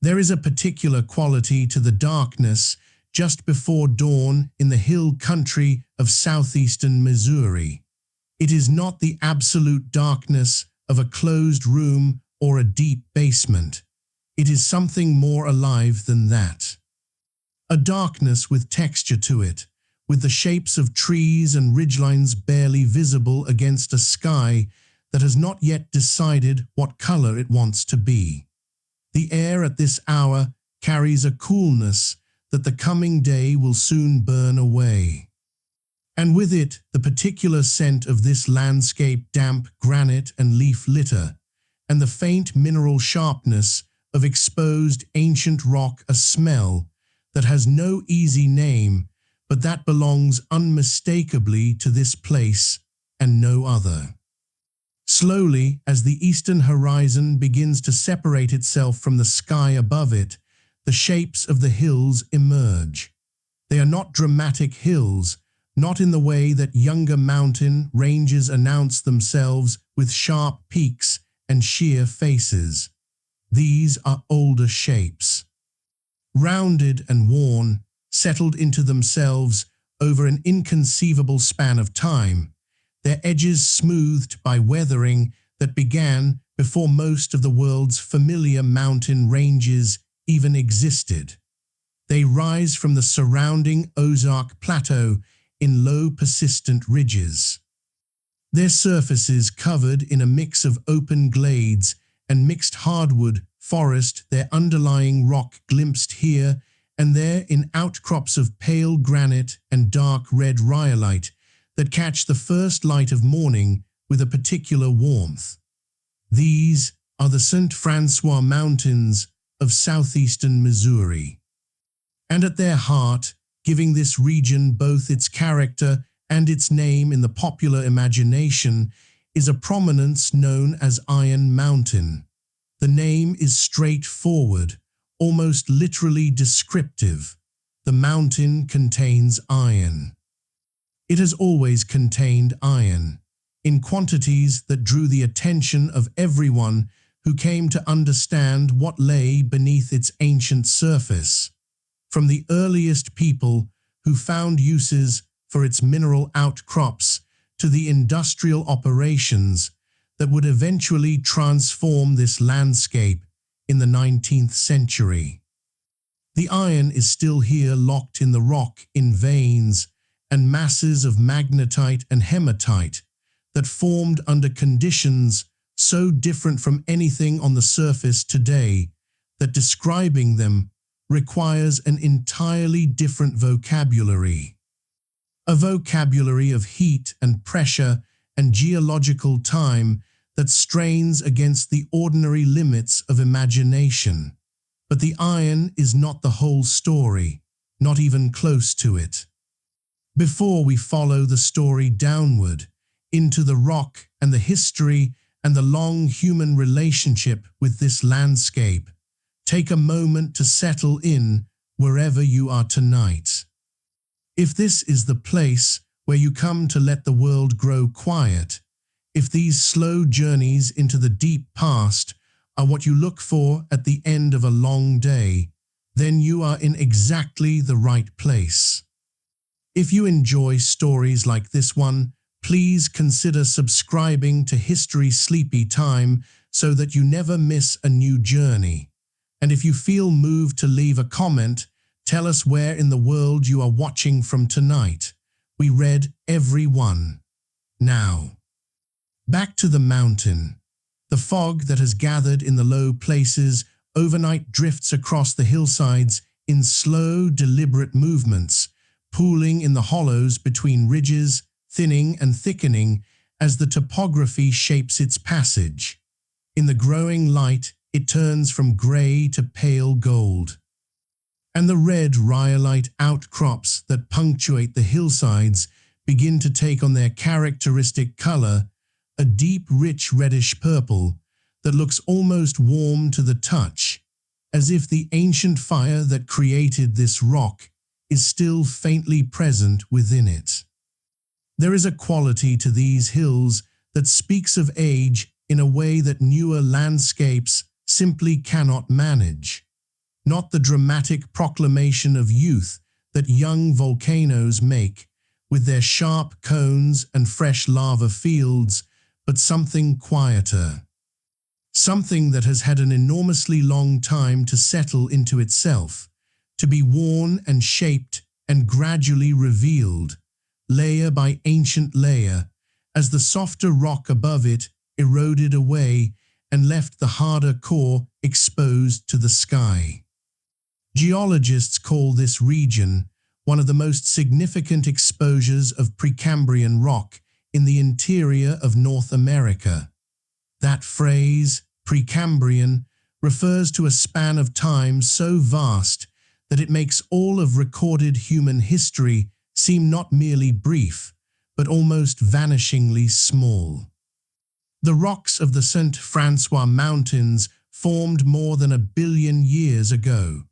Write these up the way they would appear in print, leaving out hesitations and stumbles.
There is a particular quality to the darkness just before dawn in the hill country of southeastern Missouri. It is not the absolute darkness of a closed room or a deep basement. It is something more alive than that. A darkness with texture to it, with the shapes of trees and ridgelines barely visible against a sky that has not yet decided what color it wants to be. The air at this hour carries a coolness that the coming day will soon burn away. And with it, the particular scent of this landscape, damp granite and leaf litter, and the faint mineral sharpness of exposed ancient rock, a smell that has no easy name, but that belongs unmistakably to this place and no other. Slowly, as the eastern horizon begins to separate itself from the sky above it, the shapes of the hills emerge. They are not dramatic hills, not in the way that younger mountain ranges announce themselves with sharp peaks and sheer faces. These are older shapes. Rounded and worn, settled into themselves over an inconceivable span of time, their edges smoothed by weathering that began before most of the world's familiar mountain ranges even existed. They rise from the surrounding Ozark Plateau in low, persistent ridges. Their surfaces covered in a mix of open glades and mixed hardwood forest, their underlying rock glimpsed here and there in outcrops of pale granite and dark red rhyolite that catch the first light of morning with a particular warmth. These are the St. Francois Mountains of southeastern Missouri. And at their heart, giving this region both its character and its name in the popular imagination, is a prominence known as Iron Mountain. The name is straightforward, almost literally descriptive. The mountain contains iron. It has always contained iron, in quantities that drew the attention of everyone who came to understand what lay beneath its ancient surface. From the earliest people who found uses for its mineral outcrops to the industrial operations that would eventually transform this landscape in the 19th century. The iron is still here, locked in the rock in veins and masses of magnetite and hematite that formed under conditions so different from anything on the surface today that describing them requires an entirely different vocabulary. A vocabulary of heat and pressure and geological time that strains against the ordinary limits of imagination. But the iron is not the whole story, not even close to it. Before we follow the story downward, into the rock and the history and the long human relationship with this landscape, take a moment to settle in wherever you are tonight. If this is the place where you come to let the world grow quiet, if these slow journeys into the deep past are what you look for at the end of a long day, then you are in exactly the right place. If you enjoy stories like this one, please consider subscribing to History Sleepy Time so that you never miss a new journey. And if you feel moved to leave a comment, tell us where in the world you are watching from tonight. We read every one. Now, back to the mountain. The fog that has gathered in the low places overnight drifts across the hillsides in slow, deliberate movements, pooling in the hollows between ridges, thinning and thickening as the topography shapes its passage. In the growing light, it turns from gray to pale gold. And the red rhyolite outcrops that punctuate the hillsides begin to take on their characteristic color, a deep, rich reddish purple that looks almost warm to the touch, as if the ancient fire that created this rock is still faintly present within it. There is a quality to these hills that speaks of age in a way that newer landscapes simply cannot manage. not the dramatic proclamation of youth that young volcanoes make, with their sharp cones and fresh lava fields, but something quieter. Something that has had an enormously long time to settle into itself, to be worn and shaped and gradually revealed, layer by ancient layer, as the softer rock above it eroded away and left the harder core exposed to the sky. Geologists call this region one of the most significant exposures of Precambrian rock in the interior of North America. That phrase, Precambrian, refers to a span of time so vast that it makes all of recorded human history seem not merely brief, but almost vanishingly small. The rocks of the Francois Mountains formed more than 1 billion years ago,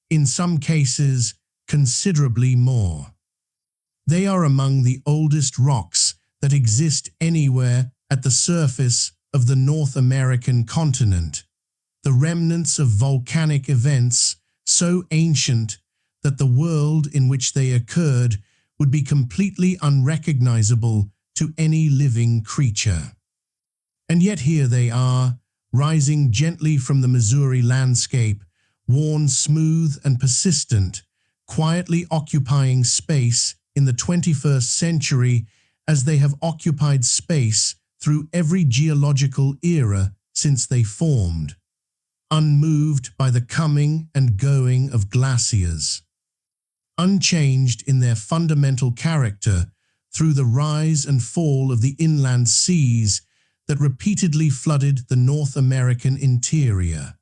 in some cases considerably more. They are among the oldest rocks that exist anywhere at the surface of the North American continent, the remnants of volcanic events so ancient that the world in which they occurred would be completely unrecognizable to any living creature. And yet here they are, rising gently from the Missouri landscape, worn smooth and persistent, quietly occupying space in the 21st century as they have occupied space through every geological era since they formed, unmoved by the coming and going of glaciers, unchanged in their fundamental character through the rise and fall of the inland seas that repeatedly flooded the North American interior,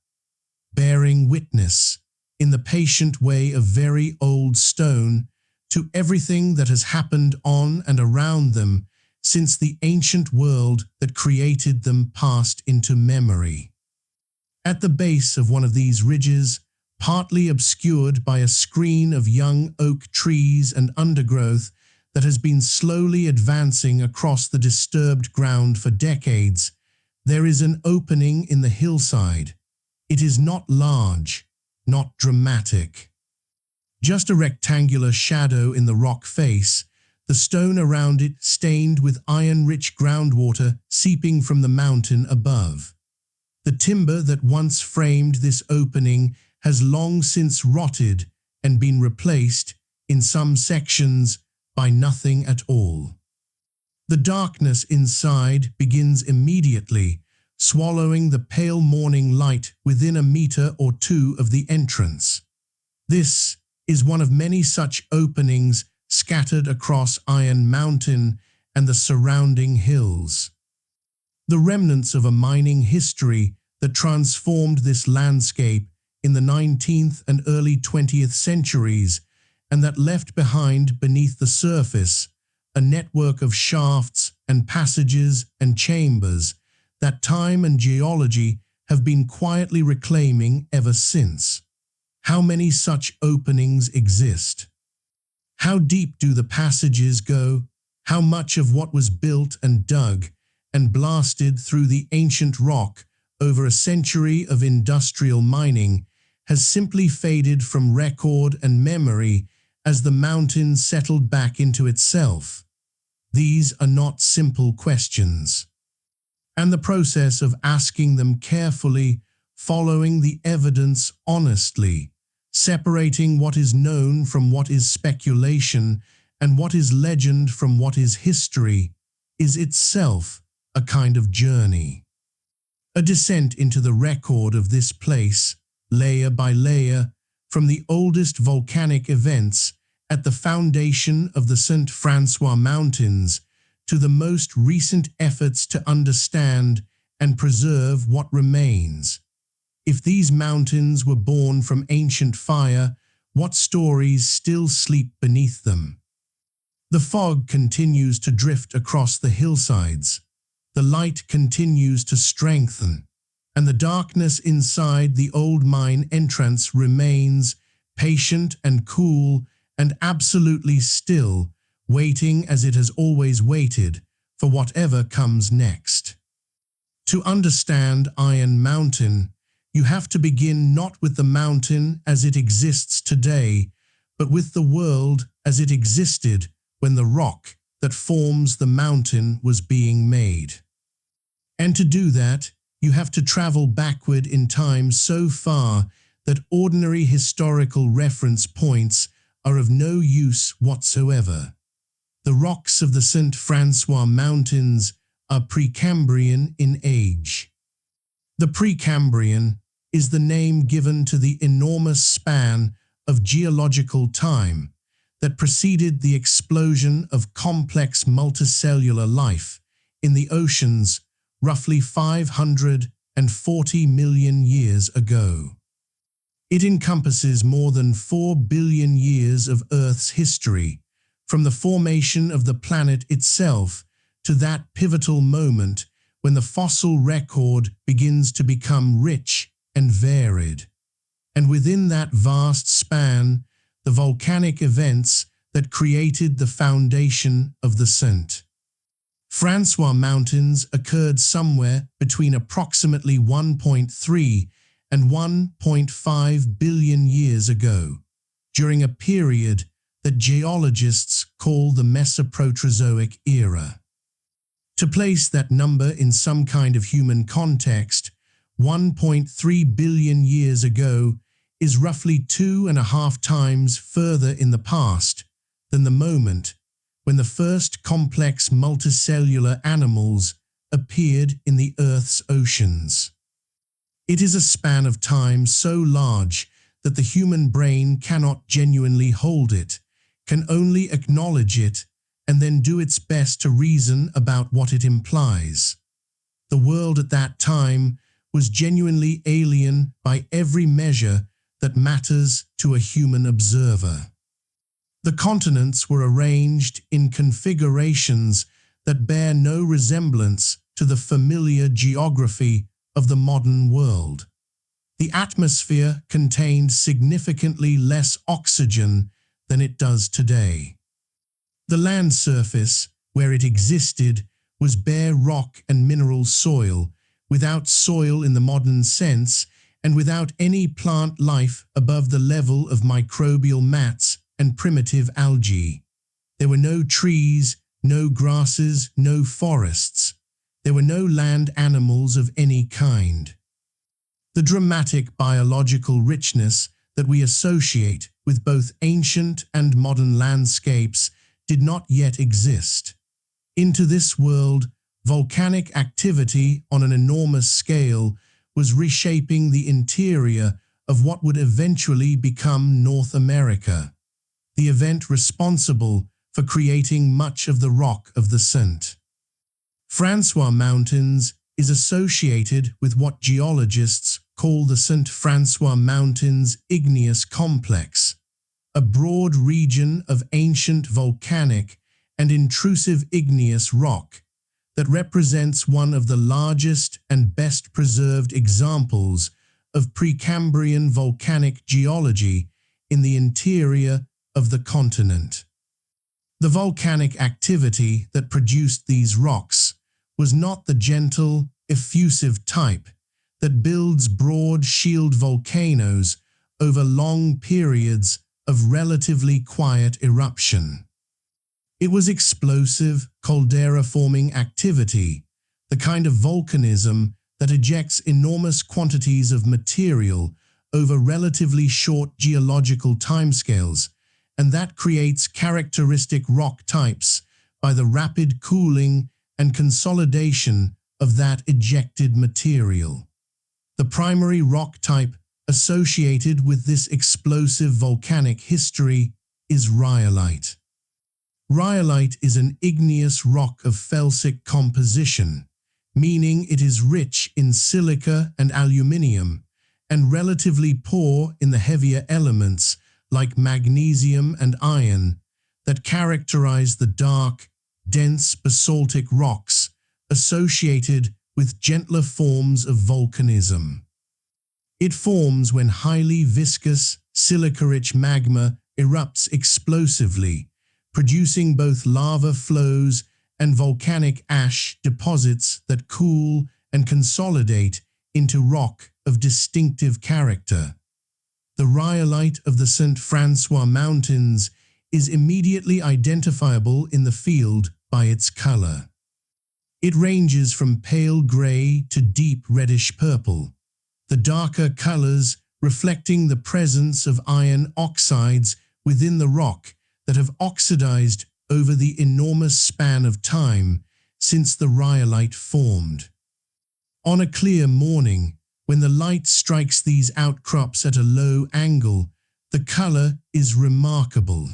bearing witness, in the patient way of very old stone, to everything that has happened on and around them since the ancient world that created them passed into memory. At the base of one of these ridges, partly obscured by a screen of young oak trees and undergrowth that has been slowly advancing across the disturbed ground for decades, there is an opening in the hillside. It is not large, not dramatic. Just a rectangular shadow in the rock face, the stone around it stained with iron-rich groundwater seeping from the mountain above. The timber that once framed this opening has long since rotted and been replaced, in some sections, by nothing at all. The darkness inside begins immediately, swallowing the pale morning light within a meter or two of the entrance. This is one of many such openings scattered across Iron Mountain and the surrounding hills. The remnants of a mining history that transformed this landscape in the 19th and early 20th centuries, and that left behind beneath the surface a network of shafts and passages and chambers that time and geology have been quietly reclaiming ever since. How many such openings exist? How deep do the passages go? How much of what was built and dug and blasted through the ancient rock over a century of industrial mining has simply faded from record and memory as the mountain settled back into itself? These are not simple questions. And the process of asking them carefully, following the evidence honestly, separating what is known from what is speculation and what is legend from what is history, is itself a kind of journey. A descent into the record of this place, layer by layer, from the oldest volcanic events at the foundation of the Francois Mountains to the most recent efforts to understand and preserve what remains. If these mountains were born from ancient fire, what stories still sleep beneath them? The fog continues to drift across the hillsides. The light continues to strengthen, and the darkness inside the old mine entrance remains patient and cool and absolutely still, waiting as it has always waited for whatever comes next. To understand Iron Mountain, you have to begin not with the mountain as it exists today, but with the world as it existed when the rock that forms the mountain was being made. And to do that, you have to travel backward in time so far that ordinary historical reference points are of no use whatsoever. The rocks of the St. Francois Mountains are Precambrian in age. The Precambrian is the name given to the enormous span of geological time that preceded the explosion of complex multicellular life in the oceans roughly 540 million years ago. It encompasses more than 4 billion years of Earth's history, from the formation of the planet itself to that pivotal moment when the fossil record begins to become rich and varied. And within that vast span, the volcanic events that created the foundation of the St. Francois Mountains occurred somewhere between approximately 1.3 and 1.5 billion years ago, during a period that geologists call the Mesoproterozoic era. To place that number in some kind of human context, 1.3 billion years ago is roughly 2.5 times further in the past than the moment when the first complex multicellular animals appeared in the Earth's oceans. It is a span of time so large that the human brain cannot genuinely hold it, can only acknowledge it, and then do its best to reason about what it implies. The world at that time was genuinely alien by every measure that matters to a human observer. The continents were arranged in configurations that bear no resemblance to the familiar geography of the modern world. The atmosphere contained significantly less oxygen than it does today. The land surface, where it existed, was bare rock and mineral soil, without soil in the modern sense, and without any plant life above the level of microbial mats and primitive algae. There were no trees, no grasses, no forests. There were no land animals of any kind. The dramatic biological richness that we associate with both ancient and modern landscapes did not yet exist. Into this world, volcanic activity on an enormous scale was reshaping the interior of what would eventually become North America, the event responsible for creating much of the rock of the St. Francois Mountains is associated with what geologists call the St. Francois Mountains Igneous Complex, a broad region of ancient volcanic and intrusive igneous rock that represents one of the largest and best preserved examples of Precambrian volcanic geology in the interior of the continent. The volcanic activity that produced these rocks was not the gentle, effusive type that builds broad shield volcanoes over long periods of relatively quiet eruption. It was explosive, caldera-forming activity, the kind of volcanism that ejects enormous quantities of material over relatively short geological timescales, and that creates characteristic rock types by the rapid cooling and consolidation of that ejected material. The primary rock type associated with this explosive volcanic history is rhyolite. Rhyolite is an igneous rock of felsic composition, meaning it is rich in silica and aluminium, and relatively poor in the heavier elements like magnesium and iron that characterize the dark, dense basaltic rocks associated with gentler forms of volcanism. It forms when highly viscous, silica-rich magma erupts explosively, producing both lava flows and volcanic ash deposits that cool and consolidate into rock of distinctive character. The rhyolite of the St. Francois Mountains is immediately identifiable in the field by its color. It ranges from pale gray to deep reddish purple, the darker colors reflecting the presence of iron oxides within the rock that have oxidized over the enormous span of time since the rhyolite formed. On a clear morning, when the light strikes these outcrops at a low angle, the color is remarkable.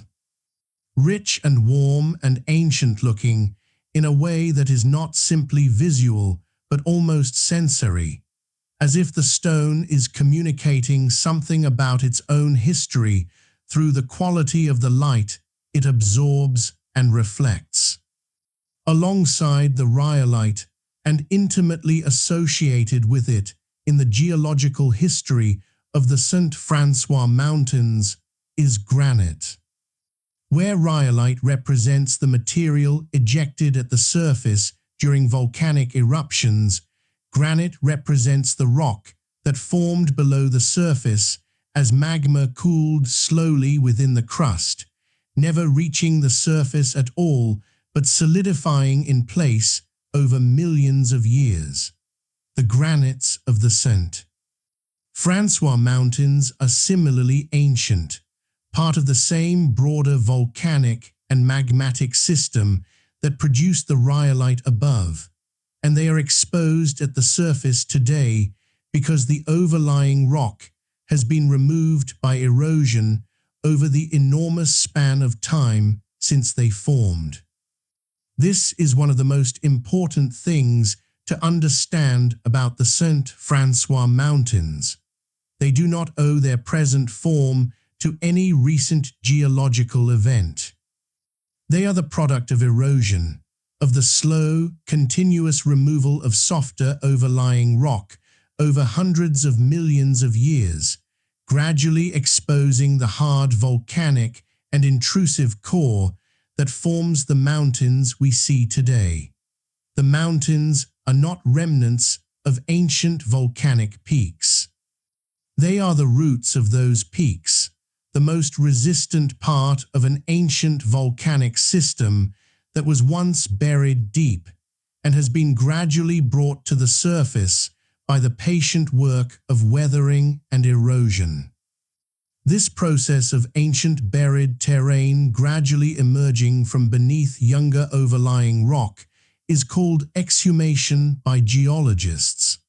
Rich and warm and ancient-looking in a way that is not simply visual but almost sensory, as if the stone is communicating something about its own history through the quality of the light it absorbs and reflects. Alongside the rhyolite, and intimately associated with it in the geological history of the St. Francois Mountains, is granite. Where rhyolite represents the material ejected at the surface during volcanic eruptions, granite represents the rock that formed below the surface as magma cooled slowly within the crust, never reaching the surface at all but solidifying in place over millions of years. The granites of the St. Francois Mountains are similarly ancient, part of the same broader volcanic and magmatic system that produced the rhyolite above, and they are exposed at the surface today because the overlying rock has been removed by erosion over the enormous span of time since they formed. This is one of the most important things to understand about the St. Francois Mountains. They do not owe their present form to any recent geological event. They are the product of erosion, of the slow, continuous removal of softer overlying rock over hundreds of millions of years, gradually exposing the hard volcanic and intrusive core that forms the mountains we see today. The mountains are not remnants of ancient volcanic peaks. They are the roots of those peaks, the most resistant part of an ancient volcanic system that was once buried deep and has been gradually brought to the surface by the patient work of weathering and erosion. This process of ancient buried terrain gradually emerging from beneath younger overlying rock is called exhumation by geologists,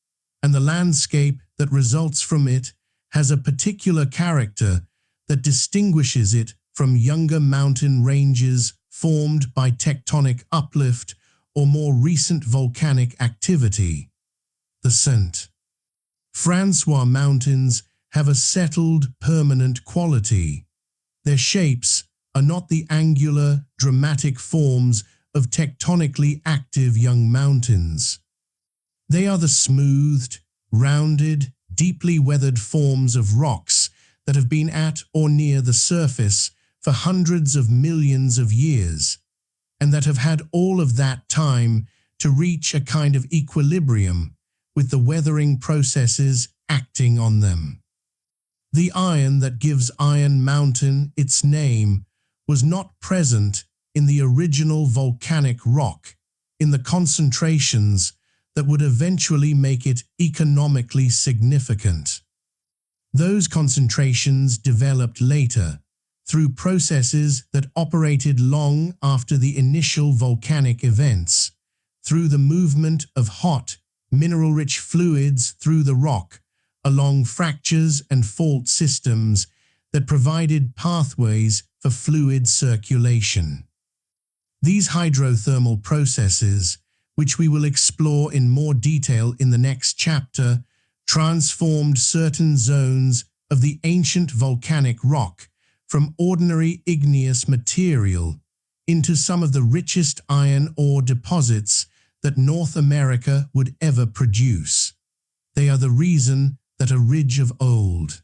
and the landscape that results from it has a particular character that distinguishes it from younger mountain ranges formed by tectonic uplift or more recent volcanic activity. The St. Francois Mountains have a settled, permanent quality. Their shapes are not the angular, dramatic forms of tectonically active young mountains. They are the smoothed, rounded, deeply weathered forms of rocks that have been at or near the surface for hundreds of millions of years, and that have had all of that time to reach a kind of equilibrium with the weathering processes acting on them. The iron that gives Iron Mountain its name was not present in the original volcanic rock in the concentrations that would eventually make it economically significant. Those concentrations developed later through processes that operated long after the initial volcanic events, through the movement of hot, mineral-rich fluids through the rock, along fractures and fault systems that provided pathways for fluid circulation. These hydrothermal processes, which we will explore in more detail in the next chapter, transformed certain zones of the ancient volcanic rock from ordinary igneous material into some of the richest iron ore deposits that North America would ever produce. They are the reason that a ridge of old,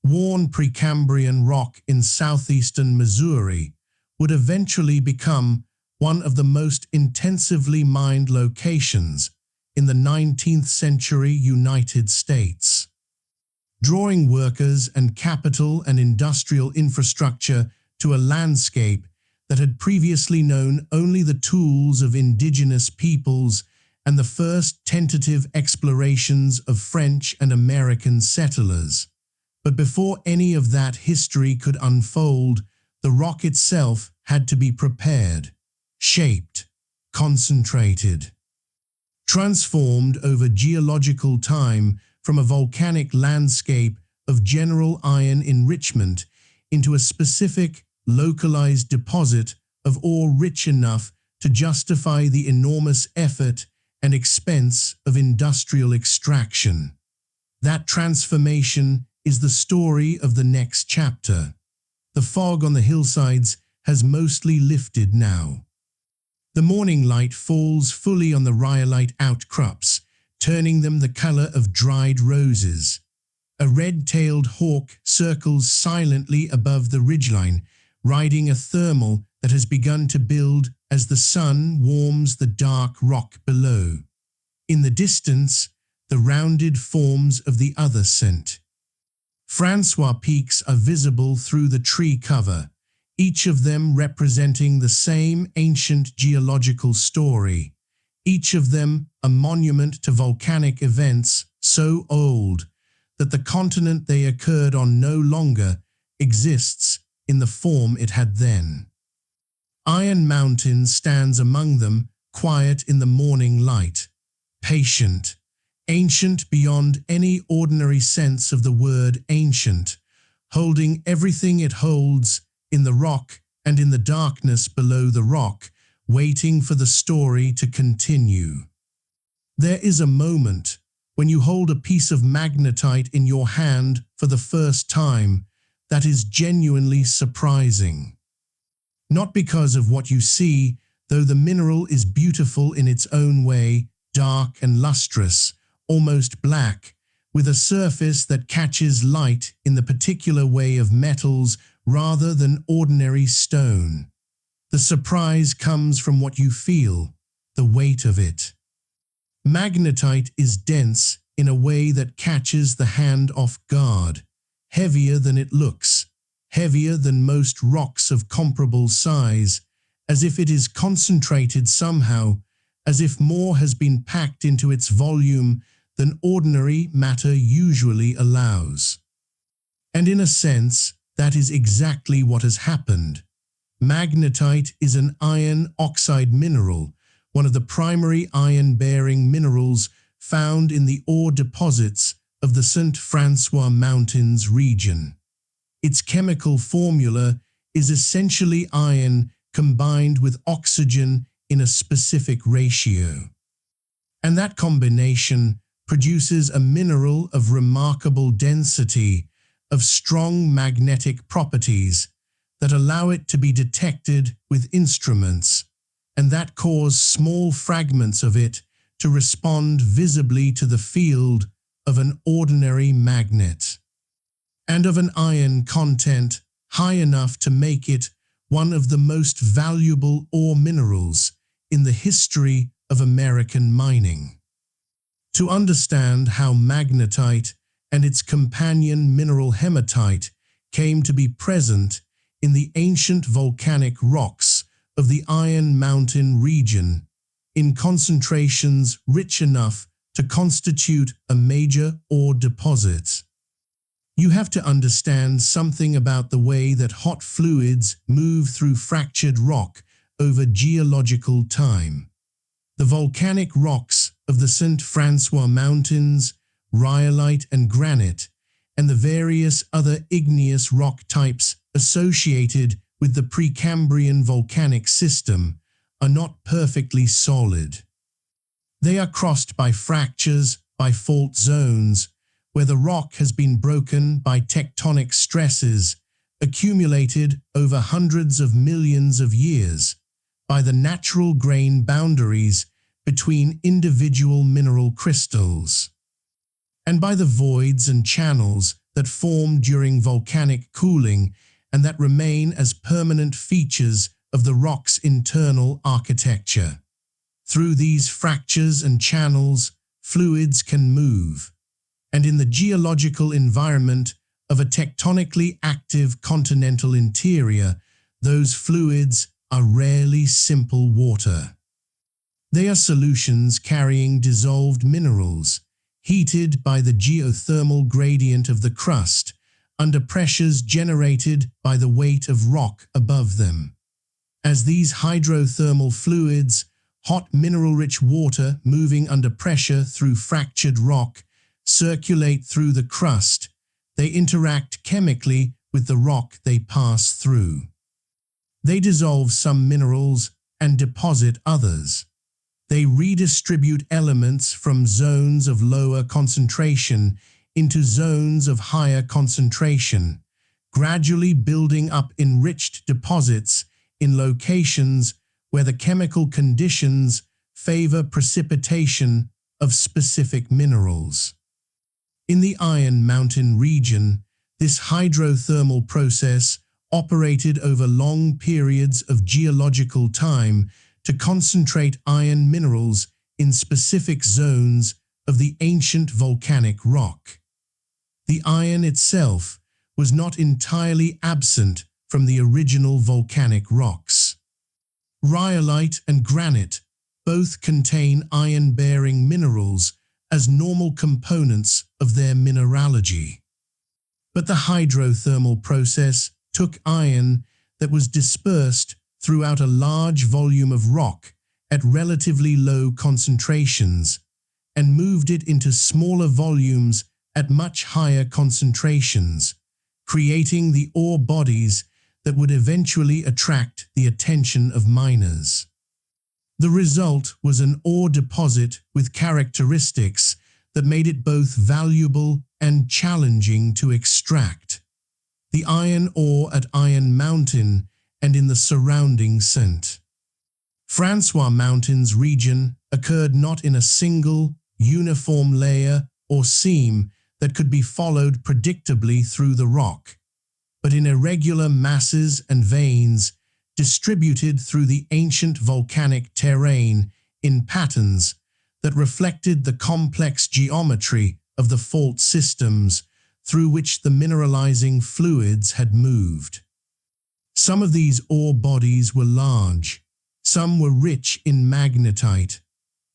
worn Precambrian rock in southeastern Missouri would eventually become one of the most intensively mined locations in the 19th century United States, drawing workers and capital and industrial infrastructure to a landscape that had previously known only the tools of indigenous peoples and the first tentative explorations of French and American settlers. But before any of that history could unfold, the rock itself had to be prepared, shaped, concentrated, transformed over geological time from a volcanic landscape of general iron enrichment into a specific, localized deposit of ore rich enough to justify the enormous effort and expense of industrial extraction. That transformation is the story of the next chapter. The fog on the hillsides has mostly lifted now. The morning light falls fully on the rhyolite outcrops, turning them the color of dried roses. A red-tailed hawk circles silently above the ridgeline, riding a thermal that has begun to build as the sun warms the dark rock below. In the distance, the rounded forms of the other scent. Francois peaks are visible through the tree cover, each of them representing the same ancient geological story, each of them a monument to volcanic events so old that the continent they occurred on no longer exists in the form it had then. Iron Mountain stands among them, quiet in the morning light, patient, ancient beyond any ordinary sense of the word ancient, holding everything it holds in the rock and in the darkness below the rock, waiting for the story to continue. There is a moment when you hold a piece of magnetite in your hand for the first time that is genuinely surprising. Not because of what you see, though the mineral is beautiful in its own way, dark and lustrous, almost black, with a surface that catches light in the particular way of metals rather than ordinary stone. The surprise comes from what you feel, the weight of it. Magnetite is dense in a way that catches the hand off guard, heavier than it looks, heavier than most rocks of comparable size, as if it is concentrated somehow, as if more has been packed into its volume than ordinary matter usually allows. And in a sense, that is exactly what has happened. Magnetite is an iron oxide mineral, one of the primary iron-bearing minerals found in the ore deposits of the St. Francois Mountains region. Its chemical formula is essentially iron combined with oxygen in a specific ratio. And that combination produces a mineral of remarkable density, of strong magnetic properties that allow it to be detected with instruments, and that cause small fragments of it to respond visibly to the field of an ordinary magnet, and of an iron content high enough to make it one of the most valuable ore minerals in the history of American mining. To understand how magnetite and its companion mineral hematite came to be present in the ancient volcanic rocks of the Iron Mountain region, in concentrations rich enough to constitute a major ore deposit, you have to understand something about the way that hot fluids move through fractured rock over geological time. The volcanic rocks of the St. Francois Mountains, rhyolite and granite, and the various other igneous rock types associated with the Precambrian volcanic system are not perfectly solid. They are crossed by fractures, by fault zones, where the rock has been broken by tectonic stresses accumulated over hundreds of millions of years, by the natural grain boundaries between individual mineral crystals, and by the voids and channels that form during volcanic cooling and that remain as permanent features of the rock's internal architecture. Through these fractures and channels, fluids can move. And in the geological environment of a tectonically active continental interior, those fluids are rarely simple water. They are solutions carrying dissolved minerals, heated by the geothermal gradient of the crust, under pressures generated by the weight of rock above them. As these hydrothermal fluids, hot mineral-rich water moving under pressure through fractured rock, circulate through the crust, they interact chemically with the rock they pass through. They dissolve some minerals and deposit others. They redistribute elements from zones of lower concentration into zones of higher concentration, gradually building up enriched deposits in locations where the chemical conditions favor precipitation of specific minerals. In the Iron Mountain region, this hydrothermal process operated over long periods of geological time to concentrate iron minerals in specific zones of the ancient volcanic rock. The iron itself was not entirely absent from the original volcanic rocks. Rhyolite and granite both contain iron-bearing minerals as normal components of their mineralogy. But the hydrothermal process took iron that was dispersed throughout a large volume of rock at relatively low concentrations and moved it into smaller volumes at much higher concentrations, creating the ore bodies that would eventually attract the attention of miners. The result was an ore deposit with characteristics that made it both valuable and challenging to extract. The iron ore at Iron Mountain and in the surrounding St. Francois Mountains region occurred not in a single, uniform layer or seam that could be followed predictably through the rock, but in irregular masses and veins distributed through the ancient volcanic terrain in patterns that reflected the complex geometry of the fault systems through which the mineralizing fluids had moved. Some of these ore bodies were large, some were rich in magnetite,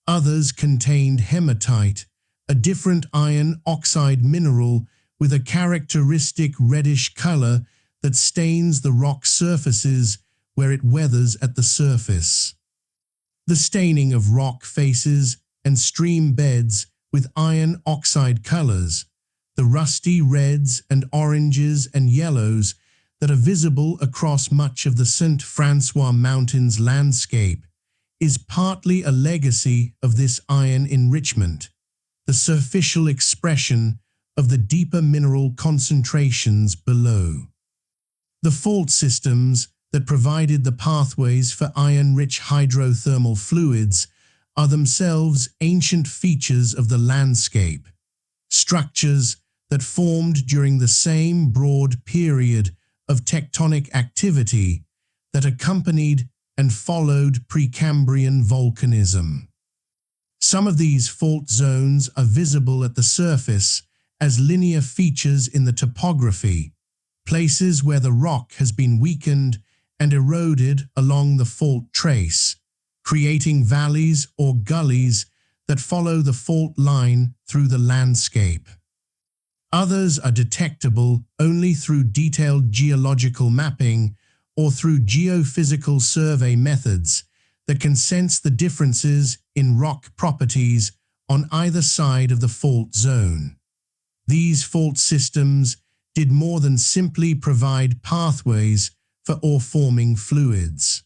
others contained hematite, a different iron oxide mineral with a characteristic reddish color that stains the rock surfaces where it weathers at the surface. The staining of rock faces and stream beds with iron oxide colors, the rusty reds and oranges and yellows that are visible across much of the St. Francois Mountains landscape, is partly a legacy of this iron enrichment, the superficial expression of the deeper mineral concentrations below. The fault systems that provided the pathways for iron-rich hydrothermal fluids are themselves ancient features of the landscape, structures that formed during the same broad period of tectonic activity that accompanied and followed Precambrian volcanism. Some of these fault zones are visible at the surface as linear features in the topography, places where the rock has been weakened and eroded along the fault trace, creating valleys or gullies that follow the fault line through the landscape. Others are detectable only through detailed geological mapping or through geophysical survey methods that can sense the differences in rock properties on either side of the fault zone. These fault systems did more than simply provide pathways for ore-forming fluids.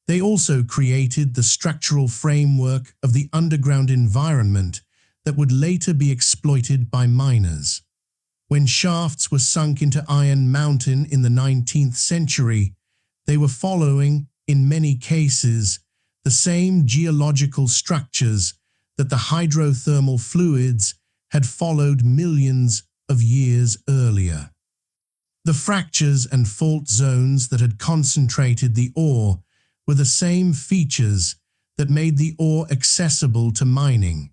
They also created the structural framework of the underground environment that would later be exploited by miners. When shafts were sunk into Iron Mountain in the 19th century, they were following, in many cases, the same geological structures that the hydrothermal fluids had followed millions of years earlier. The fractures and fault zones that had concentrated the ore were the same features that made the ore accessible to mining,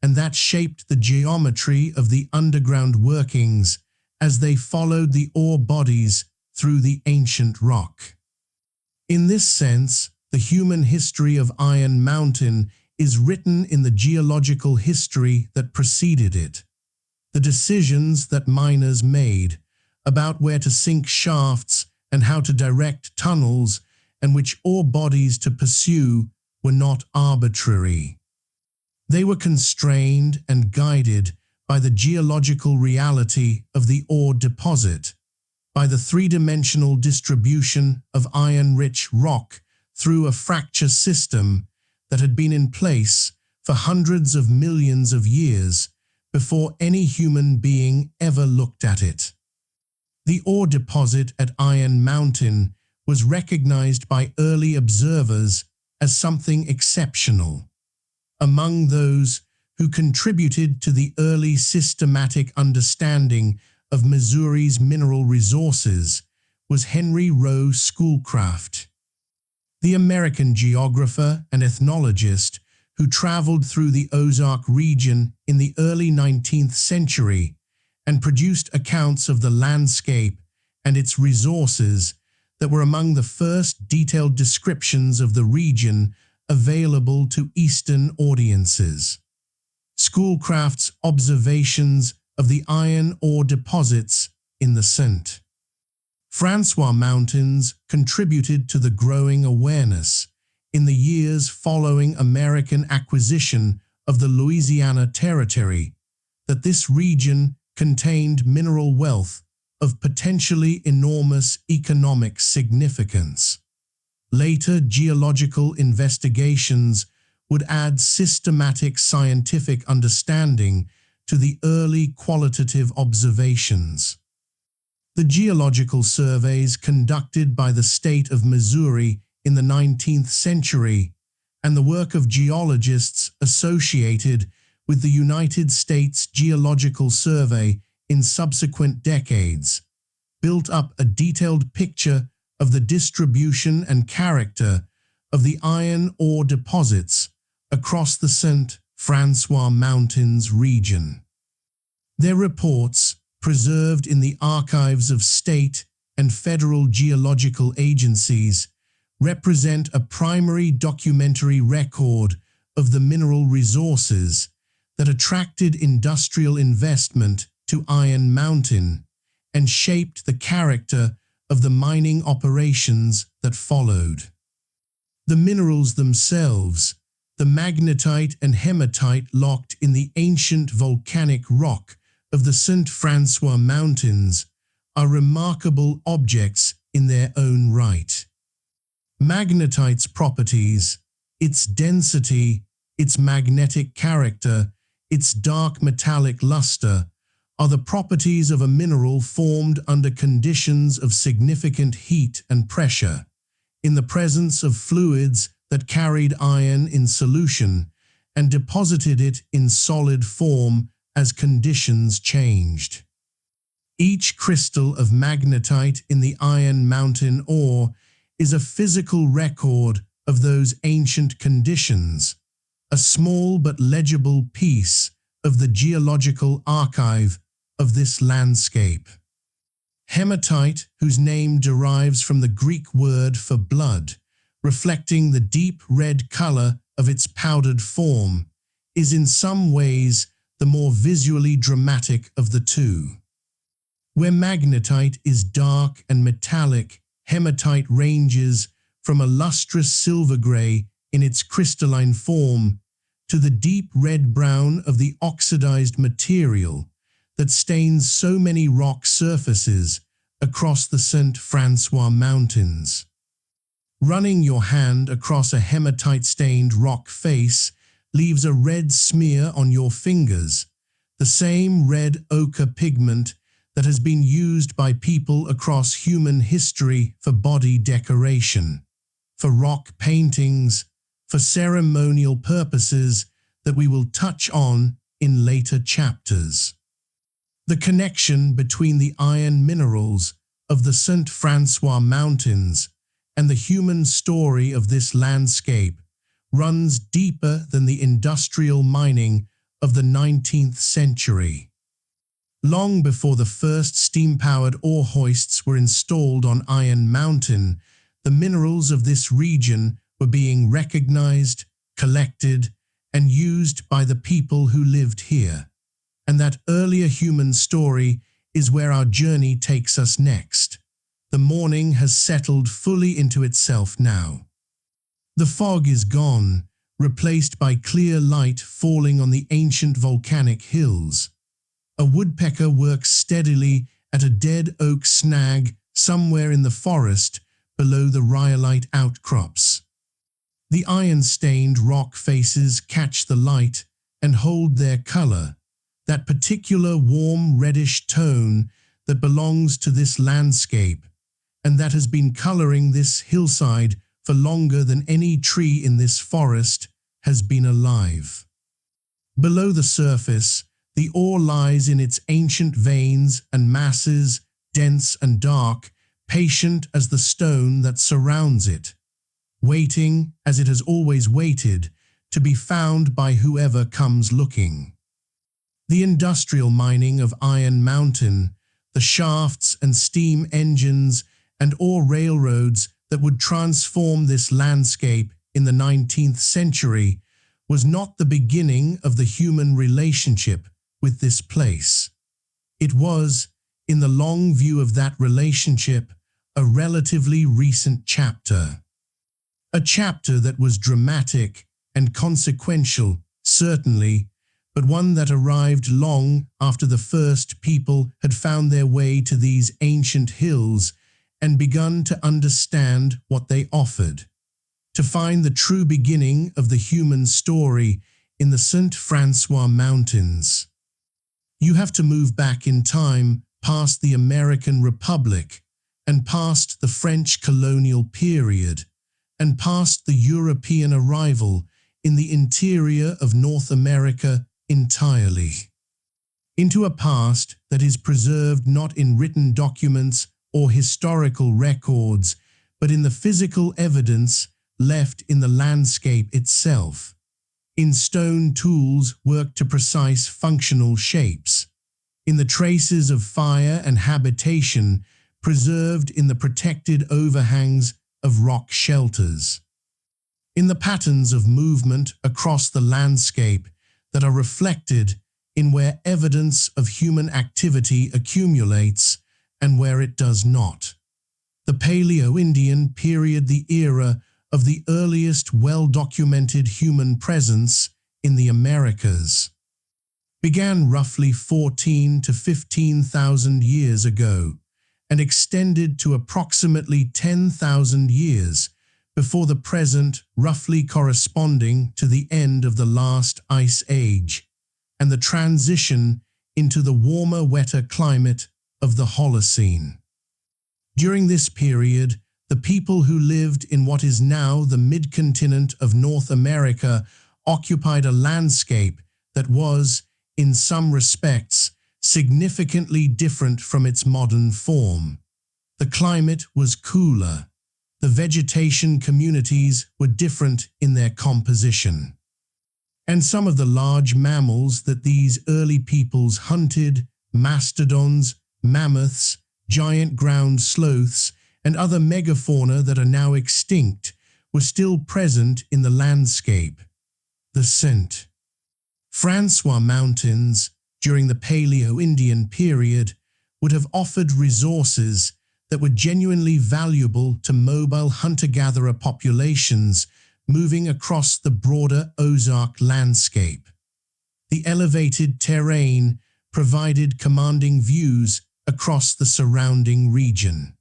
and that shaped the geometry of the underground workings as they followed the ore bodies through the ancient rock. In this sense, the human history of Iron Mountain is written in the geological history that preceded it. The decisions that miners made about where to sink shafts and how to direct tunnels and which ore bodies to pursue were not arbitrary. They were constrained and guided by the geological reality of the ore deposit, by the three-dimensional distribution of iron-rich rock through a fracture system that had been in place for hundreds of millions of years before any human being ever looked at it. The ore deposit at Iron Mountain was recognized by early observers as something exceptional. Among those who contributed to the early systematic understanding of Missouri's mineral resources was Henry Rowe Schoolcraft, the American geographer and ethnologist who traveled through the Ozark region in the early 19th century and produced accounts of the landscape and its resources that were among the first detailed descriptions of the region available to Eastern audiences. Schoolcraft's observations of the iron ore deposits in the St. Francois Mountains contributed to the growing awareness in the years following American acquisition of the Louisiana Territory that this region contained mineral wealth of potentially enormous economic significance. Later geological investigations would add systematic scientific understanding to the early qualitative observations. The geological surveys conducted by the state of Missouri in the 19th century and the work of geologists associated with the United States Geological Survey in subsequent decades built up a detailed picture of the distribution and character of the iron ore deposits across the St. Francois Mountains region. Their reports, preserved in the archives of state and federal geological agencies, represent a primary documentary record of the mineral resources that attracted industrial investment to Iron Mountain and shaped the character of the mining operations that followed. The minerals themselves, the magnetite and hematite locked in the ancient volcanic rock of the St. Francois Mountains, are remarkable objects in their own right. Magnetite's properties, its density, its magnetic character, its dark metallic luster, are the properties of a mineral formed under conditions of significant heat and pressure, in the presence of fluids that carried iron in solution and deposited it in solid form as conditions changed. Each crystal of magnetite in the Iron Mountain ore is a physical record of those ancient conditions, a small but legible piece of the geological archive of this landscape. Hematite, whose name derives from the Greek word for blood, reflecting the deep red color of its powdered form, is in some ways the more visually dramatic of the two. Where magnetite is dark and metallic, hematite ranges from a lustrous silver gray in its crystalline form to the deep red-brown of the oxidized material that stains so many rock surfaces across the St. Francois Mountains. Running your hand across a hematite-stained rock face leaves a red smear on your fingers, the same red ochre pigment that has been used by people across human history for body decoration, for rock paintings, for ceremonial purposes that we will touch on in later chapters. The connection between the iron minerals of the St. Francois Mountains and the human story of this landscape runs deeper than the industrial mining of the 19th century. Long before the first steam-powered ore hoists were installed on Iron Mountain, the minerals of this region were being recognized, collected, and used by the people who lived here. And that earlier human story is where our journey takes us next. The morning has settled fully into itself now. The fog is gone, replaced by clear light falling on the ancient volcanic hills. A woodpecker works steadily at a dead oak snag somewhere in the forest below the rhyolite outcrops. The iron-stained rock faces catch the light and hold their color, that particular warm reddish tone that belongs to this landscape and that has been coloring this hillside for longer than any tree in this forest has been alive. Below the surface, the ore lies in its ancient veins and masses, dense and dark, patient as the stone that surrounds it, waiting, as it has always waited, to be found by whoever comes looking. The industrial mining of Iron Mountain, the shafts and steam engines and ore railroads that would transform this landscape in the 19th century, was not the beginning of the human relationship with this place. It was, in the long view of that relationship, a relatively recent chapter. A chapter that was dramatic and consequential, certainly, but one that arrived long after the first people had found their way to these ancient hills and begun to understand what they offered. To find the true beginning of the human story in the St. Francois Mountains, you have to move back in time past the American Republic and past the French colonial period and past the European arrival in the interior of North America entirely, into a past that is preserved not in written documents or historical records, but in the physical evidence left in the landscape itself, in stone tools worked to precise functional shapes, in the traces of fire and habitation preserved in the protected overhangs of rock shelters, in the patterns of movement across the landscape that are reflected in where evidence of human activity accumulates and where it does not. The Paleo-Indian period, the era of the earliest well-documented human presence in the Americas, began roughly 14 to 15,000 years ago and extended to approximately 10,000 years before the present, roughly corresponding to the end of the last ice age and the transition into the warmer, wetter climate of the Holocene. During this period, the people who lived in what is now the mid-continent of North America occupied a landscape that was, in some respects, significantly different from its modern form. The climate was cooler. The vegetation communities were different in their composition. And some of the large mammals that these early peoples hunted, mastodons, mammoths, giant ground sloths, and other megafauna that are now extinct, were still present in the landscape. The St. Francois Mountains, during the Paleo-Indian period, would have offered resources that were genuinely valuable to mobile hunter-gatherer populations moving across the broader Ozark landscape. The elevated terrain provided commanding views across the surrounding region.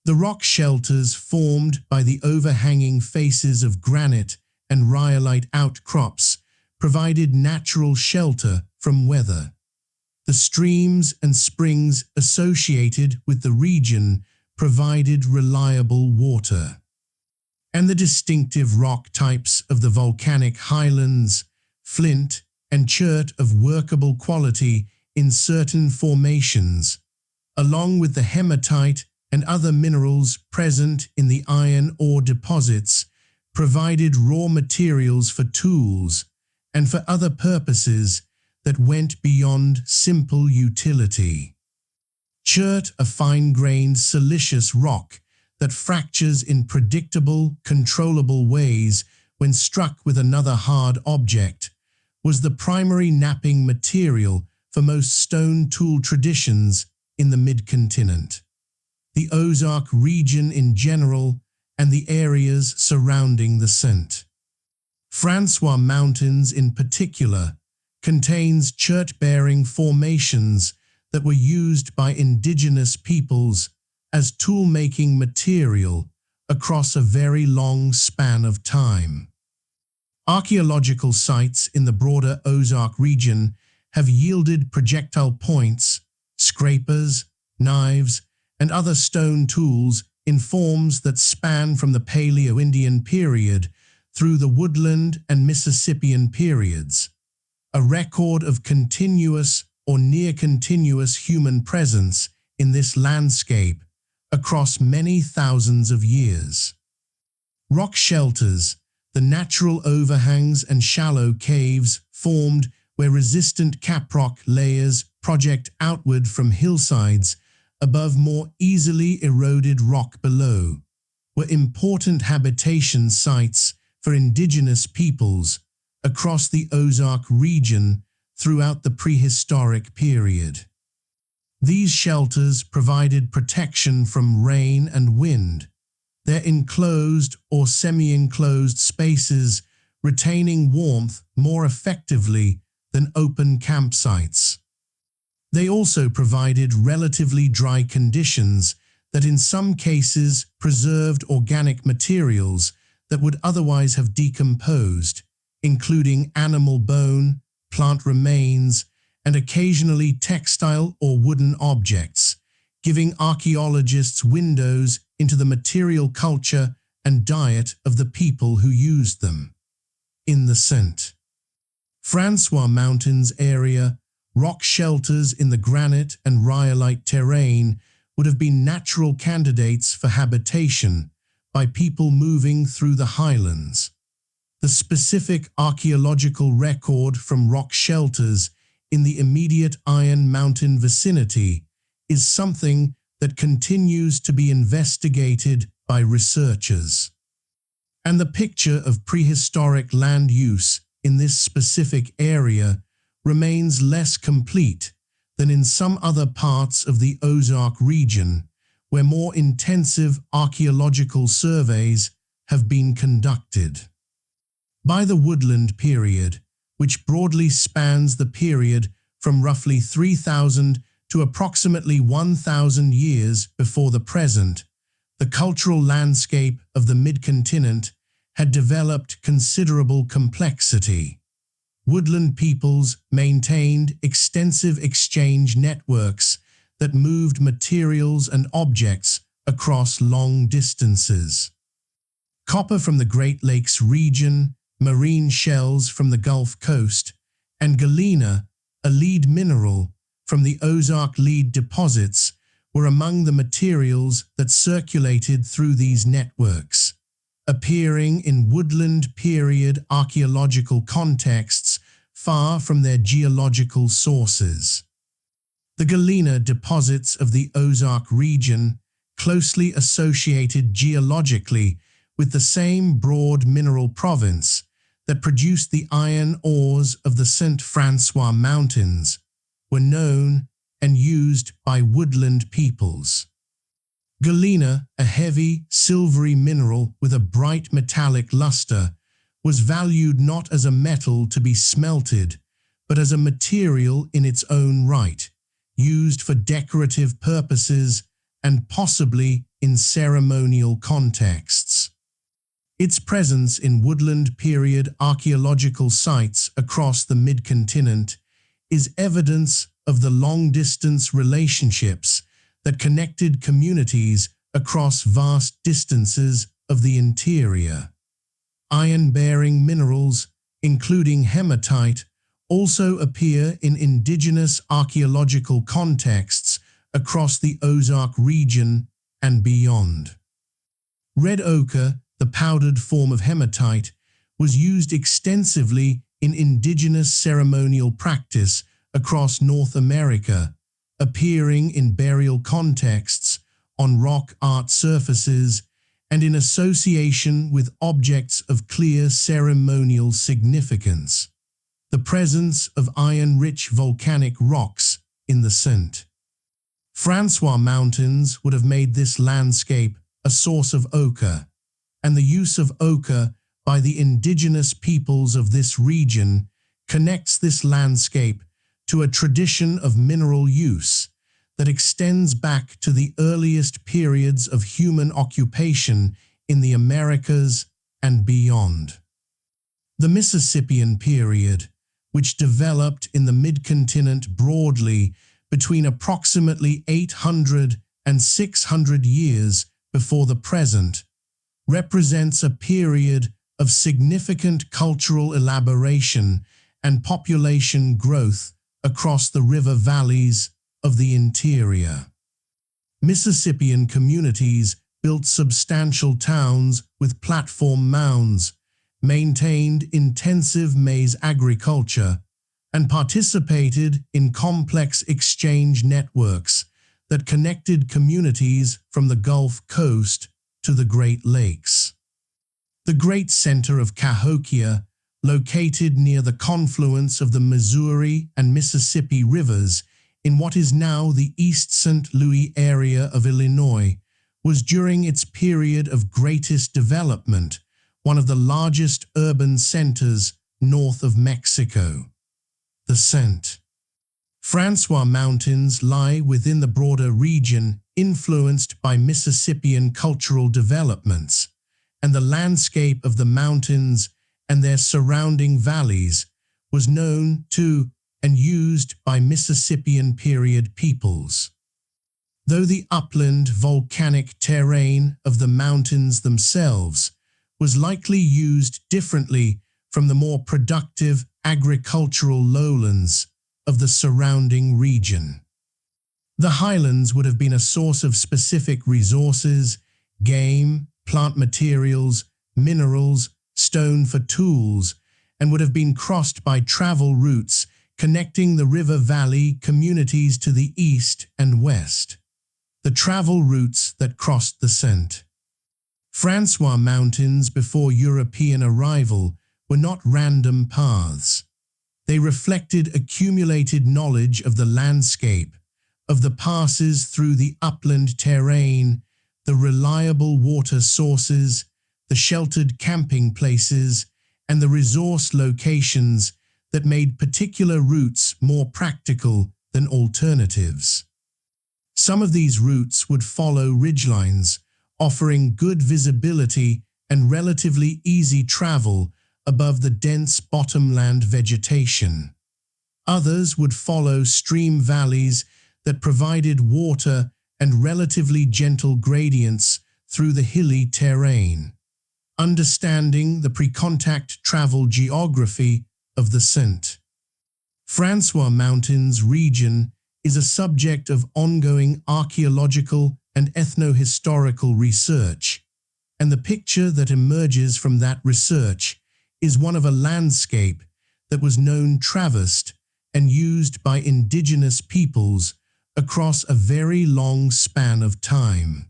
The rock shelters formed by the overhanging faces of granite and rhyolite outcrops provided natural shelter from weather. The streams and springs associated with the region provided reliable water. And the distinctive rock types of the volcanic highlands, flint and chert of workable quality in certain formations, along with the hematite and other minerals present in the iron ore deposits, provided raw materials for tools and for other purposes that went beyond simple utility. Chert, a fine-grained siliceous rock that fractures in predictable, controllable ways when struck with another hard object, was the primary knapping material for most stone tool traditions in the mid-continent, the Ozark region in general, and the areas surrounding the St. Francois Mountains in particular contains chert-bearing formations that were used by indigenous peoples as tool-making material across a very long span of time. Archaeological sites in the broader Ozark region have yielded projectile points, scrapers, knives, and other stone tools in forms that span from the Paleo-Indian period through the Woodland and Mississippian periods, a record of continuous or near-continuous human presence in this landscape across many thousands of years. Rock shelters, the natural overhangs and shallow caves formed where resistant caprock layers project outward from hillsides above more easily eroded rock below, were important habitation sites for indigenous peoples across the Ozark region throughout the prehistoric period. These shelters provided protection from rain and wind, their enclosed or semi-enclosed spaces retaining warmth more effectively than open campsites. They also provided relatively dry conditions that in some cases preserved organic materials that would otherwise have decomposed, including animal bone, plant remains, and occasionally textile or wooden objects, giving archaeologists windows into the material culture and diet of the people who used them. In the St. Francois Mountains area, rock shelters in the granite and rhyolite terrain would have been natural candidates for habitation by people moving through the highlands. The specific archaeological record from rock shelters in the immediate Iron Mountain vicinity is something that continues to be investigated by researchers. And the picture of prehistoric land use in this specific area remains less complete than in some other parts of the Ozark region, where more intensive archaeological surveys have been conducted. By the Woodland period, which broadly spans the period from roughly 3,000 to approximately 1,000 years before the present, the cultural landscape of the mid-continent had developed considerable complexity. Woodland peoples maintained extensive exchange networks that moved materials and objects across long distances. Copper from the Great Lakes region, marine shells from the Gulf Coast, and galena, a lead mineral from the Ozark lead deposits, were among the materials that circulated through these networks, appearing in woodland period archaeological contexts far from their geological sources. The galena deposits of the Ozark region, closely associated geologically with the same broad mineral province that produced the iron ores of the St. Francois Mountains, were known and used by woodland peoples. Galena, a heavy, silvery mineral with a bright metallic luster, was valued not as a metal to be smelted, but as a material in its own right, used for decorative purposes and possibly in ceremonial contexts. Its presence in woodland period archaeological sites across the mid-continent is evidence of the long-distance relationships that connected communities across vast distances of the interior. Iron-bearing minerals, including hematite, also appear in indigenous archaeological contexts across the Ozark region and beyond. Red ochre, the powdered form of hematite, was used extensively in indigenous ceremonial practice across North America, appearing in burial contexts, on rock art surfaces, and in association with objects of clear ceremonial significance. The presence of iron-rich volcanic rocks in the St. Francois Mountains would have made this landscape a source of ochre, and the use of ochre by the indigenous peoples of this region connects this landscape to a tradition of mineral use that extends back to the earliest periods of human occupation in the Americas and beyond. The Mississippian period, which developed in the mid-continent broadly between approximately 800 and 600 years before the present, represents a period of significant cultural elaboration and population growth across the river valleys of the interior. Mississippian communities built substantial towns with platform mounds, maintained intensive maize agriculture, and participated in complex exchange networks that connected communities from the Gulf Coast to the Great Lakes. The Great Center of Cahokia, located near the confluence of the Missouri and Mississippi rivers in what is now the East St. Louis area of Illinois, was during its period of greatest development one of the largest urban centers north of Mexico. The St. Francois Mountains lie within the broader region influenced by Mississippian cultural developments, and the landscape of the mountains and their surrounding valleys was known to and used by Mississippian period peoples. Though the upland volcanic terrain of the mountains themselves was likely used differently from the more productive agricultural lowlands of the surrounding region. The highlands would have been a source of specific resources, game, plant materials, minerals, stone for tools, and would have been crossed by travel routes connecting the river valley communities to the east and west. The travel routes that crossed the St. Francois Mountains before European arrival were not random paths. They reflected accumulated knowledge of the landscape, of the passes through the upland terrain, the reliable water sources, the sheltered camping places, and the resource locations that made particular routes more practical than alternatives. Some of these routes would follow ridgelines, offering good visibility and relatively easy travel above the dense bottomland vegetation. Others would follow stream valleys that provided water and relatively gentle gradients through the hilly terrain. Understanding the pre-contact travel geography of the St. Francois Mountains region is a subject of ongoing archaeological and ethno-historical research, and the picture that emerges from that research is one of a landscape that was known, traversed, and used by indigenous peoples across a very long span of time.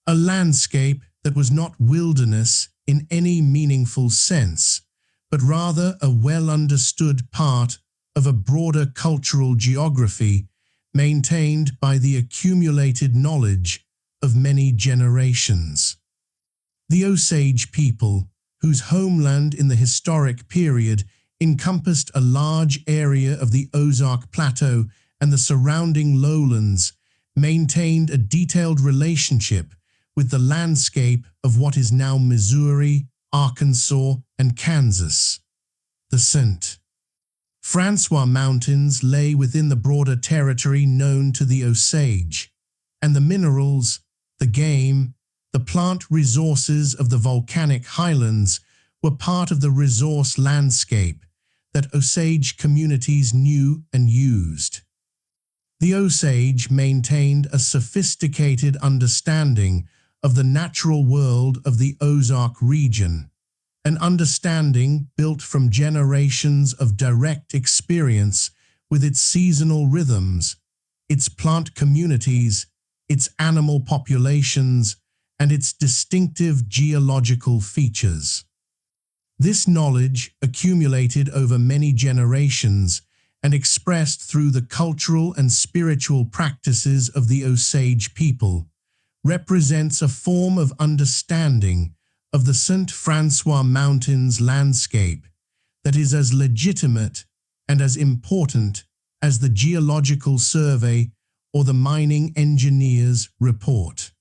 A landscape that was not wilderness in any meaningful sense, but rather a well-understood part of a broader cultural geography maintained by the accumulated knowledge of many generations. The Osage people, whose homeland in the historic period encompassed a large area of the Ozark Plateau and the surrounding lowlands, maintained a detailed relationship with the landscape of what is now Missouri, Arkansas, and Kansas. The St. Francois Mountains lay within the broader territory known to the Osage, and the minerals, the game, the plant resources of the volcanic highlands were part of the resource landscape that Osage communities knew and used. The Osage maintained a sophisticated understanding of the natural world of the Ozark region, an understanding built from generations of direct experience with its seasonal rhythms, its plant communities, its animal populations, and its distinctive geological features. This knowledge, accumulated over many generations and expressed through the cultural and spiritual practices of the Osage people, represents a form of understanding of the St. Francois Mountains landscape that is as legitimate and as important as the Geological Survey or the mining engineer's report.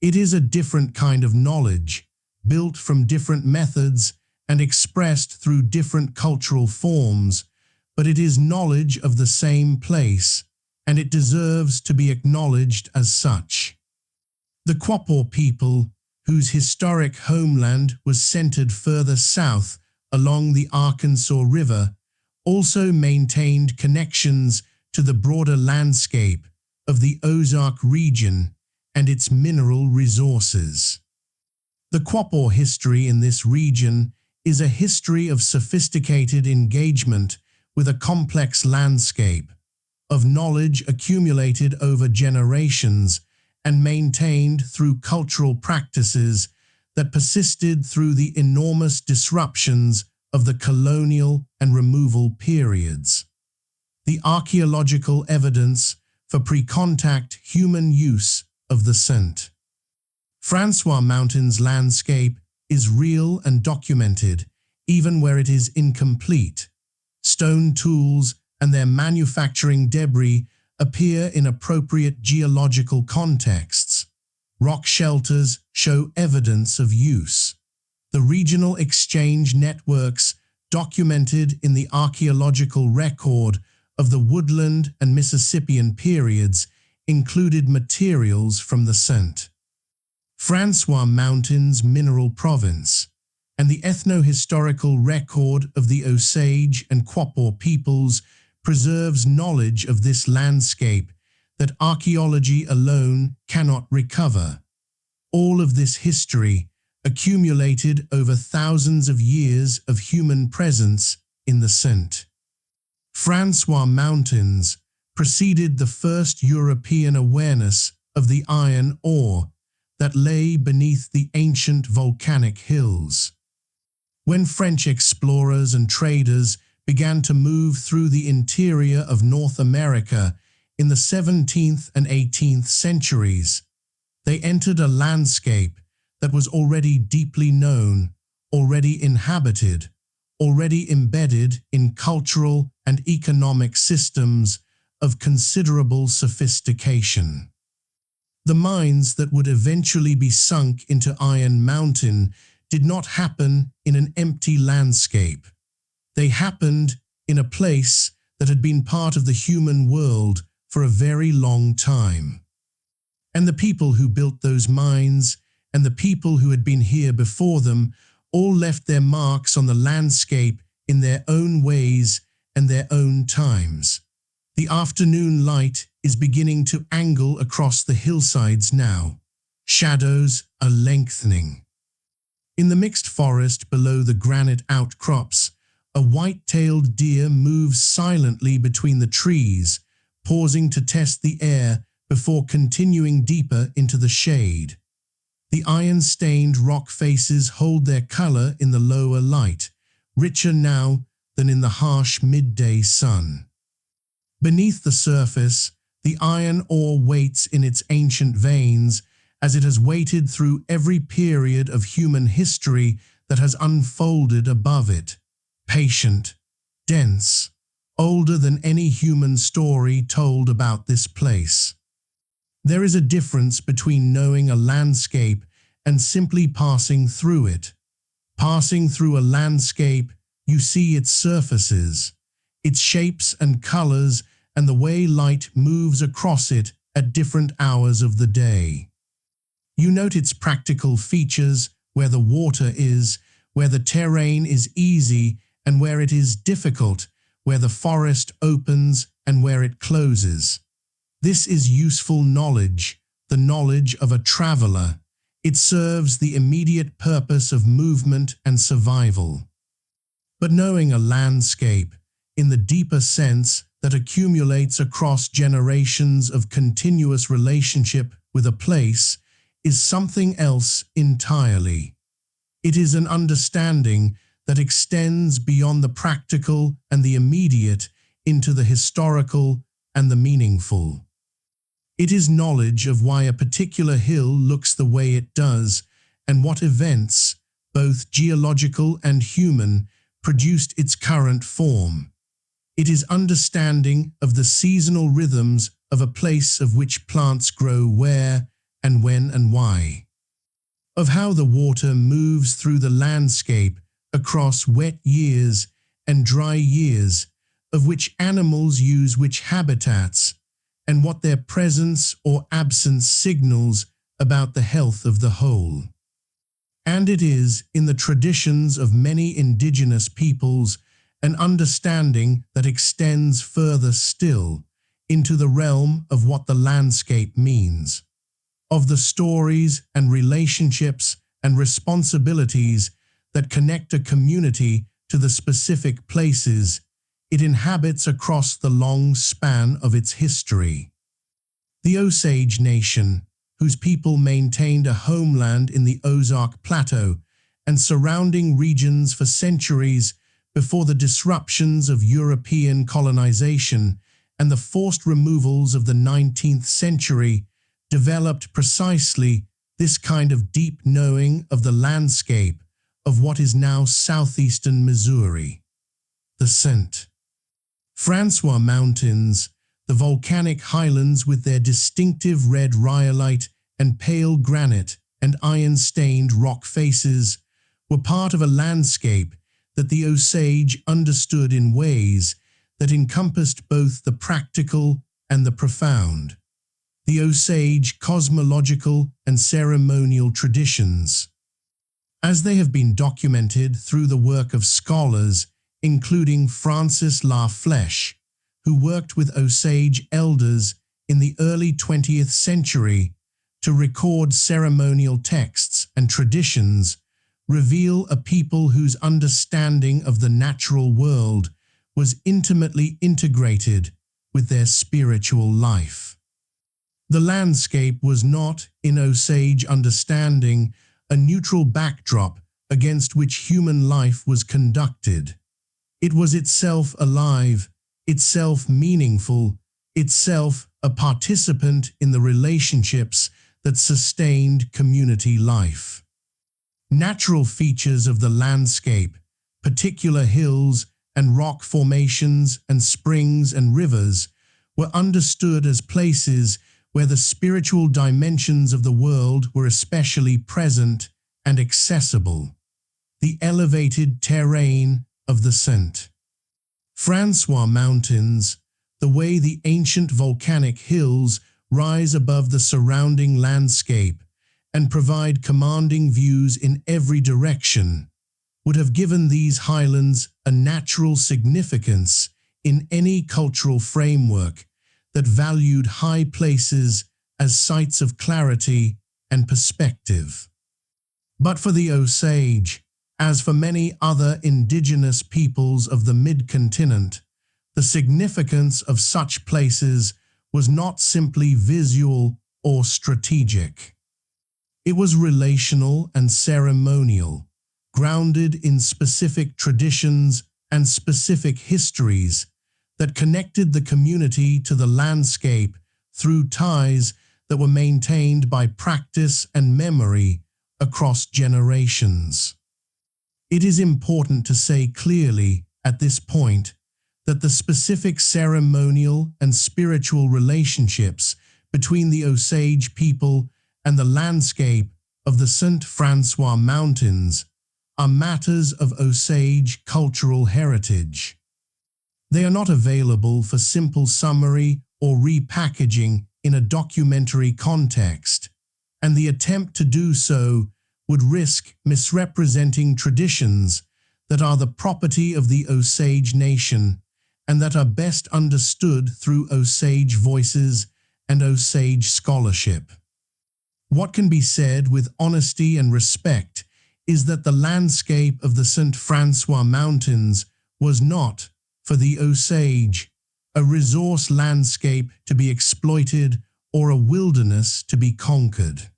It is a different kind of knowledge, built from different methods and expressed through different cultural forms, but it is knowledge of the same place, and it deserves to be acknowledged as such. The Quapaw people, whose historic homeland was centered further south along the Arkansas River, also maintained connections to the broader landscape of the Ozark region and its mineral resources. The Quapaw history in this region is a history of sophisticated engagement with a complex landscape, of knowledge accumulated over generations and maintained through cultural practices that persisted through the enormous disruptions of the colonial and removal periods. The archaeological evidence for pre-contact human use of the St. Francois Mountains landscape is real and documented, even where it is incomplete. Stone tools and their manufacturing debris appear in appropriate geological contexts. Rock shelters show evidence of use. The regional exchange networks documented in the archaeological record of the Woodland and Mississippian periods included materials from the St. Francois Mountains mineral province, and the ethno-historical record of the Osage and Quapaw peoples preserves knowledge of this landscape that archaeology alone cannot recover. All of this history accumulated over thousands of years of human presence in the St. Francois Mountains preceded the first European awareness of the iron ore that lay beneath the ancient volcanic hills. When French explorers and traders began to move through the interior of North America in the 17th and 18th centuries, they entered a landscape that was already deeply known, already inhabited, already embedded in cultural and economic systems of considerable sophistication. The mines that would eventually be sunk into Iron Mountain did not happen in an empty landscape. They happened in a place that had been part of the human world for a very long time. And the people who built those mines and the people who had been here before them all left their marks on the landscape in their own ways and their own times. The afternoon light is beginning to angle across the hillsides now. Shadows are lengthening. In the mixed forest below the granite outcrops, a white-tailed deer moves silently between the trees, pausing to test the air before continuing deeper into the shade. The iron-stained rock faces hold their color in the lower light, richer now than in the harsh midday sun. Beneath the surface, the iron ore waits in its ancient veins as it has waited through every period of human history that has unfolded above it. Patient, dense, older than any human story told about this place. There is a difference between knowing a landscape and simply passing through it. Passing through a landscape, you see its surfaces, its shapes and colors, and the way light moves across it at different hours of the day. You note its practical features, where the water is, where the terrain is easy, and where it is difficult, where the forest opens and where it closes. This is useful knowledge, the knowledge of a traveler, It serves the immediate purpose of movement and survival. But knowing a landscape, in the deeper sense that accumulates across generations of continuous relationship with a place, is something else entirely. It is an understanding that extends beyond the practical and the immediate into the historical and the meaningful. It is knowledge of why a particular hill looks the way it does and what events, both geological and human, produced its current form. It is understanding of the seasonal rhythms of a place of which plants grow where and when and why. Of how the water moves through the landscape across wet years and dry years, of which animals use which habitats, and what their presence or absence signals about the health of the whole. And it is, in the traditions of many indigenous peoples, an understanding that extends further still into the realm of what the landscape means, of the stories and relationships and responsibilities that connect a community to the specific places it inhabits across the long span of its history. The Osage Nation, whose people maintained a homeland in the Ozark Plateau and surrounding regions for centuries before the disruptions of European colonization and the forced removals of the 19th century, developed precisely this kind of deep knowing of the landscape of what is now southeastern Missouri. The St. Francois Mountains, the volcanic highlands with their distinctive red rhyolite and pale granite and iron-stained rock faces, were part of a landscape that the Osage understood in ways that encompassed both the practical and the profound. The Osage cosmological and ceremonial traditions, as they have been documented through the work of scholars, including Francis La Flèche, who worked with Osage elders in the early 20th century to record ceremonial texts and traditions, reveal a people whose understanding of the natural world was intimately integrated with their spiritual life. The landscape was not, in Osage understanding, a neutral backdrop against which human life was conducted. It was itself alive, itself meaningful, itself a participant in the relationships that sustained community life. Natural features of the landscape, particular hills and rock formations and springs and rivers, were understood as places where the spiritual dimensions of the world were especially present and accessible. The elevated terrain of the St. Francois Mountains, the way the ancient volcanic hills rise above the surrounding landscape and provide commanding views in every direction, would have given these highlands a natural significance in any cultural framework that valued high places as sites of clarity and perspective. But for the Osage, as for many other indigenous peoples of the mid-continent, the significance of such places was not simply visual or strategic. It was relational and ceremonial, grounded in specific traditions and specific histories that connected the community to the landscape through ties that were maintained by practice and memory across generations. It is important to say clearly at this point that the specific ceremonial and spiritual relationships between the Osage people and the landscape of the St. Francois Mountains are matters of Osage cultural heritage. They are not available for simple summary or repackaging in a documentary context, and the attempt to do so would risk misrepresenting traditions that are the property of the Osage Nation and that are best understood through Osage voices and Osage scholarship. What can be said with honesty and respect is that the landscape of the St. Francois Mountains was not, for the Osage, a resource landscape to be exploited or a wilderness to be conquered.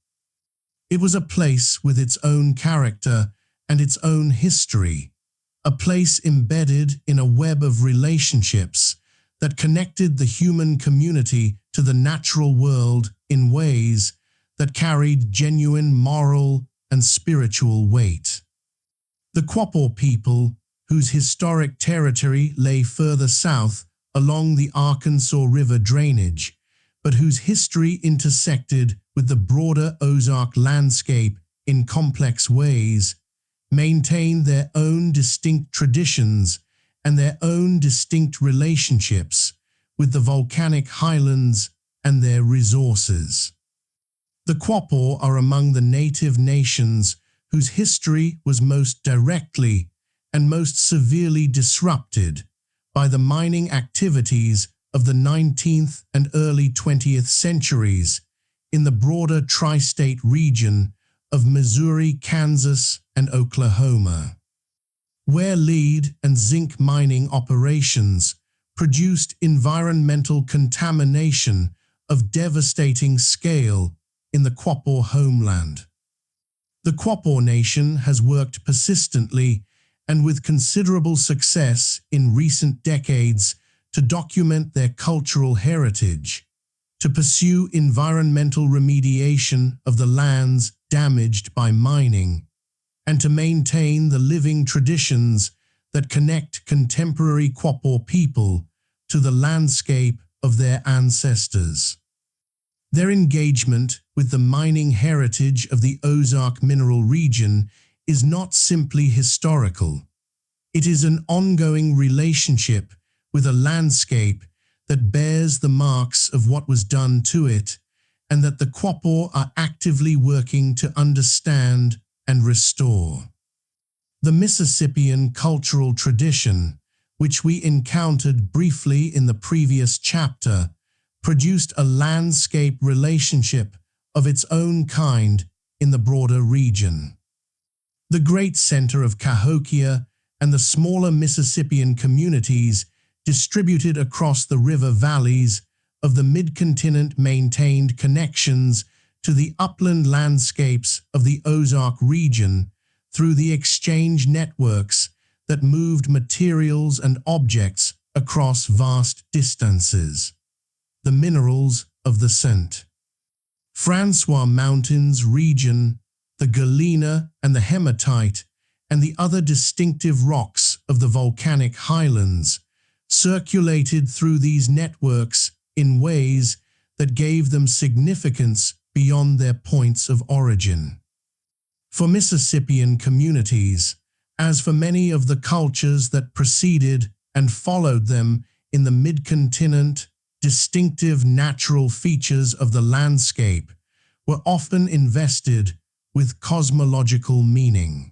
It was a place with its own character and its own history, a place embedded in a web of relationships that connected the human community to the natural world in ways that carried genuine moral and spiritual weight. The Quapaw people, whose historic territory lay further south along the Arkansas River drainage, but whose history intersected with the broader Ozark landscape in complex ways, maintain their own distinct traditions and their own distinct relationships with the volcanic highlands and their resources. The Quapaw are among the native nations whose history was most directly and most severely disrupted by the mining activities of the 19th and early 20th centuries in the broader tri-state region of Missouri, Kansas, and Oklahoma, where lead and zinc mining operations produced environmental contamination of devastating scale in the Quapaw homeland. The Quapaw Nation has worked persistently and with considerable success in recent decades to document their cultural heritage, to pursue environmental remediation of the lands damaged by mining, and to maintain the living traditions that connect contemporary Quapaw people to the landscape of their ancestors. Their engagement with the mining heritage of the Ozark mineral region is not simply historical. It is an ongoing relationship with a landscape that bears the marks of what was done to it, and that the Quapaw are actively working to understand and restore. The Mississippian cultural tradition, which we encountered briefly in the previous chapter, produced a landscape relationship of its own kind in the broader region. The great center of Cahokia and the smaller Mississippian communities distributed across the river valleys of the mid-continent maintained connections to the upland landscapes of the Ozark region through the exchange networks that moved materials and objects across vast distances. The minerals of the St. Francois Mountains region, the galena and the hematite, and the other distinctive rocks of the volcanic highlands, circulated through these networks in ways that gave them significance beyond their points of origin. For Mississippian communities, as for many of the cultures that preceded and followed them in the mid-continent, distinctive natural features of the landscape were often invested with cosmological meaning.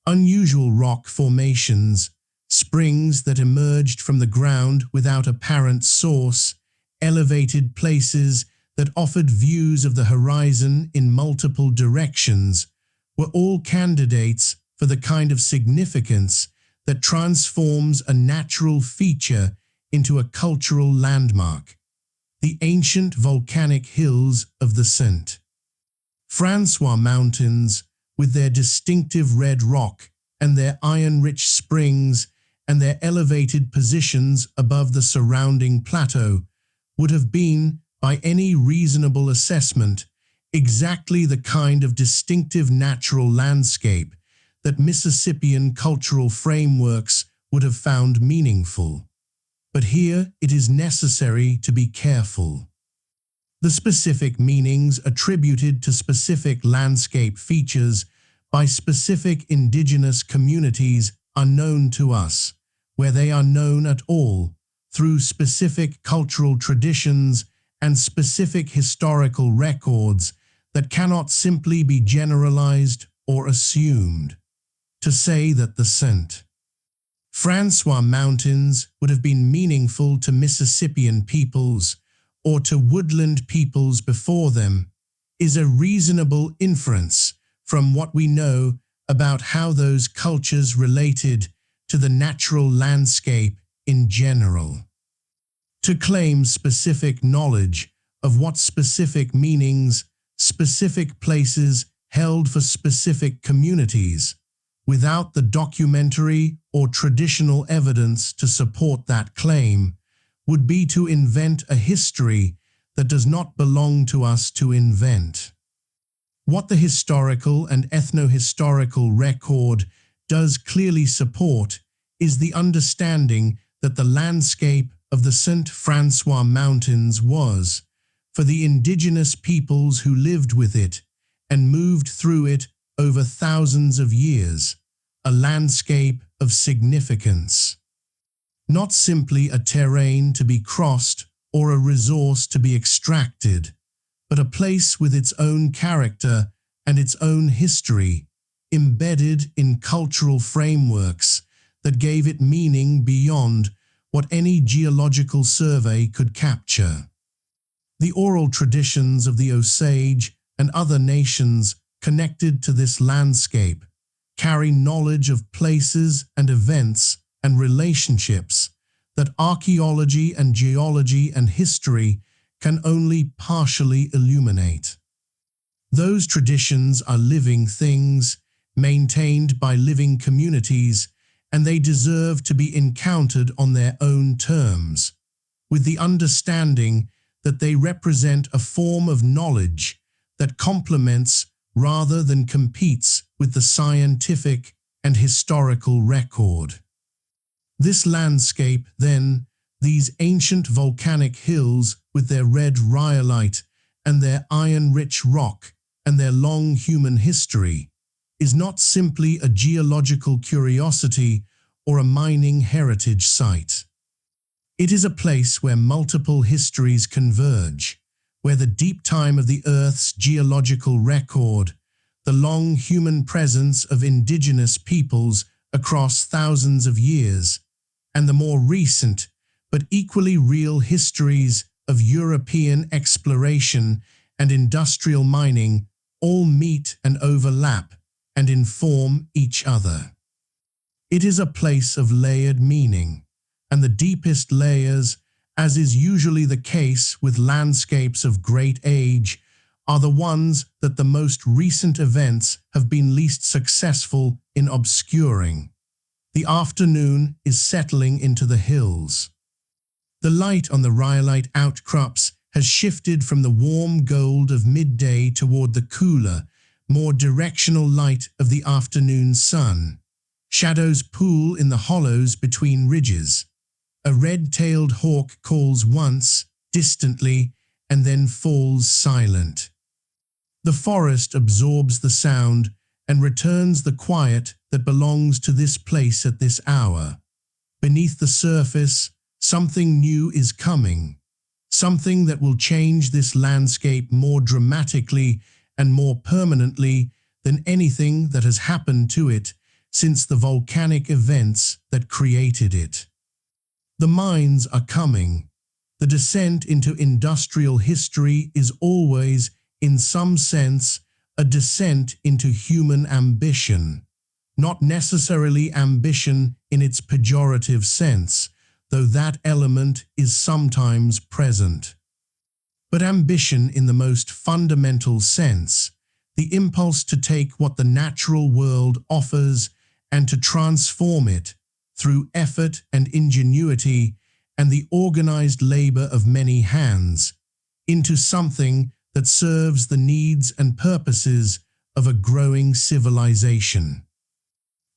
Unusual rock formations, springs that emerged from the ground without apparent source, elevated places that offered views of the horizon in multiple directions, were all candidates for the kind of significance that transforms a natural feature into a cultural landmark: the ancient volcanic hills of the St. Francois Mountains, with their distinctive red rock and their iron-rich springs and their elevated positions above the surrounding plateau, would have been, by any reasonable assessment, exactly the kind of distinctive natural landscape that Mississippian cultural frameworks would have found meaningful. But here it is necessary to be careful. The specific meanings attributed to specific landscape features by specific indigenous communities are known to us, where they are known at all, through specific cultural traditions and specific historical records that cannot simply be generalized or assumed. To say that the St. Francois Mountains would have been meaningful to Mississippian peoples or to woodland peoples before them is a reasonable inference from what we know about how those cultures related to the natural landscape in general. To claim specific knowledge of what specific meanings specific places held for specific communities, without the documentary or traditional evidence to support that claim, would be to invent a history that does not belong to us to invent. What the historical and ethno-historical record does clearly support is the understanding that the landscape of the St. Francois Mountains was, for the indigenous peoples who lived with it and moved through it over thousands of years, a landscape of significance. Not simply a terrain to be crossed or a resource to be extracted, but a place with its own character and its own history, embedded in cultural frameworks that gave it meaning beyond what any geological survey could capture. The oral traditions of the Osage and other nations connected to this landscape carry knowledge of places and events and relationships that archaeology and geology and history can only partially illuminate. Those traditions are living things, maintained by living communities, and they deserve to be encountered on their own terms, with the understanding that they represent a form of knowledge that complements rather than competes with the scientific and historical record. This landscape, then, these ancient volcanic hills with their red rhyolite and their iron-rich rock and their long human history, is not simply a geological curiosity or a mining heritage site. It is a place where multiple histories converge, where the deep time of the Earth's geological record, the long human presence of indigenous peoples across thousands of years, and the more recent but equally real histories of European exploration and industrial mining all meet and overlap and inform each other. It is a place of layered meaning, and the deepest layers, as is usually the case with landscapes of great age, are the ones that the most recent events have been least successful in obscuring. The afternoon is settling into the hills. The light on the rhyolite outcrops has shifted from the warm gold of midday toward the cooler, more directional light of the afternoon sun. Shadows pool in the hollows between ridges. A red-tailed hawk calls once, distantly, and then falls silent. The forest absorbs the sound and returns the quiet that belongs to this place at this hour. Beneath the surface, something new is coming, something that will change this landscape more dramatically and more permanently than anything that has happened to it since the volcanic events that created it. The mines are coming. The descent into industrial history is always, in some sense, a descent into human ambition, not necessarily ambition in its pejorative sense, though that element is sometimes present. But ambition in the most fundamental sense, the impulse to take what the natural world offers and to transform it through effort and ingenuity and the organized labor of many hands into something that serves the needs and purposes of a growing civilization.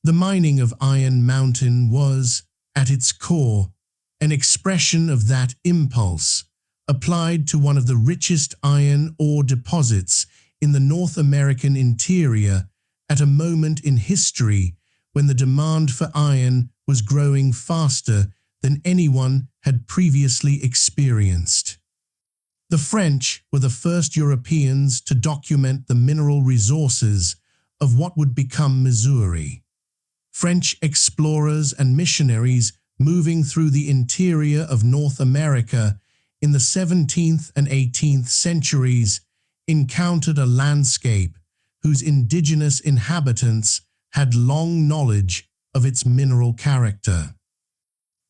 The mining of Iron Mountain was, at its core, an expression of that impulse, applied to one of the richest iron ore deposits in the North American interior at a moment in history when the demand for iron was growing faster than anyone had previously experienced. The French were the first Europeans to document the mineral resources of what would become Missouri. French explorers and missionaries moving through the interior of North America in the 17th and 18th centuries encountered a landscape whose indigenous inhabitants had long knowledge of its mineral character.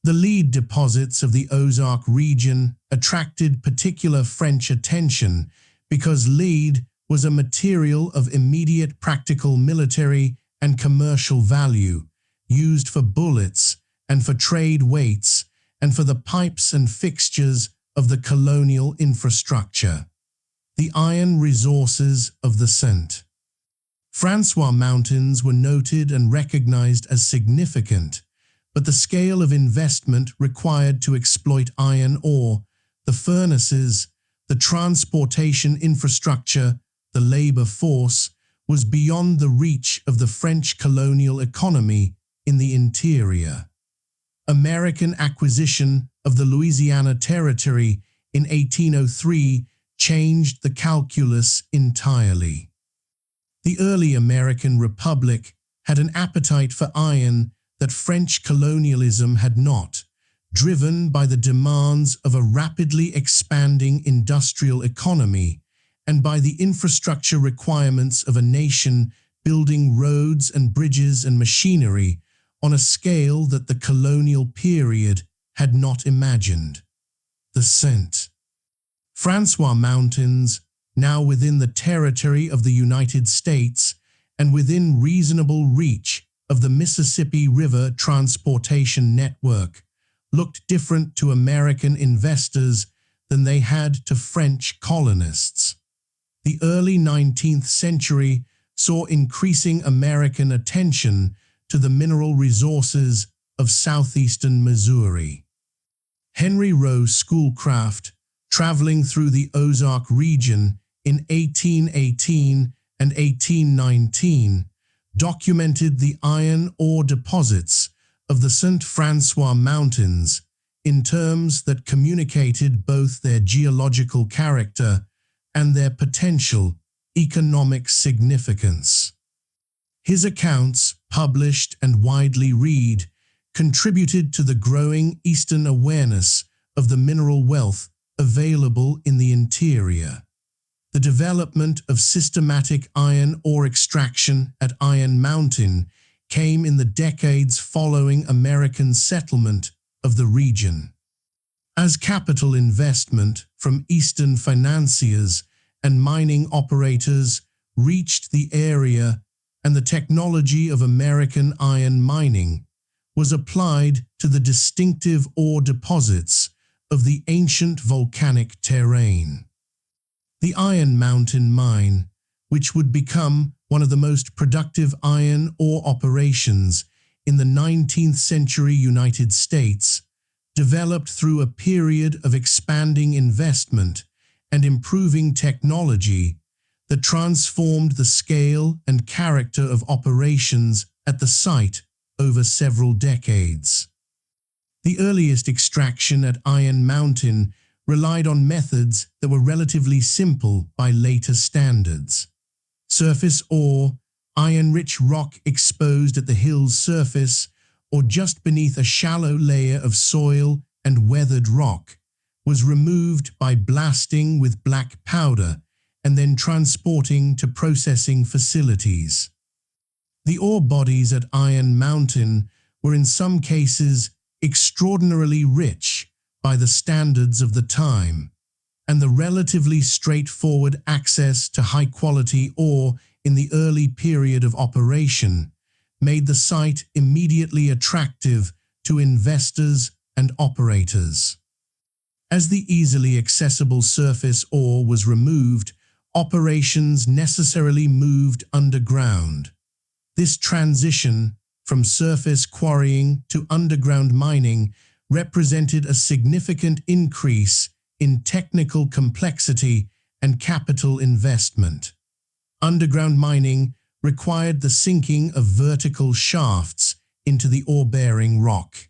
The lead deposits of the Ozark region attracted particular French attention because lead was a material of immediate practical military and commercial value, used for bullets and for trade weights and for the pipes and fixtures of the colonial infrastructure. The iron resources of the St. Francois Mountains were noted and recognized as significant, but the scale of investment required to exploit iron ore, the furnaces, the transportation infrastructure, the labor force, was beyond the reach of the French colonial economy in the interior. American acquisition of the Louisiana Territory in 1803 changed the calculus entirely. The early American Republic had an appetite for iron that French colonialism had not, driven by the demands of a rapidly expanding industrial economy and by the infrastructure requirements of a nation building roads and bridges and machinery on a scale that the colonial period had not imagined. The St. Francois Mountains, now within the territory of the United States and within reasonable reach of the Mississippi River transportation network, looked different to American investors than they had to French colonists. The early 19th century saw increasing American attention to the mineral resources of southeastern Missouri. Henry Rowe Schoolcraft, traveling through the Ozark region in 1818 and 1819, documented the iron ore deposits of the St. Francois Mountains in terms that communicated both their geological character and their potential economic significance. His accounts, published and widely read, contributed to the growing Eastern awareness of the mineral wealth available in the interior. The development of systematic iron ore extraction at Iron Mountain came in the decades following American settlement of the region. As capital investment from Eastern financiers and mining operators reached the area and the technology of American iron mining was applied to the distinctive ore deposits of the ancient volcanic terrain. The Iron Mountain mine, which would become one of the most productive iron ore operations in the 19th century United States, developed through a period of expanding investment and improving technology that transformed the scale and character of operations at the site over several decades. The earliest extraction at Iron Mountain relied on methods that were relatively simple by later standards. Surface ore, iron-rich rock exposed at the hill's surface or just beneath a shallow layer of soil and weathered rock, was removed by blasting with black powder and then transporting to processing facilities. The ore bodies at Iron Mountain were in some cases extraordinarily rich by the standards of the time, and the relatively straightforward access to high-quality ore in the early period of operation made the site immediately attractive to investors and operators. As the easily accessible surface ore was removed, operations necessarily moved underground. This transition from surface quarrying to underground mining represented a significant increase in technical complexity and capital investment. Underground mining required the sinking of vertical shafts into the ore-bearing rock.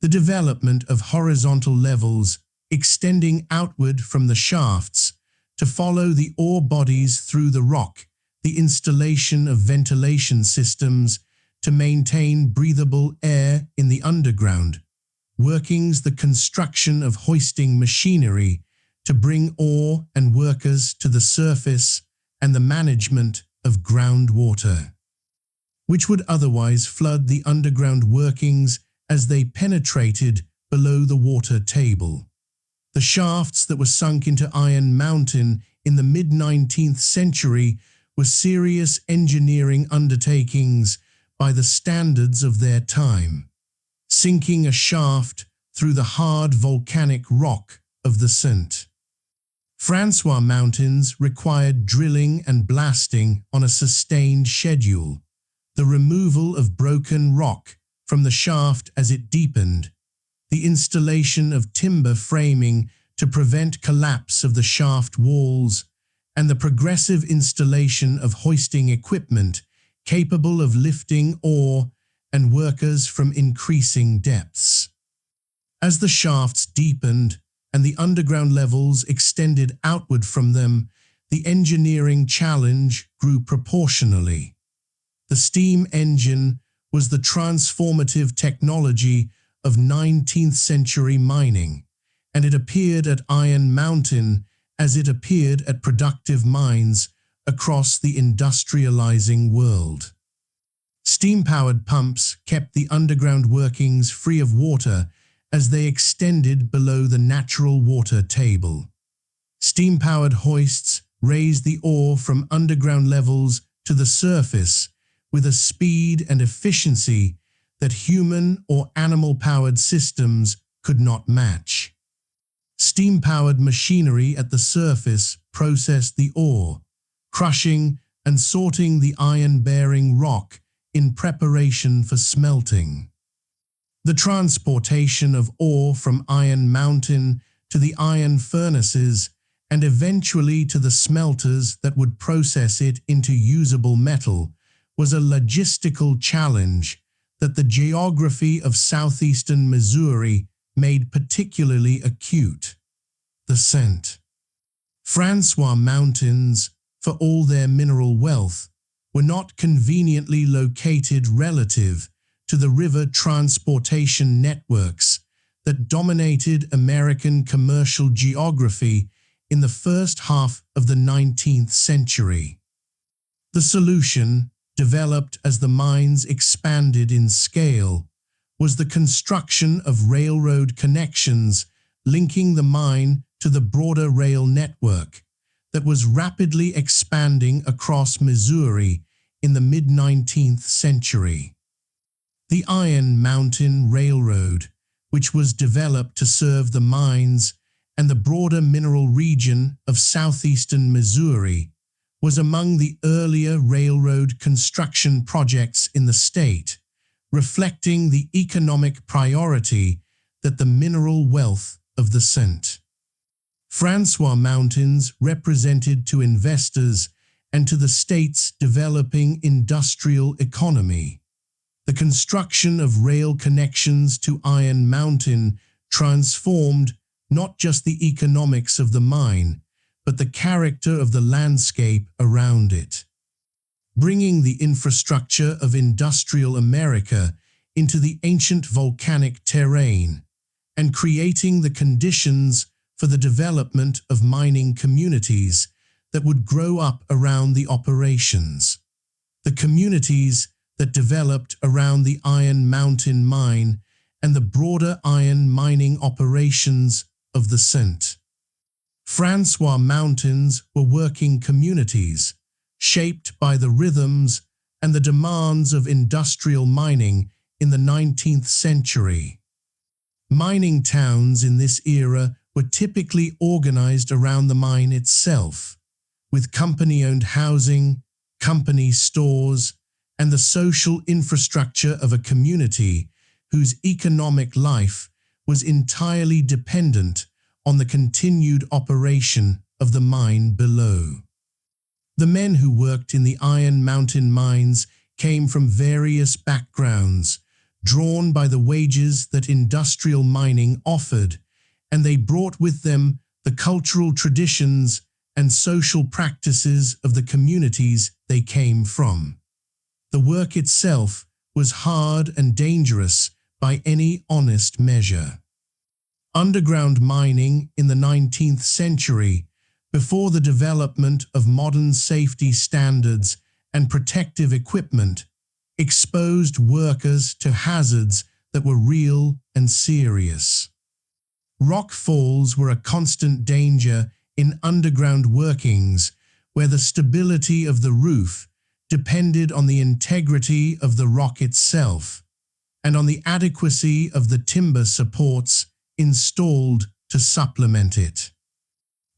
The development of horizontal levels extending outward from the shafts to follow the ore bodies through the rock, the installation of ventilation systems to maintain breathable air in the underground, workings the construction of hoisting machinery to bring ore and workers to the surface and the management of groundwater, which would otherwise flood the underground workings as they penetrated below the water table. The shafts that were sunk into Iron Mountain in the mid-19th century were serious engineering undertakings by the standards of their time. Sinking a shaft through the hard volcanic rock of the St. Francois Mountains required drilling and blasting on a sustained schedule, the removal of broken rock from the shaft as it deepened, the installation of timber framing to prevent collapse of the shaft walls, and the progressive installation of hoisting equipment capable of lifting ore and workers from increasing depths. As the shafts deepened and the underground levels extended outward from them, the engineering challenge grew proportionally. The steam engine was the transformative technology of 19th-century mining, and it appeared at Iron Mountain as it appeared at productive mines across the industrializing world. Steam-powered pumps kept the underground workings free of water as they extended below the natural water table. Steam-powered hoists raised the ore from underground levels to the surface with a speed and efficiency that human or animal-powered systems could not match. Steam-powered machinery at the surface processed the ore, crushing and sorting the iron-bearing rock in preparation for smelting. The transportation of ore from Iron Mountain to the iron furnaces and eventually to the smelters that would process it into usable metal was a logistical challenge that the geography of southeastern Missouri made particularly acute. The St. Francois Mountains, for all their mineral wealth, were not conveniently located relative to the river transportation networks that dominated American commercial geography in the first half of the 19th century. The solution, developed as the mines expanded in scale, was the construction of railroad connections linking the mine to the broader rail network that was rapidly expanding across Missouri in the mid-19th century. The Iron Mountain Railroad, which was developed to serve the mines and the broader mineral region of southeastern Missouri, was among the earlier railroad construction projects in the state, reflecting the economic priority that the mineral wealth of the St. Francois Mountains represented to investors and to the state's developing industrial economy. The construction of rail connections to Iron Mountain transformed not just the economics of the mine, but the character of the landscape around it, bringing the infrastructure of industrial America into the ancient volcanic terrain and creating the conditions for the development of mining communities that would grow up around the operations. The communities that developed around the Iron Mountain mine and the broader iron mining operations of the St. Francois Mountains were working communities, shaped by the rhythms and the demands of industrial mining in the 19th century. Mining towns in this era were typically organized around the mine itself, with company-owned housing, company stores, and the social infrastructure of a community whose economic life was entirely dependent on the continued operation of the mine below. The men who worked in the Iron Mountain mines came from various backgrounds, drawn by the wages that industrial mining offered, and they brought with them the cultural traditions and social practices of the communities they came from. The work itself was hard and dangerous by any honest measure. Underground mining in the 19th century, before the development of modern safety standards and protective equipment, exposed workers to hazards that were real and serious. Rock falls were a constant danger in underground workings, where the stability of the roof depended on the integrity of the rock itself and on the adequacy of the timber supports installed to supplement it.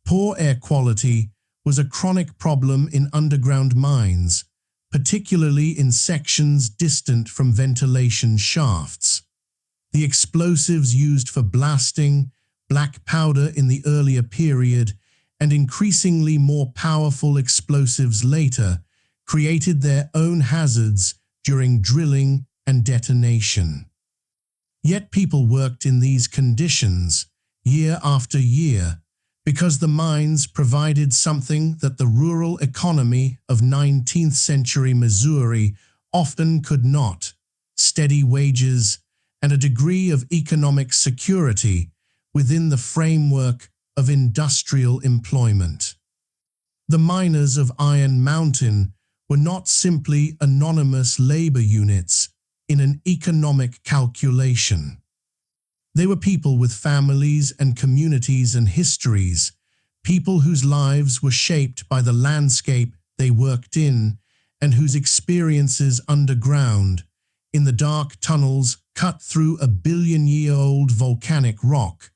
Poor air quality was a chronic problem in underground mines, particularly in sections distant from ventilation shafts. The explosives used for blasting, black powder in the earlier period, and increasingly more powerful explosives later, created their own hazards during drilling and detonation. Yet people worked in these conditions, year after year, because the mines provided something that the rural economy of 19th-century Missouri often could not: steady wages and a degree of economic security within the framework of industrial employment. The miners of Iron Mountain were not simply anonymous labor units in an economic calculation. They were people with families and communities and histories, people whose lives were shaped by the landscape they worked in and whose experiences underground, in the dark tunnels cut through a billion-year-old volcanic rock,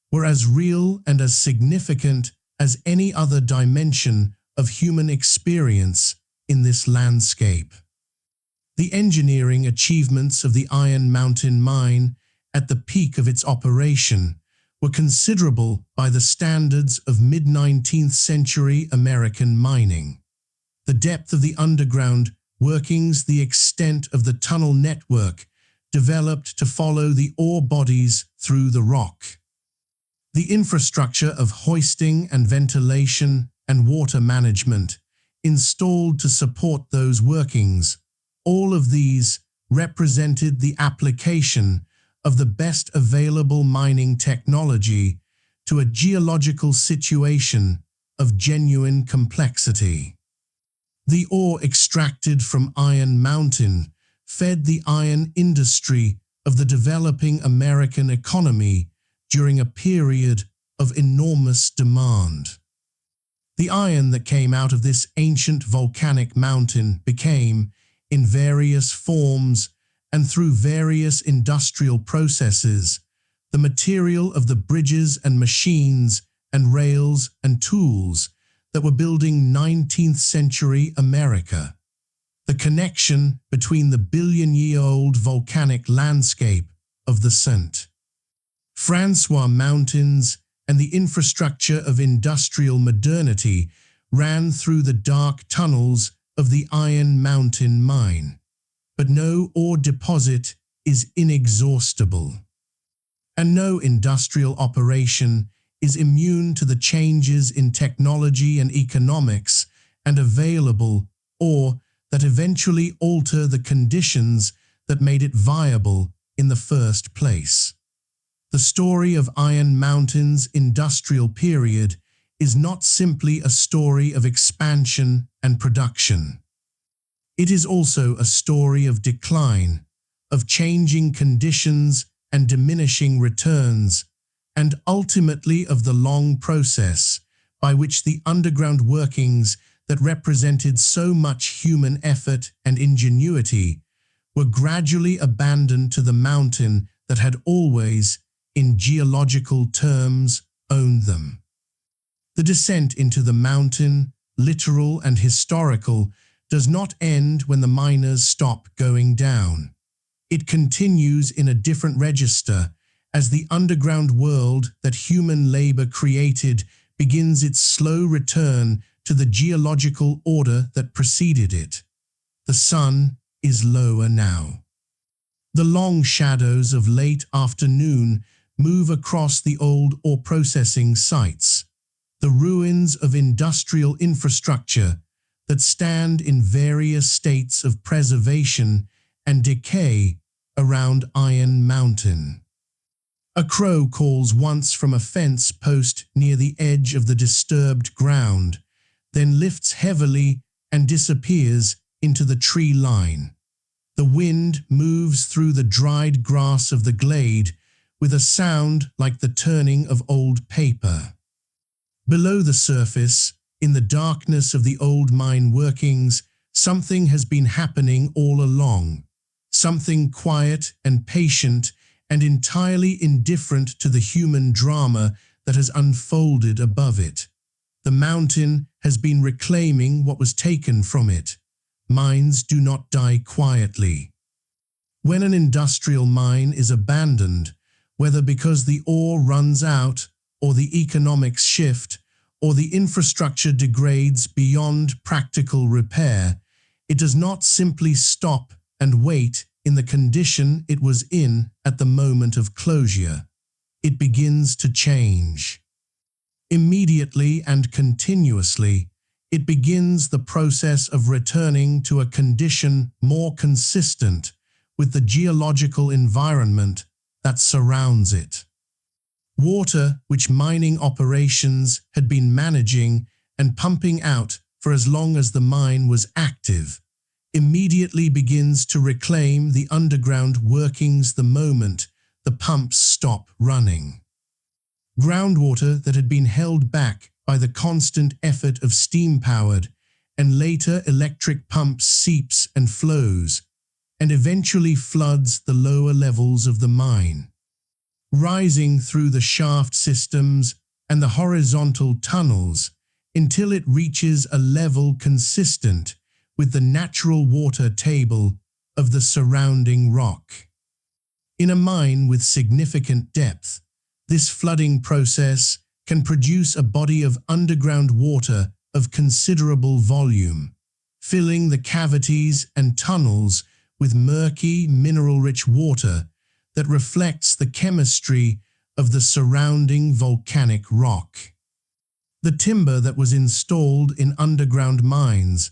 were as real and as significant as any other dimension of human experience in this landscape. The engineering achievements of the Iron Mountain mine at the peak of its operation were considerable by the standards of mid-19th century American mining. The depth of the underground workings, the extent of the tunnel network developed to follow the ore bodies through the rock. The infrastructure of hoisting and ventilation and water management installed to support those workings, all of these represented the application of the best available mining technology to a geological situation of genuine complexity. The ore extracted from Iron Mountain fed the iron industry of the developing American economy during a period of enormous demand. The iron that came out of this ancient volcanic mountain became, in various forms and through various industrial processes, the material of the bridges and machines and rails and tools that were building 19th century America. The connection between the billion-year-old volcanic landscape of the St. Francois Mountains and the infrastructure of industrial modernity ran through the dark tunnels of the Iron Mountain mine. But no ore deposit is inexhaustible, and no industrial operation is immune to the changes in technology and economics and available ore that eventually alter the conditions that made it viable in the first place. The story of Iron Mountain's industrial period is not simply a story of expansion and production. It is also a story of decline, of changing conditions and diminishing returns, and ultimately of the long process by which the underground workings that represented so much human effort and ingenuity were gradually abandoned to the mountain that had always, in geological terms, owned them. The descent into the mountain, literal and historical, does not end when the miners stop going down. It continues in a different register as the underground world that human labor created begins its slow return to the geological order that preceded it. The sun is lower now. The long shadows of late afternoon move across the old ore processing sites, the ruins of industrial infrastructure that stand in various states of preservation and decay around Iron Mountain. A crow calls once from a fence post near the edge of the disturbed ground, then lifts heavily and disappears into the tree line. The wind moves through the dried grass of the glade with a sound like the turning of old paper. Below the surface, in the darkness of the old mine workings, something has been happening all along. Something quiet and patient and entirely indifferent to the human drama that has unfolded above it. The mountain has been reclaiming what was taken from it. Mines do not die quietly. When an industrial mine is abandoned, whether because the ore runs out, or the economics shift, or the infrastructure degrades beyond practical repair, it does not simply stop and wait in the condition it was in at the moment of closure. It begins to change. Immediately and continuously, it begins the process of returning to a condition more consistent with the geological environment that surrounds it. Water, which mining operations had been managing and pumping out for as long as the mine was active, immediately begins to reclaim the underground workings the moment the pumps stop running. Groundwater that had been held back by the constant effort of steam-powered and later electric pumps seeps and flows, and eventually floods the lower levels of the mine, rising through the shaft systems and the horizontal tunnels until it reaches a level consistent with the natural water table of the surrounding rock. In a mine with significant depth, this flooding process can produce a body of underground water of considerable volume, filling the cavities and tunnels with murky, mineral-rich water that reflects the chemistry of the surrounding volcanic rock. The timber that was installed in underground mines,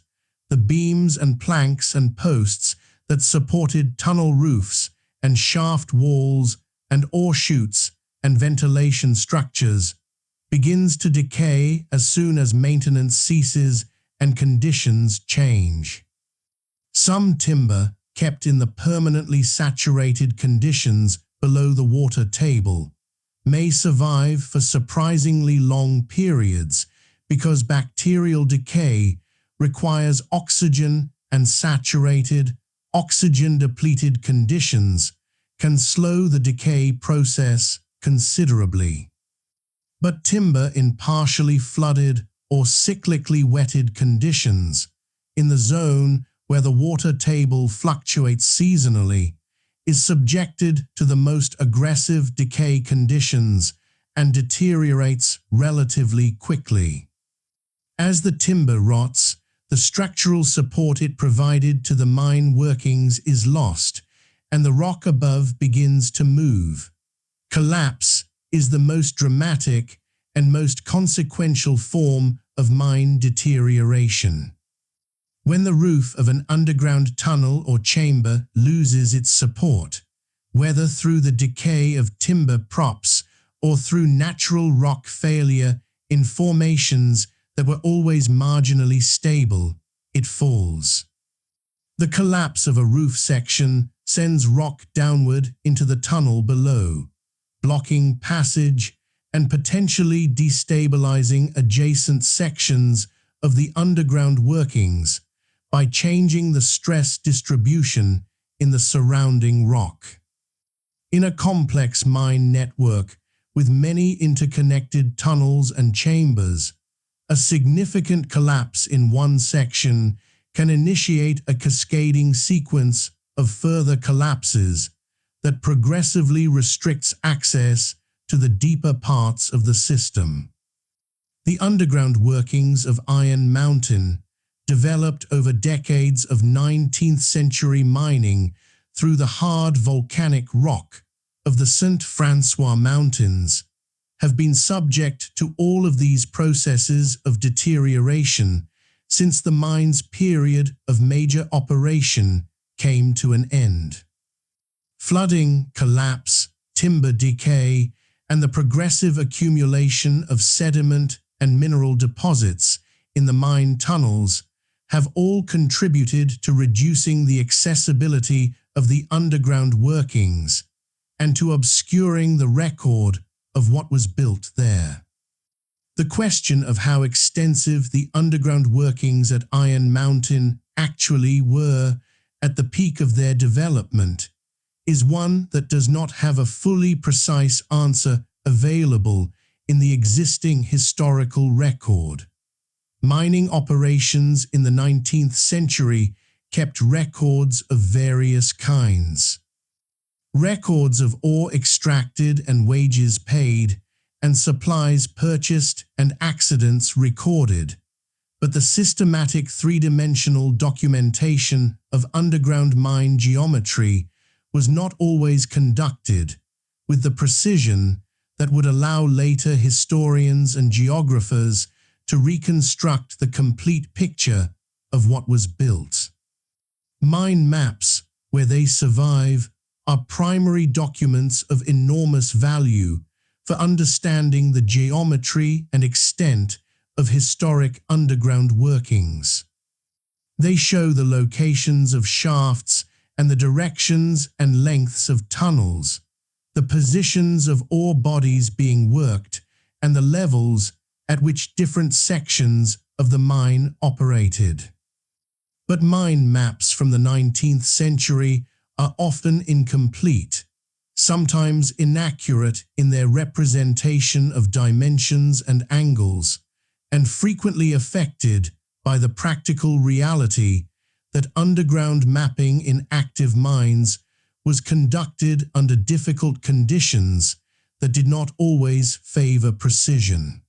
the beams and planks and posts that supported tunnel roofs and shaft walls and ore chutes and ventilation structures, begins to decay as soon as maintenance ceases and conditions change. Some timber, kept in the permanently saturated conditions below the water table, may survive for surprisingly long periods because bacterial decay requires oxygen, and saturated, oxygen-depleted conditions can slow the decay process considerably. But timber in partially flooded or cyclically wetted conditions, in the zone where the water table fluctuates seasonally, is subjected to the most aggressive decay conditions and deteriorates relatively quickly. As the timber rots, the structural support it provided to the mine workings is lost, and the rock above begins to move. Collapse is the most dramatic and most consequential form of mine deterioration. When the roof of an underground tunnel or chamber loses its support, whether through the decay of timber props or through natural rock failure in formations that were always marginally stable, it falls. The collapse of a roof section sends rock downward into the tunnel below, blocking passage and potentially destabilizing adjacent sections of the underground workings by changing the stress distribution in the surrounding rock. In a complex mine network with many interconnected tunnels and chambers, a significant collapse in one section can initiate a cascading sequence of further collapses that progressively restricts access to the deeper parts of the system. The underground workings of Iron Mountain, developed over decades of 19th-century mining through the hard volcanic rock of the Francois Mountains, have been subject to all of these processes of deterioration since the mine's period of major operation came to an end. Flooding, collapse, timber decay, and the progressive accumulation of sediment and mineral deposits in the mine tunnels have all contributed to reducing the accessibility of the underground workings and to obscuring the record of what was built there. The question of how extensive the underground workings at Iron Mountain actually were at the peak of their development is one that does not have a fully precise answer available in the existing historical record. Mining operations in the 19th century kept records of various kinds. Records of ore extracted and wages paid, and supplies purchased and accidents recorded. But the systematic three-dimensional documentation of underground mine geometry was not always conducted with the precision that would allow later historians and geographers to reconstruct the complete picture of what was built. Mine maps, where they survive, are primary documents of enormous value for understanding the geometry and extent of historic underground workings. They show the locations of shafts and the directions and lengths of tunnels, the positions of ore bodies being worked, and the levels at which different sections of the mine operated. But mine maps from the 19th century are often incomplete, sometimes inaccurate in their representation of dimensions and angles, and frequently affected by the practical reality that underground mapping in active mines was conducted under difficult conditions that did not always favor precision.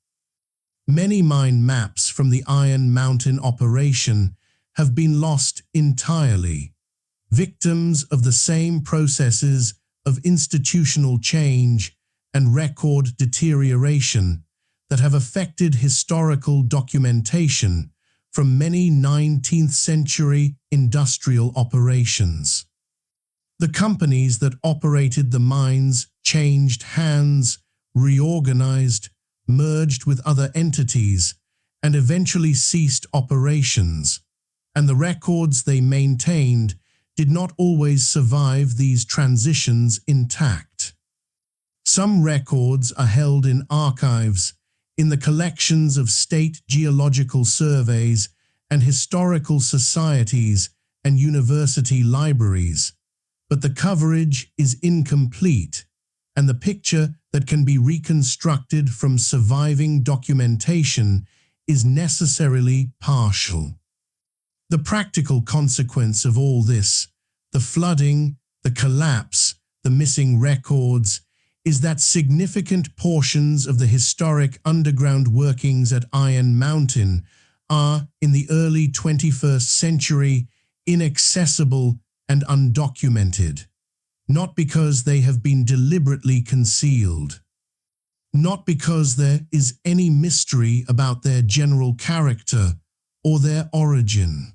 Many mine maps from the Iron Mountain operation have been lost entirely, victims of the same processes of institutional change and record deterioration that have affected historical documentation from many 19th century industrial operations. The companies that operated the mines changed hands, reorganized, merged with other entities, and eventually ceased operations, and the records they maintained did not always survive these transitions intact. Some records are held in archives, in the collections of state geological surveys and historical societies and university libraries, but the coverage is incomplete, and the picture that can be reconstructed from surviving documentation is necessarily partial. The practical consequence of all this, the flooding, the collapse, the missing records, is that significant portions of the historic underground workings at Iron Mountain are, in the early 21st century, inaccessible and undocumented, not because they have been deliberately concealed, not because there is any mystery about their general character or their origin,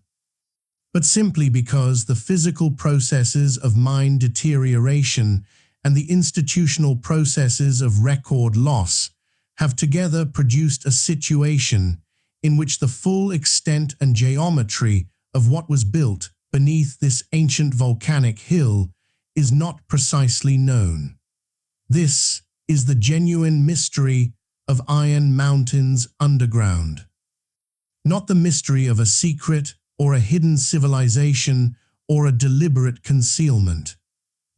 but simply because the physical processes of mine deterioration and the institutional processes of record loss have together produced a situation in which the full extent and geometry of what was built beneath this ancient volcanic hill is not precisely known. This is the genuine mystery of Iron Mountains underground. Not the mystery of a secret or a hidden civilization or a deliberate concealment.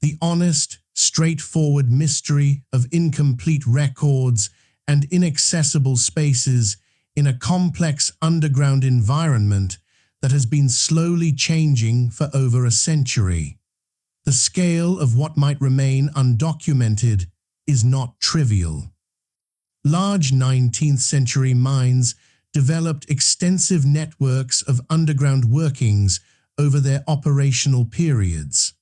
The honest, straightforward mystery of incomplete records and inaccessible spaces in a complex underground environment that has been slowly changing for over a century. The scale of what might remain undocumented is not trivial. Large 19th century mines developed extensive networks of underground workings over their operational periods.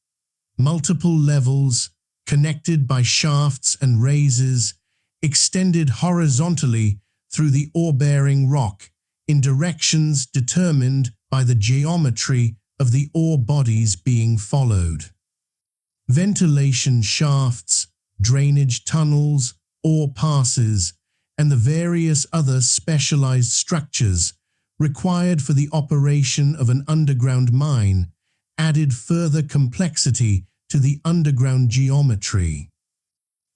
Multiple levels, connected by shafts and raises, extended horizontally through the ore-bearing rock in directions determined by the geometry of the ore bodies being followed. Ventilation shafts, drainage tunnels, ore passes, and the various other specialized structures required for the operation of an underground mine added further complexity to the underground geometry.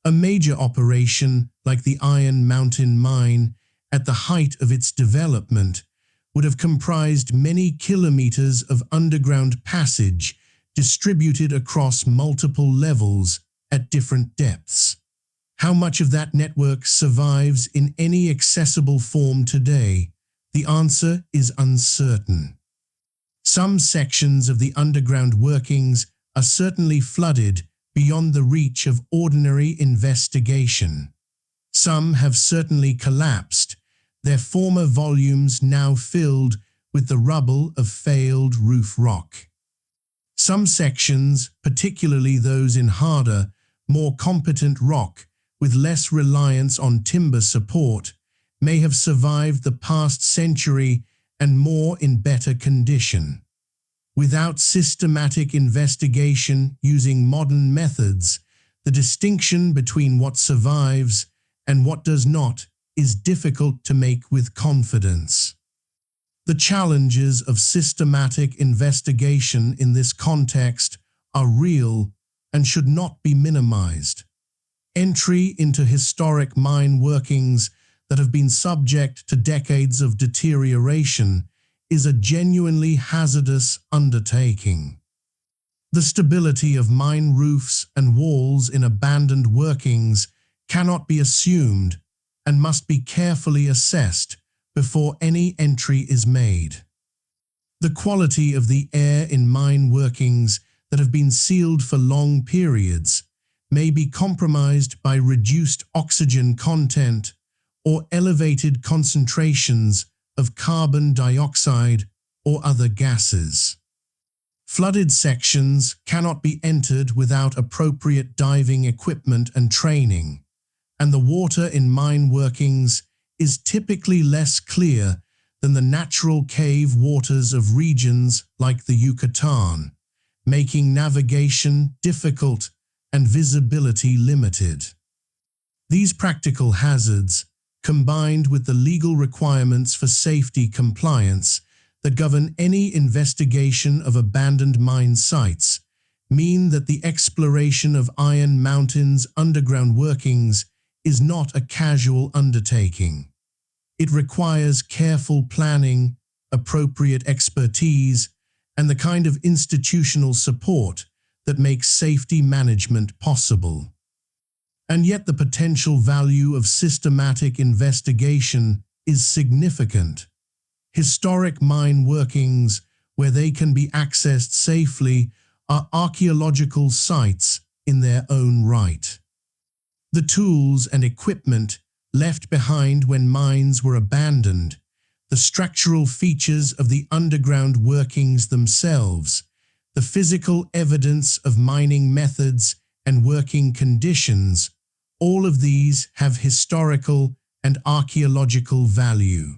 A major operation like the Iron Mountain mine, at the height of its development, would have comprised many kilometers of underground passage distributed across multiple levels at different depths. How much of that network survives in any accessible form today? The answer is uncertain. Some sections of the underground workings are certainly flooded beyond the reach of ordinary investigation. Some have certainly collapsed, their former volumes now filled with the rubble of failed roof rock. Some sections, particularly those in harder, more competent rock with less reliance on timber support, may have survived the past century and more in better condition. Without systematic investigation using modern methods, the distinction between what survives and what does not is difficult to make with confidence. The challenges of systematic investigation in this context are real and should not be minimized. Entry into historic mine workings that have been subject to decades of deterioration is a genuinely hazardous undertaking. The stability of mine roofs and walls in abandoned workings cannot be assumed and must be carefully assessed before any entry is made. The quality of the air in mine workings that have been sealed for long periods may be compromised by reduced oxygen content or elevated concentrations of carbon dioxide or other gases. Flooded sections cannot be entered without appropriate diving equipment and training, and the water in mine workings is typically less clear than the natural cave waters of regions like the Yucatan, making navigation difficult and visibility limited. These practical hazards, combined with the legal requirements for safety compliance that govern any investigation of abandoned mine sites, mean that the exploration of Iron Mountains' underground workings is not a casual undertaking. It requires careful planning, appropriate expertise, and the kind of institutional support that makes safety management possible. And yet the potential value of systematic investigation is significant. Historic mine workings, where they can be accessed safely, are archaeological sites in their own right. The tools and equipment left behind when mines were abandoned, the structural features of the underground workings themselves, the physical evidence of mining methods and working conditions, all of these have historical and archaeological value.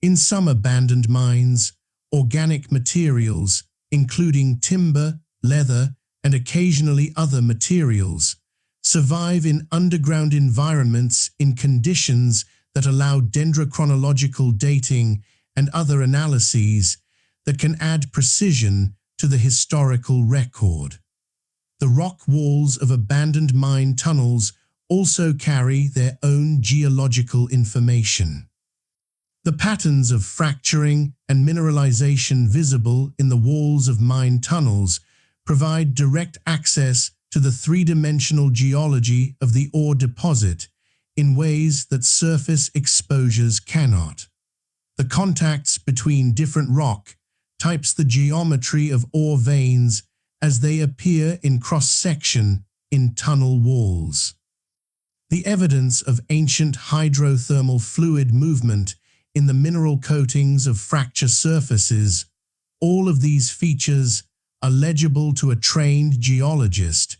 In some abandoned mines, organic materials, including timber, leather, and occasionally other materials, survive in underground environments in conditions that allow dendrochronological dating and other analyses that can add precision to the historical record. The rock walls of abandoned mine tunnels also carry their own geological information. The patterns of fracturing and mineralization visible in the walls of mine tunnels provide direct access to the three-dimensional geology of the ore deposit in ways that surface exposures cannot. The contacts between different rock types the geometry of ore veins as they appear in cross-section in tunnel walls. The evidence of ancient hydrothermal fluid movement in the mineral coatings of fracture surfaces, all of these features are legible to a trained geologist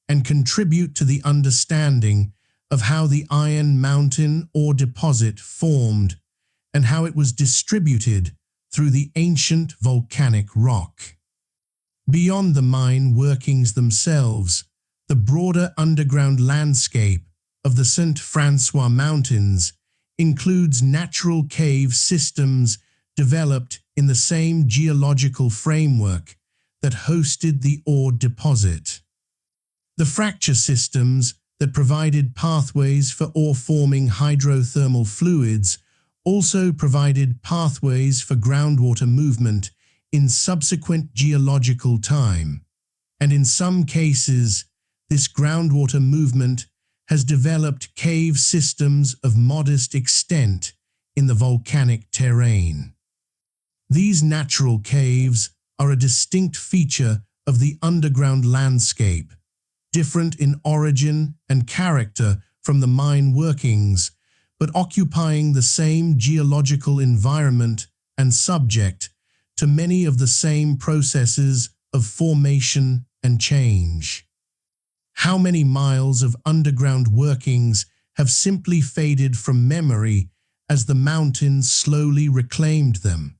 and contribute to the understanding of how the Iron Mountain ore deposit formed and how it was distributed through the ancient volcanic rock. Beyond the mine workings themselves, The broader underground landscape of the St. Francois Mountains includes natural cave systems developed in the same geological framework that hosted the ore deposit. The fracture systems that provided pathways for ore-forming hydrothermal fluids also provided pathways for groundwater movement in subsequent geological time, and in some cases, this groundwater movement has developed cave systems of modest extent in the volcanic terrain. These natural caves are a distinct feature of the underground landscape, different in origin and character from the mine workings, but occupying the same geological environment and subject to many of the same processes of formation and change. How many miles of underground workings have simply faded from memory as the mountains slowly reclaimed them?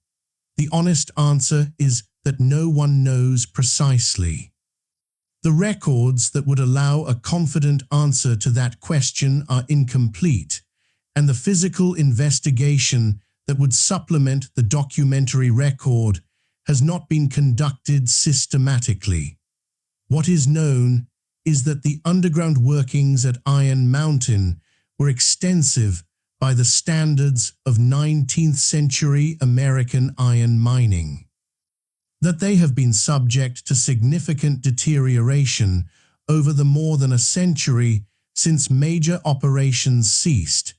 The honest answer is that no one knows precisely. The records that would allow a confident answer to that question are incomplete, and the physical investigation that would supplement the documentary record has not been conducted systematically. What is known is that the underground workings at Iron Mountain were extensive by the standards of 19th-century American iron mining. That they have been subject to significant deterioration over the more than a century since major operations ceased,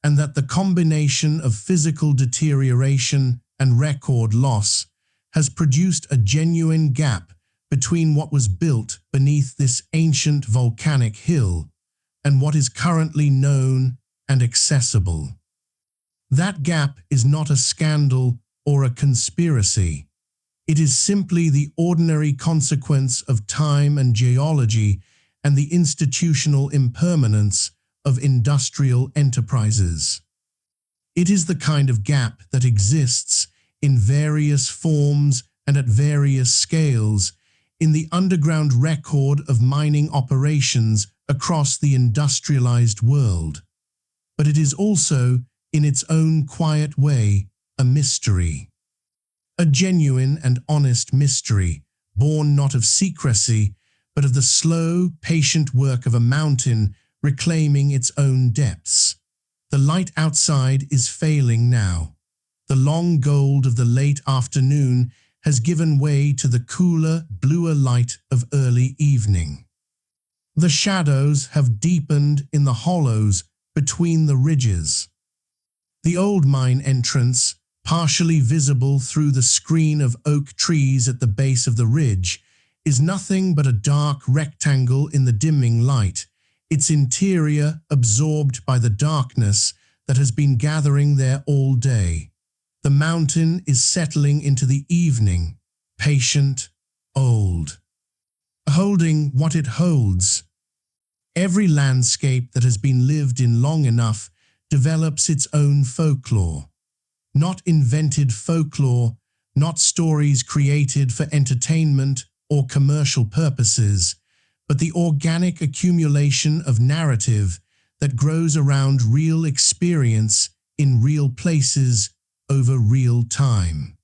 and that the combination of physical deterioration and record loss has produced a genuine gap between what was built beneath this ancient volcanic hill and what is currently known and accessible. That gap is not a scandal or a conspiracy. It is simply the ordinary consequence of time and geology and the institutional impermanence of industrial enterprises. It is the kind of gap that exists in various forms and at various scales in the underground record of mining operations across the industrialized world. But it is also, in its own quiet way, a mystery. A genuine and honest mystery, born not of secrecy, but of the slow, patient work of a mountain reclaiming its own depths. The light outside is failing now. The long gold of the late afternoon has given way to the cooler, bluer light of early evening. The shadows have deepened in the hollows between the ridges. The old mine entrance, partially visible through the screen of oak trees at the base of the ridge, is nothing but a dark rectangle in the dimming light, its interior absorbed by the darkness that has been gathering there all day. The mountain is settling into the evening, patient, old, holding what it holds. Every landscape that has been lived in long enough develops its own folklore. Not invented folklore, not stories created for entertainment or commercial purposes, but the organic accumulation of narrative that grows around real experience in real places over real time.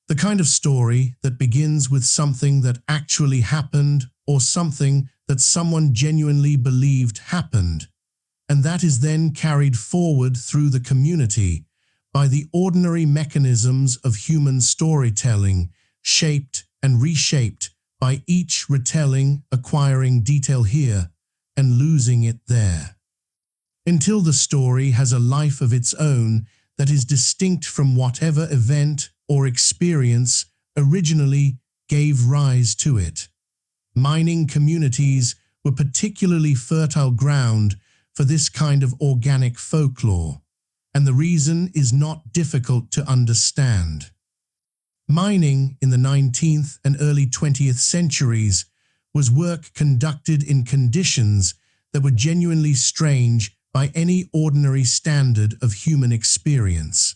The kind of story that begins with something that actually happened or something that someone genuinely believed happened, and that is then carried forward through the community by the ordinary mechanisms of human storytelling, shaped and reshaped by each retelling acquiring detail here and losing it there, until the story has a life of its own that is distinct from whatever event or experience originally gave rise to it. Mining communities were particularly fertile ground for this kind of organic folklore, and the reason is not difficult to understand. Mining in the 19th and early 20th centuries was work conducted in conditions that were genuinely strange by any ordinary standard of human experience.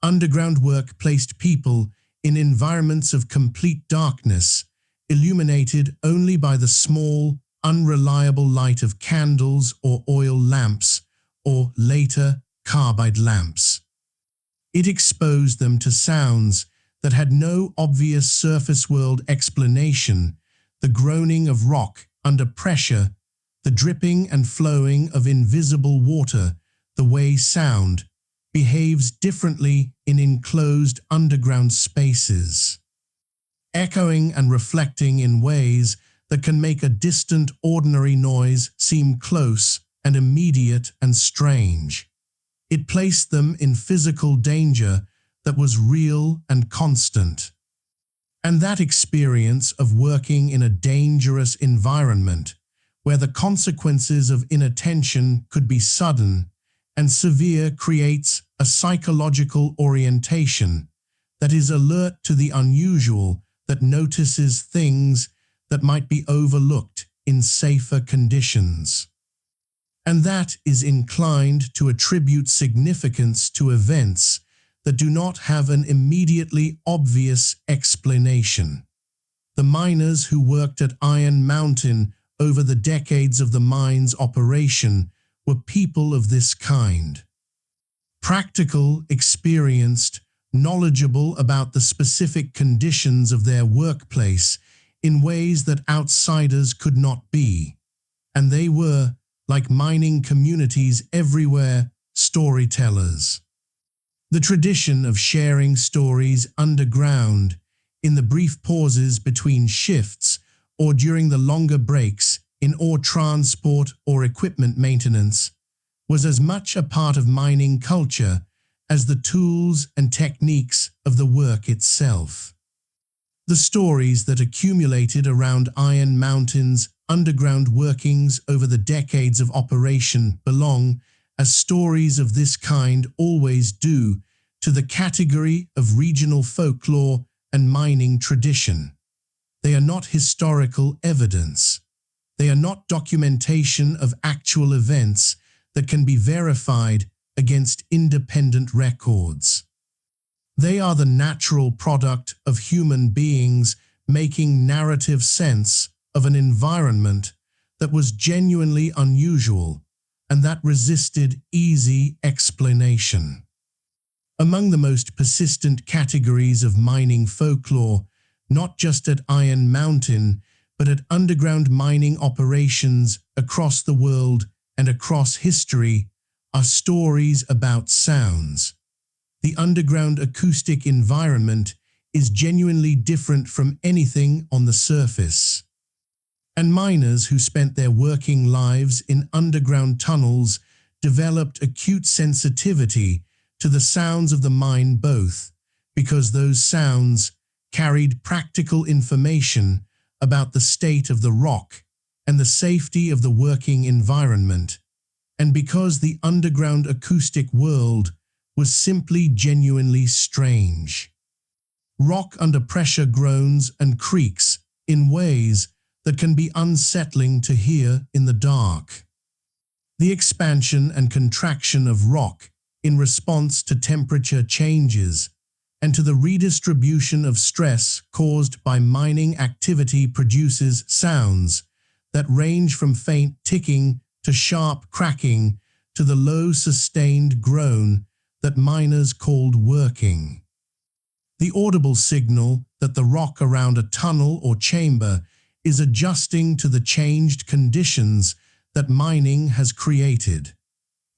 Underground work placed people in environments of complete darkness, illuminated only by the small, unreliable light of candles or oil lamps, or later, carbide lamps. It exposed them to sounds that had no obvious surface world explanation: the groaning of rock under pressure, the dripping and flowing of invisible water, the way sound behaves differently in enclosed underground spaces, echoing and reflecting in ways that can make a distant ordinary noise seem close and immediate and strange. It placed them in physical danger that was real and constant. And that experience of working in a dangerous environment, where the consequences of inattention could be sudden and severe, creates a psychological orientation that is alert to the unusual, that notices things that might be overlooked in safer conditions, and that is inclined to attribute significance to events that do not have an immediately obvious explanation. The miners who worked at Iron Mountain over the decades of the mine's operation were people of this kind. Practical, experienced, knowledgeable about the specific conditions of their workplace in ways that outsiders could not be. And they were, like mining communities everywhere, storytellers. The tradition of sharing stories underground, in the brief pauses between shifts or during the longer breaks in ore transport or equipment maintenance, was as much a part of mining culture as the tools and techniques of the work itself. The stories that accumulated around Iron Mountain's underground workings over the decades of operation belong, as stories of this kind always do, to the category of regional folklore and mining tradition. They are not historical evidence. They are not documentation of actual events that can be verified against independent records. They are the natural product of human beings making narrative sense of an environment that was genuinely unusual and that resisted easy explanation. Among the most persistent categories of mining folklore, not just at Iron Mountain, but at underground mining operations across the world and across history, are stories about sounds. The underground acoustic environment is genuinely different from anything on the surface. And miners who spent their working lives in underground tunnels developed acute sensitivity to the sounds of the mine, both because those sounds carried practical information about the state of the rock and the safety of the working environment, and because the underground acoustic world was simply genuinely strange. Rock under pressure groans and creaks in ways that can be unsettling to hear in the dark. The expansion and contraction of rock in response to temperature changes and to the redistribution of stress caused by mining activity produces sounds that range from faint ticking to sharp cracking to the low sustained groan that miners called working. The audible signal that the rock around a tunnel or chamber is adjusting to the changed conditions that mining has created.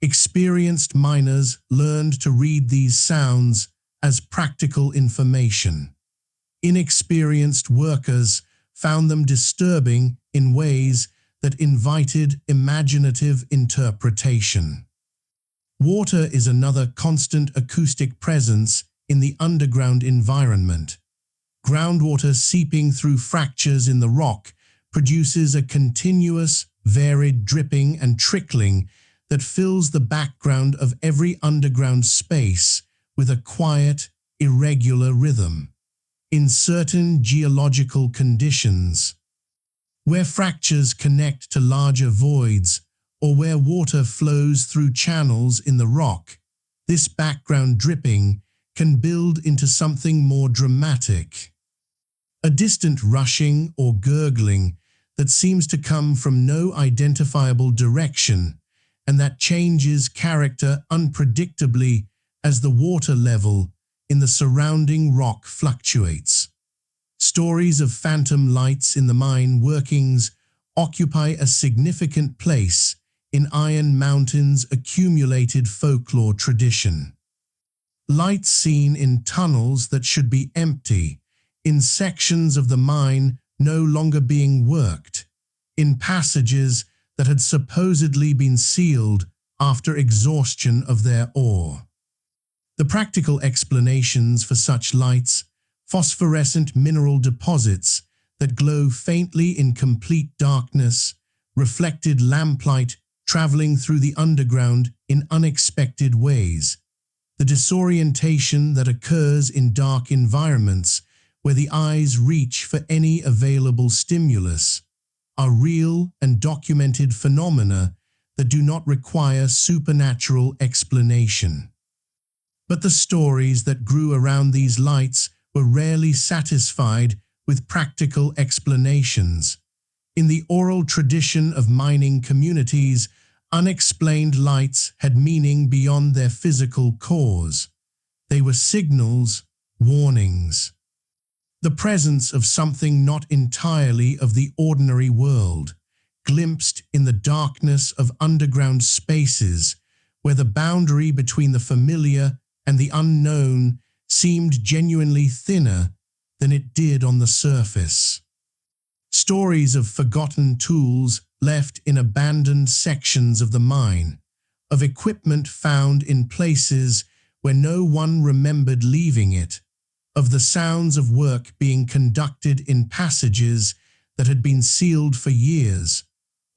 Experienced miners learned to read these sounds as practical information. Inexperienced workers found them disturbing in ways that invited imaginative interpretation. Water is another constant acoustic presence in the underground environment. Groundwater seeping through fractures in the rock produces a continuous, varied dripping and trickling that fills the background of every underground space with a quiet, irregular rhythm. In certain geological conditions, where fractures connect to larger voids or where water flows through channels in the rock, this background dripping can build into something more dramatic. A distant rushing or gurgling that seems to come from no identifiable direction and that changes character unpredictably as the water level in the surrounding rock fluctuates. Stories of phantom lights in the mine workings occupy a significant place in Iron Mountain's accumulated folklore tradition. Lights seen in tunnels that should be empty, in sections of the mine no longer being worked, in passages that had supposedly been sealed after exhaustion of their ore. The practical explanations for such lights: phosphorescent mineral deposits that glow faintly in complete darkness, reflected lamplight traveling through the underground in unexpected ways, the disorientation that occurs in dark environments where the eyes reach for any available stimulus, are real and documented phenomena that do not require supernatural explanation. But the stories that grew around these lights were rarely satisfied with practical explanations. In the oral tradition of mining communities, unexplained lights had meaning beyond their physical cause. They were signals, warnings. The presence of something not entirely of the ordinary world, glimpsed in the darkness of underground spaces where the boundary between the familiar and the unknown seemed genuinely thinner than it did on the surface. Stories of forgotten tools left in abandoned sections of the mine, of equipment found in places where no one remembered leaving it, of the sounds of work being conducted in passages that had been sealed for years.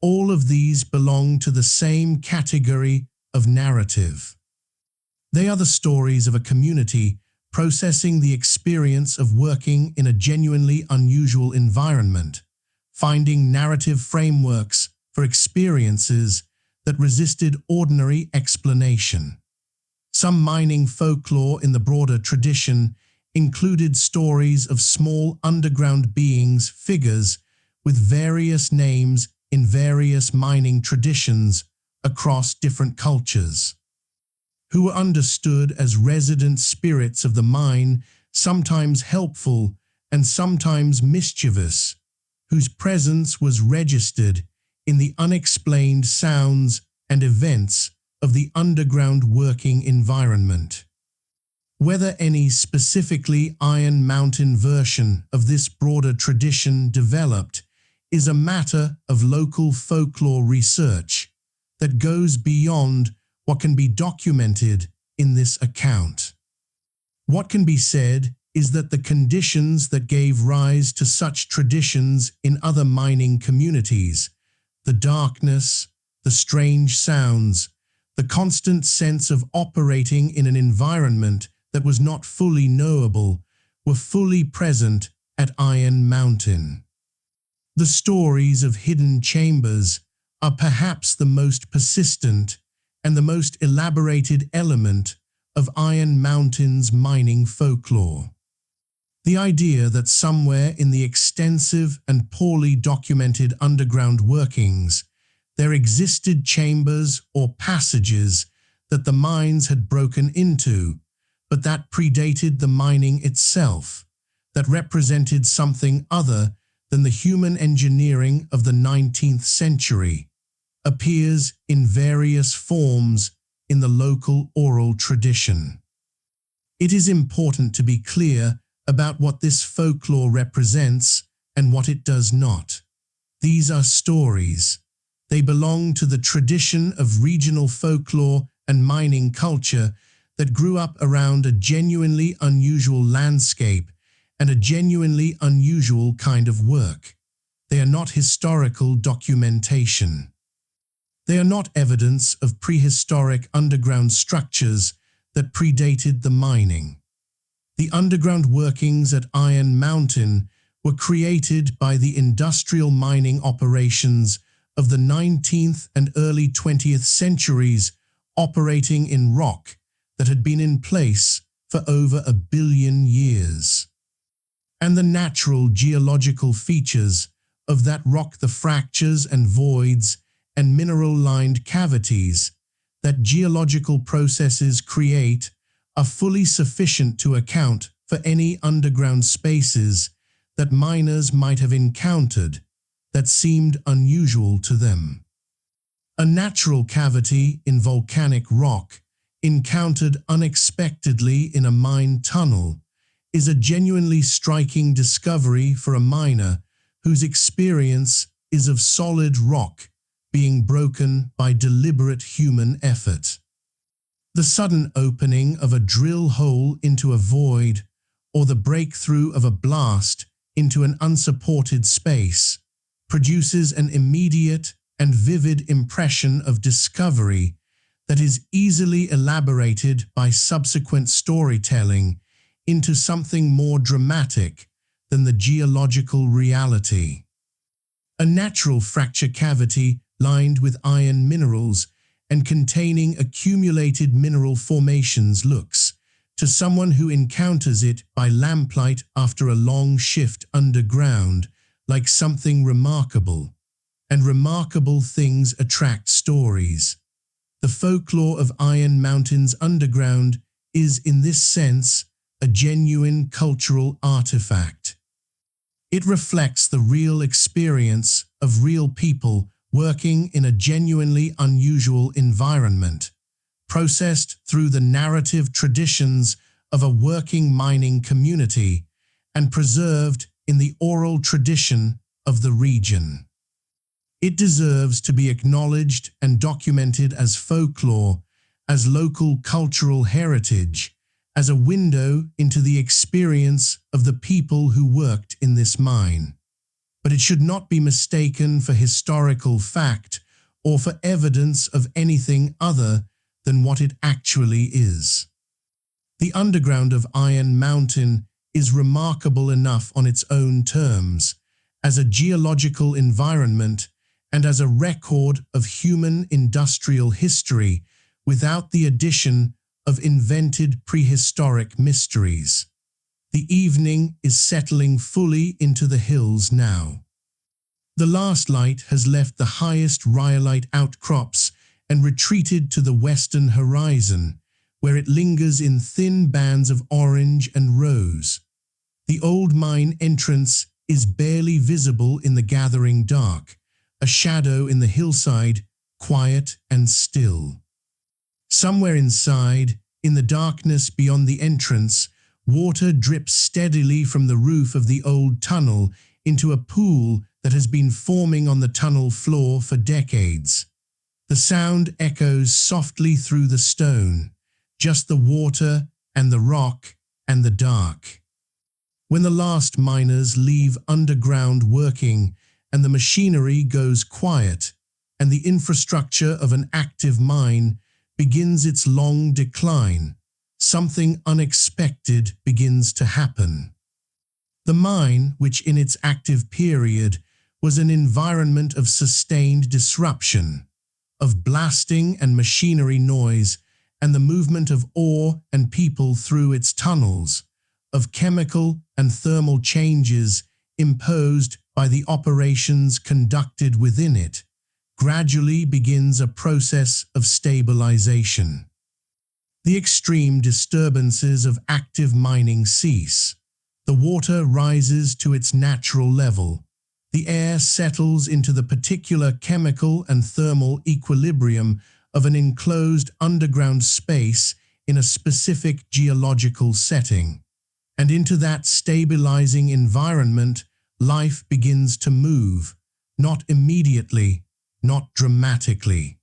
All of these belong to the same category of narrative. They are the stories of a community processing the experience of working in a genuinely unusual environment, finding narrative frameworks for experiences that resisted ordinary explanation. Some mining folklore in the broader tradition included stories of small underground beings, figures with various names in various mining traditions across different cultures, who were understood as resident spirits of the mine, sometimes helpful and sometimes mischievous, whose presence was registered in the unexplained sounds and events of the underground working environment. Whether any specifically Iron Mountain version of this broader tradition developed is a matter of local folklore research that goes beyond what can be documented in this account. What can be said is that the conditions that gave rise to such traditions in other mining communities, the darkness, the strange sounds, the constant sense of operating in an environment that was not fully knowable, were fully present at Iron Mountain. The stories of hidden chambers are perhaps the most persistent and the most elaborated element of Iron Mountain's mining folklore. The idea that somewhere in the extensive and poorly documented underground workings there existed chambers or passages that the mines had broken into, but that predated the mining itself, that represented something other than the human engineering of the 19th century, appears in various forms in the local oral tradition. It is important to be clear about what this folklore represents and what it does not. These are stories. They belong to the tradition of regional folklore and mining culture that grew up around a genuinely unusual landscape and a genuinely unusual kind of work. They are not historical documentation. They are not evidence of prehistoric underground structures that predated the mining. The underground workings at Iron Mountain were created by the industrial mining operations of the 19th and early 20th centuries, operating in rock that had been in place for over 1 billion years. And the natural geological features of that rock, the fractures and voids and mineral-lined cavities that geological processes create are fully sufficient to account for any underground spaces that miners might have encountered that seemed unusual to them. A natural cavity in volcanic rock encountered unexpectedly in a mine tunnel is a genuinely striking discovery for a miner whose experience is of solid rock being broken by deliberate human effort. The sudden opening of a drill hole into a void, or the breakthrough of a blast into an unsupported space, produces an immediate and vivid impression of discovery that is easily elaborated by subsequent storytelling into something more dramatic than the geological reality. A natural fracture cavity lined with iron minerals and containing accumulated mineral formations looks, to someone who encounters it by lamplight after a long shift underground, like something remarkable. And remarkable things attract stories. The folklore of Iron Mountains underground is, in this sense, a genuine cultural artifact. It reflects the real experience of real people working in a genuinely unusual environment, processed through the narrative traditions of a working mining community and preserved in the oral tradition of the region. It deserves to be acknowledged and documented as folklore, as local cultural heritage, as a window into the experience of the people who worked in this mine. But it should not be mistaken for historical fact or for evidence of anything other than what it actually is. The underground of Iron Mountain is remarkable enough on its own terms, as a geological environment and as a record of human industrial history without the addition of invented prehistoric mysteries. The evening is settling fully into the hills now. The last light has left the highest rhyolite outcrops and retreated to the western horizon, where it lingers in thin bands of orange and rose. The old mine entrance is barely visible in the gathering dark, a shadow in the hillside, quiet and still. Somewhere inside, in the darkness beyond the entrance, water drips steadily from the roof of the old tunnel into a pool that has been forming on the tunnel floor for decades. The sound echoes softly through the stone, just the water and the rock and the dark. When the last miners leave underground working and the machinery goes quiet and the infrastructure of an active mine begins its long decline, something unexpected begins to happen. The mine, which in its active period was an environment of sustained disruption, of blasting and machinery noise and the movement of ore and people through its tunnels, of chemical and thermal changes imposed by the operations conducted within it, gradually begins a process of stabilization. The extreme disturbances of active mining cease. The water rises to its natural level. The air settles into the particular chemical and thermal equilibrium of an enclosed underground space in a specific geological setting. And into that stabilizing environment, life begins to move, not immediately, not dramatically,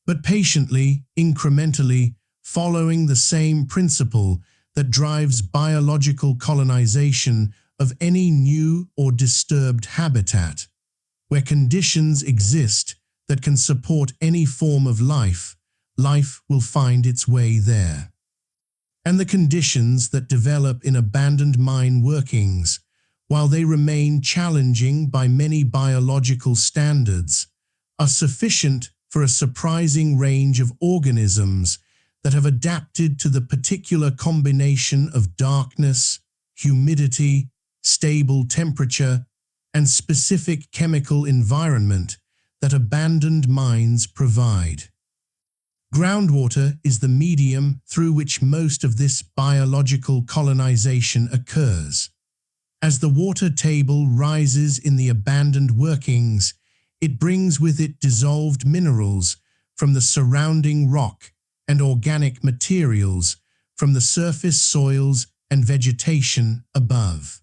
but patiently, incrementally, following the same principle that drives biological colonization of any new or disturbed habitat. Where conditions exist that can support any form of life, life will find its way there. And the conditions that develop in abandoned mine workings, while they remain challenging by many biological standards, are sufficient for a surprising range of organisms that have adapted to the particular combination of darkness, humidity, stable temperature, and specific chemical environment that abandoned mines provide. Groundwater is the medium through which most of this biological colonization occurs. As the water table rises in the abandoned workings, it brings with it dissolved minerals from the surrounding rock and organic materials from the surface soils and vegetation above.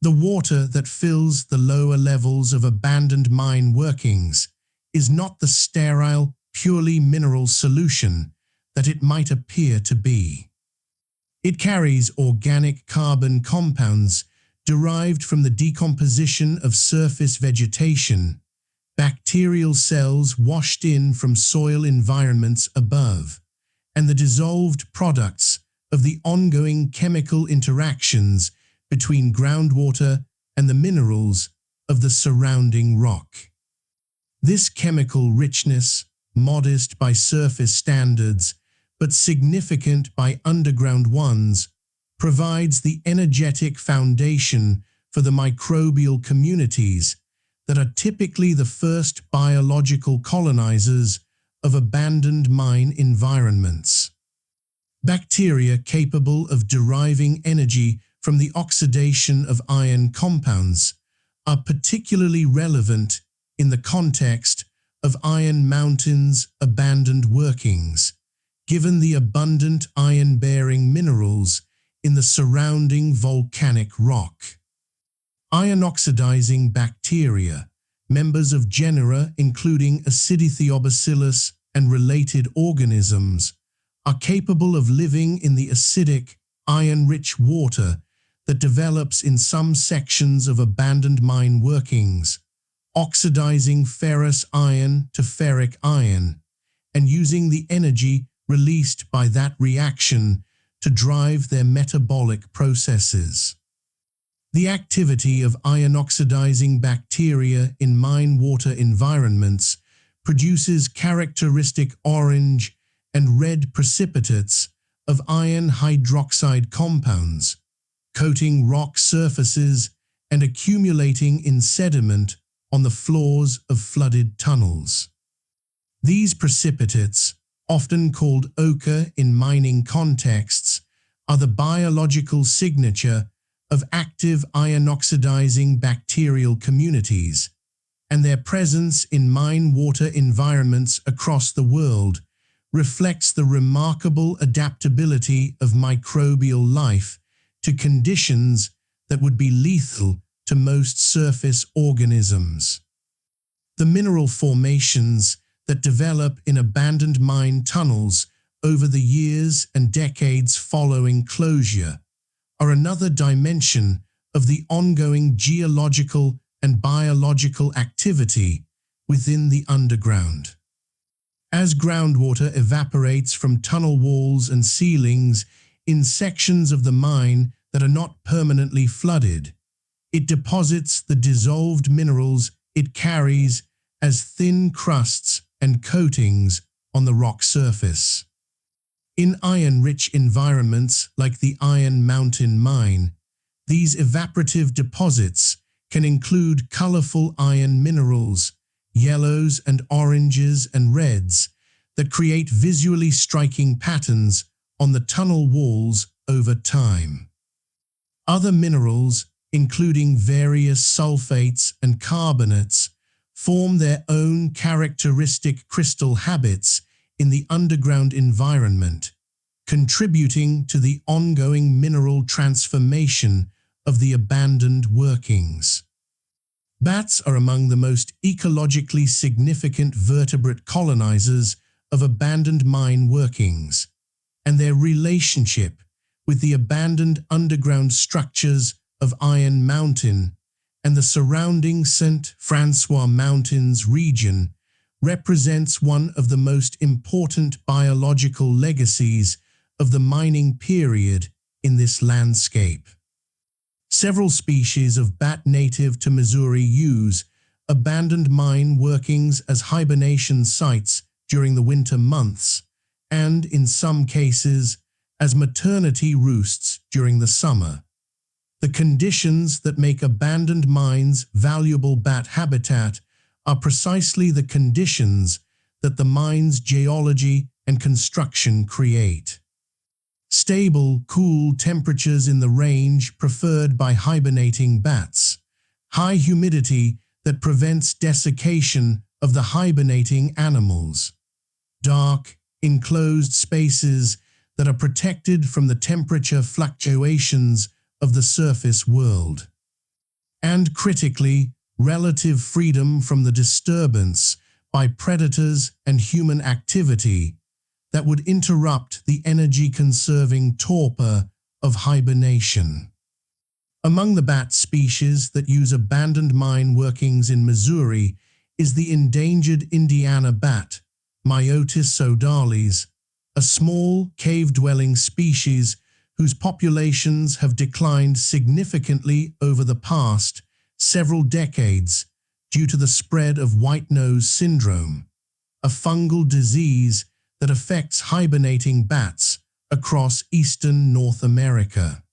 The water that fills the lower levels of abandoned mine workings is not the sterile, purely mineral solution that it might appear to be. It carries organic carbon compounds derived from the decomposition of surface vegetation, bacterial cells washed in from soil environments above, and the dissolved products of the ongoing chemical interactions between groundwater and the minerals of the surrounding rock. This chemical richness, modest by surface standards, but significant by underground ones, provides the energetic foundation for the microbial communities that are typically the first biological colonizers of abandoned mine environments. Bacteria capable of deriving energy from the oxidation of iron compounds are particularly relevant in the context of Iron Mountains' abandoned workings, given the abundant iron-bearing minerals in the surrounding volcanic rock. Iron-oxidizing bacteria, members of genera including Acidithiobacillus and related organisms, are capable of living in the acidic, iron-rich water that develops in some sections of abandoned mine workings, oxidizing ferrous iron to ferric iron, and using the energy released by that reaction to drive their metabolic processes. The activity of iron-oxidizing bacteria in mine water environments produces characteristic orange and red precipitates of iron hydroxide compounds, coating rock surfaces and accumulating in sediment on the floors of flooded tunnels. These precipitates, often called ochre in mining contexts, are the biological signature of active iron-oxidizing bacterial communities, and their presence in mine water environments across the world reflects the remarkable adaptability of microbial life to conditions that would be lethal to most surface organisms. The mineral formations that develop in abandoned mine tunnels over the years and decades following closure are another dimension of the ongoing geological and biological activity within the underground. As groundwater evaporates from tunnel walls and ceilings in sections of the mine that are not permanently flooded, it deposits the dissolved minerals it carries as thin crusts and coatings on the rock surface. In iron-rich environments like the Iron Mountain mine, these evaporative deposits can include colorful iron minerals, yellows and oranges and reds, that create visually striking patterns on the tunnel walls over time. Other minerals, including various sulfates and carbonates, form their own characteristic crystal habits in the underground environment, contributing to the ongoing mineral transformation of the abandoned workings. Bats are among the most ecologically significant vertebrate colonizers of abandoned mine workings, and their relationship with the abandoned underground structures of Iron Mountain and the surrounding St. Francois Mountains region represents one of the most important biological legacies of the mining period in this landscape. Several species of bat native to Missouri use abandoned mine workings as hibernation sites during the winter months, and in some cases, as maternity roosts during the summer. The conditions that make abandoned mines valuable bat habitat are precisely the conditions that the mine's geology and construction create. Stable, cool temperatures in the range preferred by hibernating bats. High humidity that prevents desiccation of the hibernating animals. Dark, enclosed spaces that are protected from the temperature fluctuations of the surface world. And critically, relative freedom from the disturbance by predators and human activity that would interrupt the energy-conserving torpor of hibernation. Among the bat species that use abandoned mine workings in Missouri is the endangered Indiana bat, Myotis sodalis, a small cave-dwelling species whose populations have declined significantly over the past several decades due to the spread of white nose syndrome, a fungal disease that affects hibernating bats across eastern North America.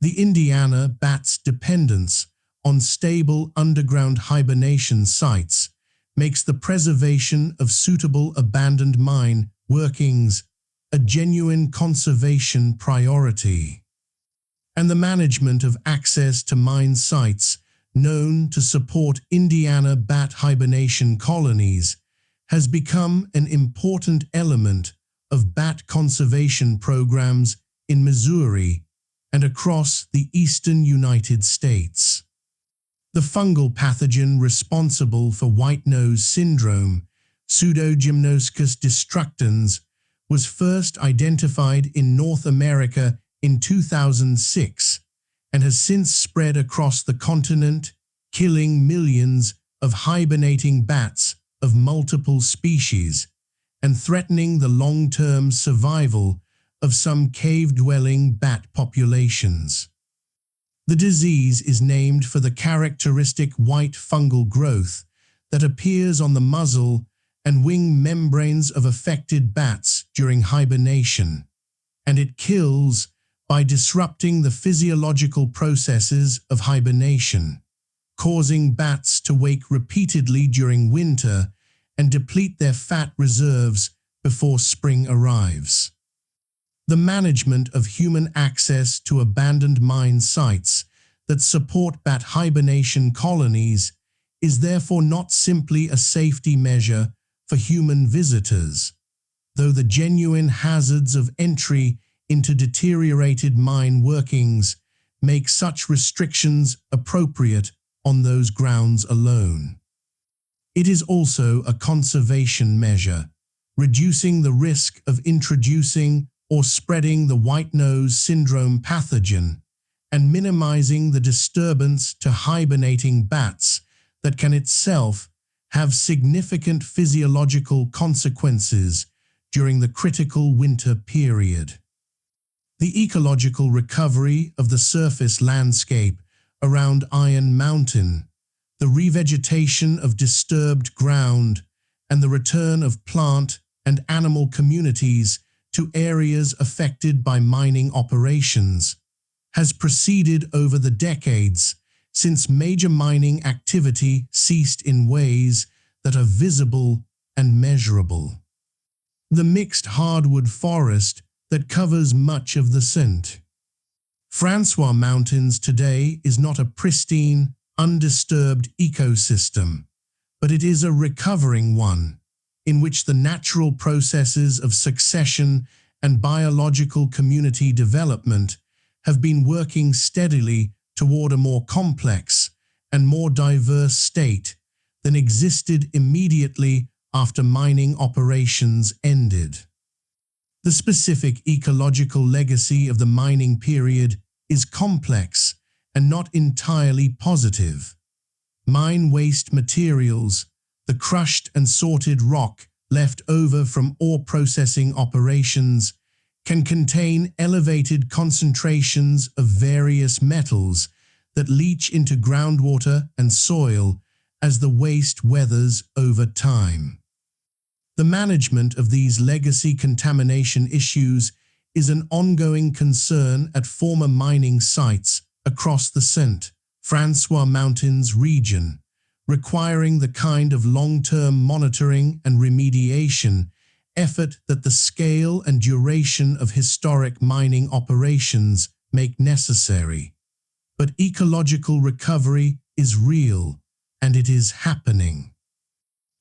The Indiana bat's dependence on stable underground hibernation sites makes the preservation of suitable abandoned mine workings a genuine conservation priority. And the management of access to mine sites known to support Indiana bat hibernation colonies has become an important element of bat conservation programs in Missouri and across the eastern United States. The fungal pathogen responsible for white nose syndrome, Pseudogymnoscus destructans, was first identified in North America in 2006 and has since spread across the continent, killing millions of hibernating bats of multiple species and threatening the long-term survival of some cave-dwelling bat populations. The disease is named for the characteristic white fungal growth that appears on the muzzle and wing membranes of affected bats during hibernation, and it kills by disrupting the physiological processes of hibernation, causing bats to wake repeatedly during winter and deplete their fat reserves before spring arrives. The management of human access to abandoned mine sites that support bat hibernation colonies is therefore not simply a safety measure for human visitors, though the genuine hazards of entry into deteriorated mine workings make such restrictions appropriate on those grounds alone. It is also a conservation measure, reducing the risk of introducing or spreading the white nose syndrome pathogen and minimizing the disturbance to hibernating bats that can itself have significant physiological consequences during the critical winter period. The ecological recovery of the surface landscape around Iron Mountain, the revegetation of disturbed ground, and the return of plant and animal communities to areas affected by mining operations has proceeded over the decades since major mining activity ceased in ways that are visible and measurable. The mixed hardwood forest that covers much of the St. Francois Mountains today is not a pristine, undisturbed ecosystem, but it is a recovering one, in which the natural processes of succession and biological community development have been working steadily toward a more complex and more diverse state than existed immediately after mining operations ended. The specific ecological legacy of the mining period is complex and not entirely positive. Mine waste materials, the crushed and sorted rock left over from ore processing operations, can contain elevated concentrations of various metals that leach into groundwater and soil as the waste weathers over time. The management of these legacy contamination issues is an ongoing concern at former mining sites across the Francois Mountains region, requiring the kind of long-term monitoring and remediation effort that the scale and duration of historic mining operations make necessary. But ecological recovery is real, and it is happening.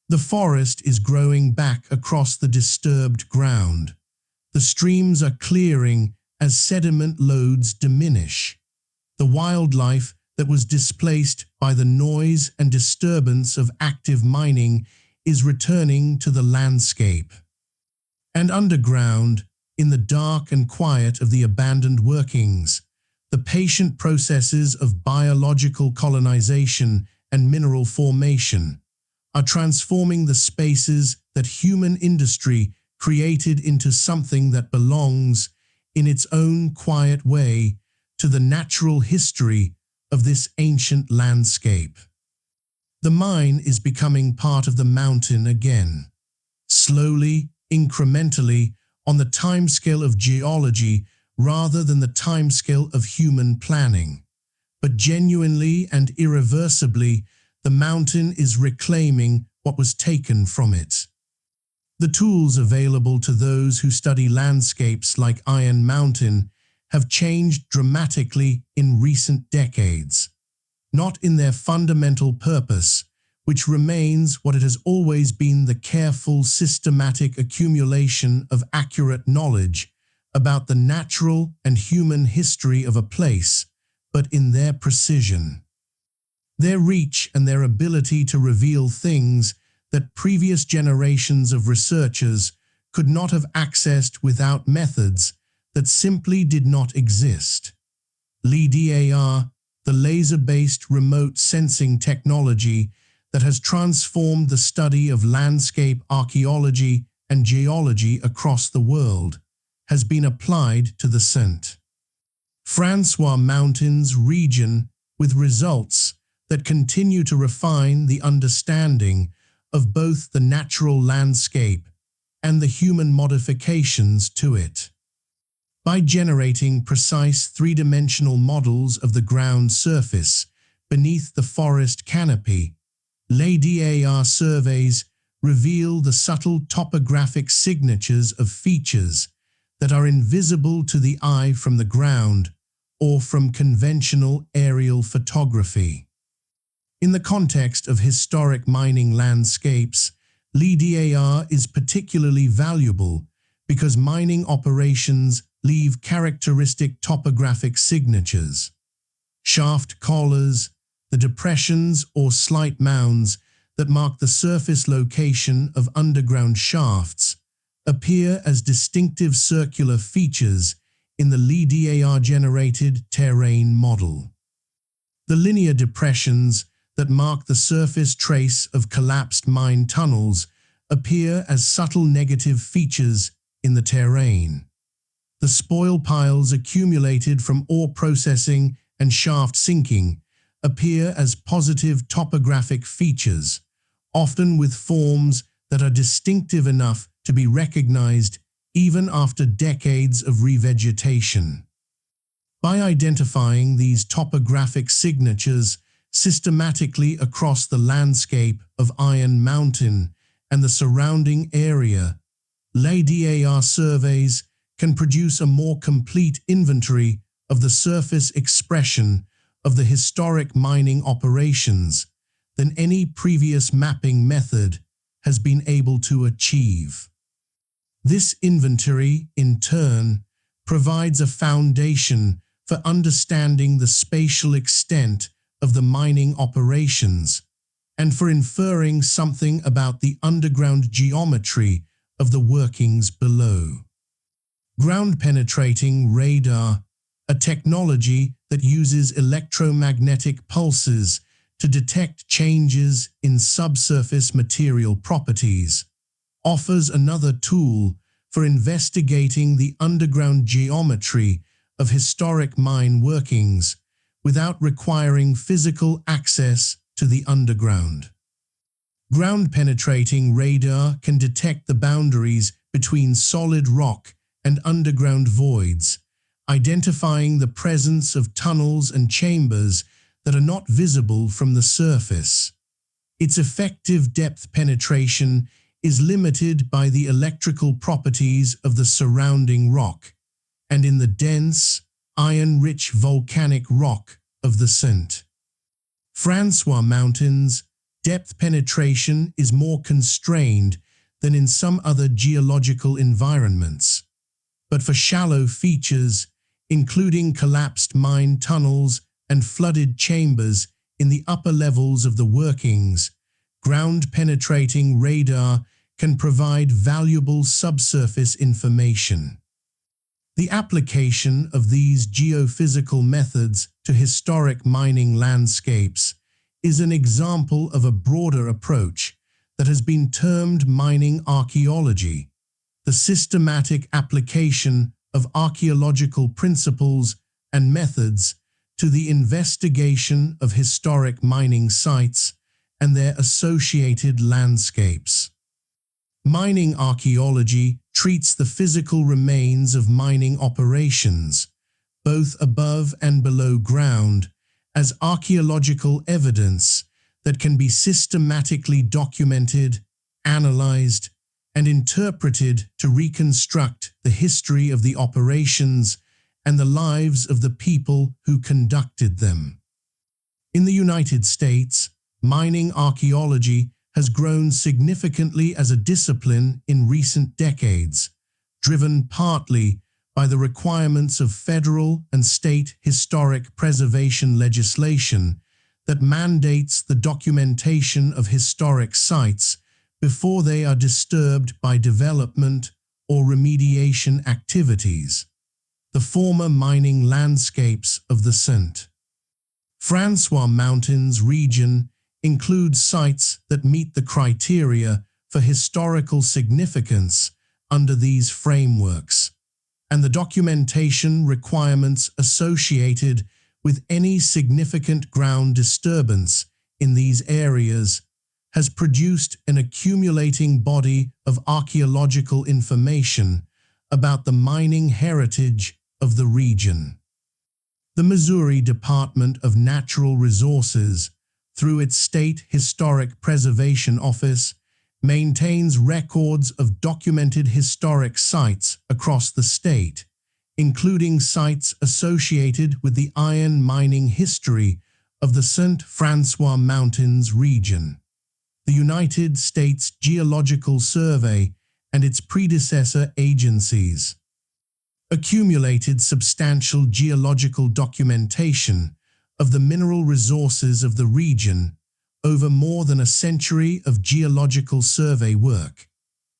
The forest is growing back across the disturbed ground. The streams are clearing as sediment loads diminish. The wildlife that was displaced by the noise and disturbance of active mining is returning to the landscape. And underground, in the dark and quiet of the abandoned workings, the patient processes of biological colonization and mineral formation are transforming the spaces that human industry created into something that belongs, in its own quiet way, to the natural history of this ancient landscape. The mine is becoming part of the mountain again, slowly, incrementally, on the timescale of geology rather than the timescale of human planning. But genuinely and irreversibly, the mountain is reclaiming what was taken from it. The tools available to those who study landscapes like Iron Mountain have changed dramatically in recent decades, not in their fundamental purpose, which remains what it has always been: the careful, systematic accumulation of accurate knowledge about the natural and human history of a place, but in their precision. Their reach and their ability to reveal things that previous generations of researchers could not have accessed without methods that simply did not exist. LiDAR, the laser-based remote sensing technology that has transformed the study of landscape archaeology and geology across the world, has been applied to the Francois Mountains region with results that continue to refine the understanding of both the natural landscape and the human modifications to it. By generating precise three-dimensional models of the ground surface beneath the forest canopy, LiDAR surveys reveal the subtle topographic signatures of features that are invisible to the eye from the ground or from conventional aerial photography. In the context of historic mining landscapes, LiDAR is particularly valuable because mining operations leave characteristic topographic signatures. Shaft collars, the depressions or slight mounds that mark the surface location of underground shafts, appear as distinctive circular features in the LiDAR-generated terrain model. The linear depressions that mark the surface trace of collapsed mine tunnels appear as subtle negative features in the terrain. The spoil piles accumulated from ore processing and shaft sinking appear as positive topographic features, often with forms that are distinctive enough to be recognized even after decades of revegetation. By identifying these topographic signatures systematically across the landscape of Iron Mountain and the surrounding area, LiDAR surveys can produce a more complete inventory of the surface expression of the historic mining operations than any previous mapping method has been able to achieve. This inventory, in turn, provides a foundation for understanding the spatial extent of the mining operations and for inferring something about the underground geometry of the workings below. Ground-penetrating radar, a technology that uses electromagnetic pulses to detect changes in subsurface material properties, offers another tool for investigating the underground geometry of historic mine workings without requiring physical access to the underground. Ground-penetrating radar can detect the boundaries between solid rock and underground voids, identifying the presence of tunnels and chambers that are not visible from the surface. Its effective depth penetration is limited by the electrical properties of the surrounding rock and in the dense, iron-rich volcanic rock of the St. Francois Mountains, depth penetration is more constrained than in some other geological environments. But for shallow features, including collapsed mine tunnels and flooded chambers in the upper levels of the workings, ground-penetrating radar can provide valuable subsurface information. The application of these geophysical methods to historic mining landscapes is an example of a broader approach that has been termed mining archaeology, the systematic application of archaeological principles and methods to the investigation of historic mining sites and their associated landscapes. Mining archaeology treats the physical remains of mining operations, both above and below ground, as archaeological evidence that can be systematically documented, analyzed, and interpreted to reconstruct the history of the operations and the lives of the people who conducted them. In the United States, mining archaeology has grown significantly as a discipline in recent decades, driven partly by the requirements of federal and state historic preservation legislation that mandates the documentation of historic sites before they are disturbed by development or remediation activities. The former mining landscapes of the St. Francois Mountains region include sites that meet the criteria for historical significance under these frameworks, and the documentation requirements associated with any significant ground disturbance in these areas has produced an accumulating body of archaeological information about the mining heritage of the region. The Missouri Department of Natural Resources, through its State Historic Preservation Office, maintains records of documented historic sites across the state, including sites associated with the iron mining history of the St. Francois Mountains region. The United States Geological Survey and its predecessor agencies accumulated substantial geological documentation of the mineral resources of the region over more than a century of geological survey work,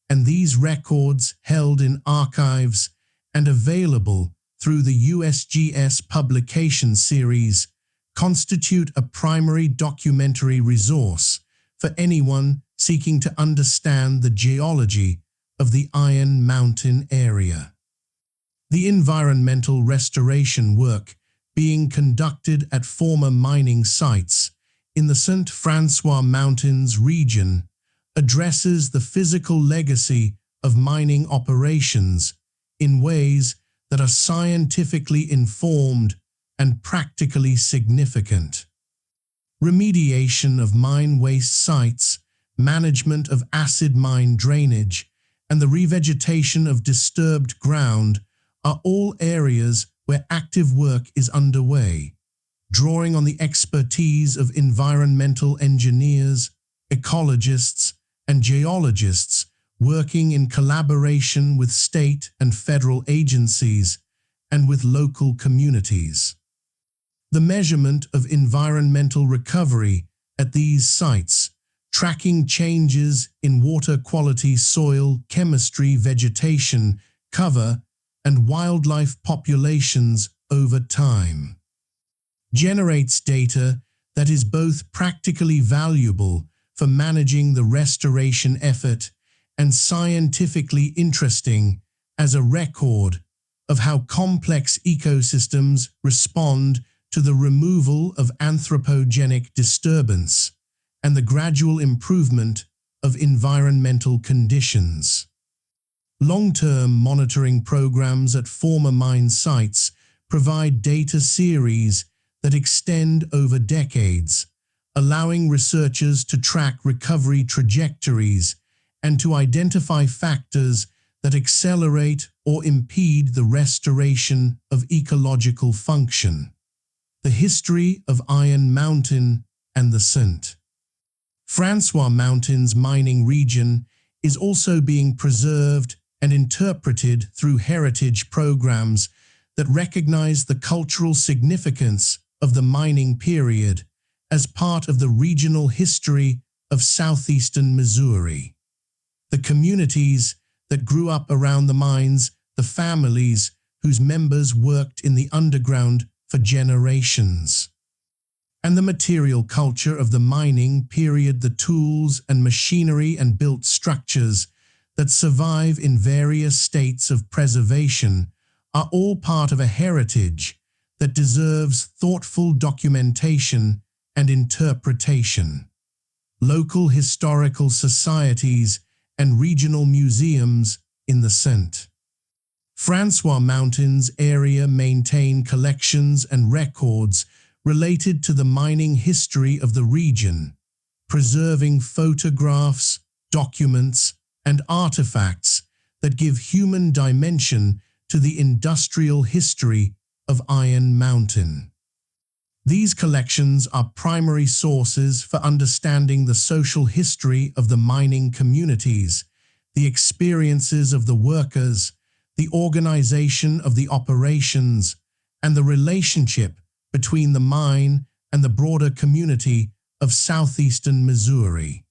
and these records held in archives and available through the USGS publication series constitute a primary documentary resource for anyone seeking to understand the geology of the Iron Mountain area. The environmental restoration work being conducted at former mining sites in the St. Francois Mountains region addresses the physical legacy of mining operations in ways that are scientifically informed and practically significant. Remediation of mine waste sites, management of acid mine drainage, and the revegetation of disturbed ground are all areas where active work is underway, drawing on the expertise of environmental engineers, ecologists, and geologists working in collaboration with state and federal agencies and with local communities. The measurement of environmental recovery at these sites, tracking changes in water quality, soil chemistry, vegetation, cover, and wildlife populations over time, generates data that is both practically valuable for managing the restoration effort and scientifically interesting as a record of how complex ecosystems respond to the removal of anthropogenic disturbance and the gradual improvement of environmental conditions. Long-term monitoring programs at former mine sites provide data series that extend over decades, allowing researchers to track recovery trajectories and to identify factors that accelerate or impede the restoration of ecological function. The history of Iron Mountain and the St. Francois Mountains mining region is also being preserved and interpreted through heritage programs that recognize the cultural significance of the mining period as part of the regional history of southeastern Missouri. The communities that grew up around the mines, the families whose members worked in the underground for generations, and the material culture of the mining period, the tools and machinery and built structures that survive in various states of preservation are all part of a heritage that deserves thoughtful documentation and interpretation. Local historical societies and regional museums in the St. Francois Mountains area maintain collections and records related to the mining history of the region, preserving photographs, documents, and artifacts that give human dimension to the industrial history of Iron Mountain. These collections are primary sources for understanding the social history of the mining communities, the experiences of the workers, the organization of the operations, and the relationship between the mine and the broader community of southeastern Missouri.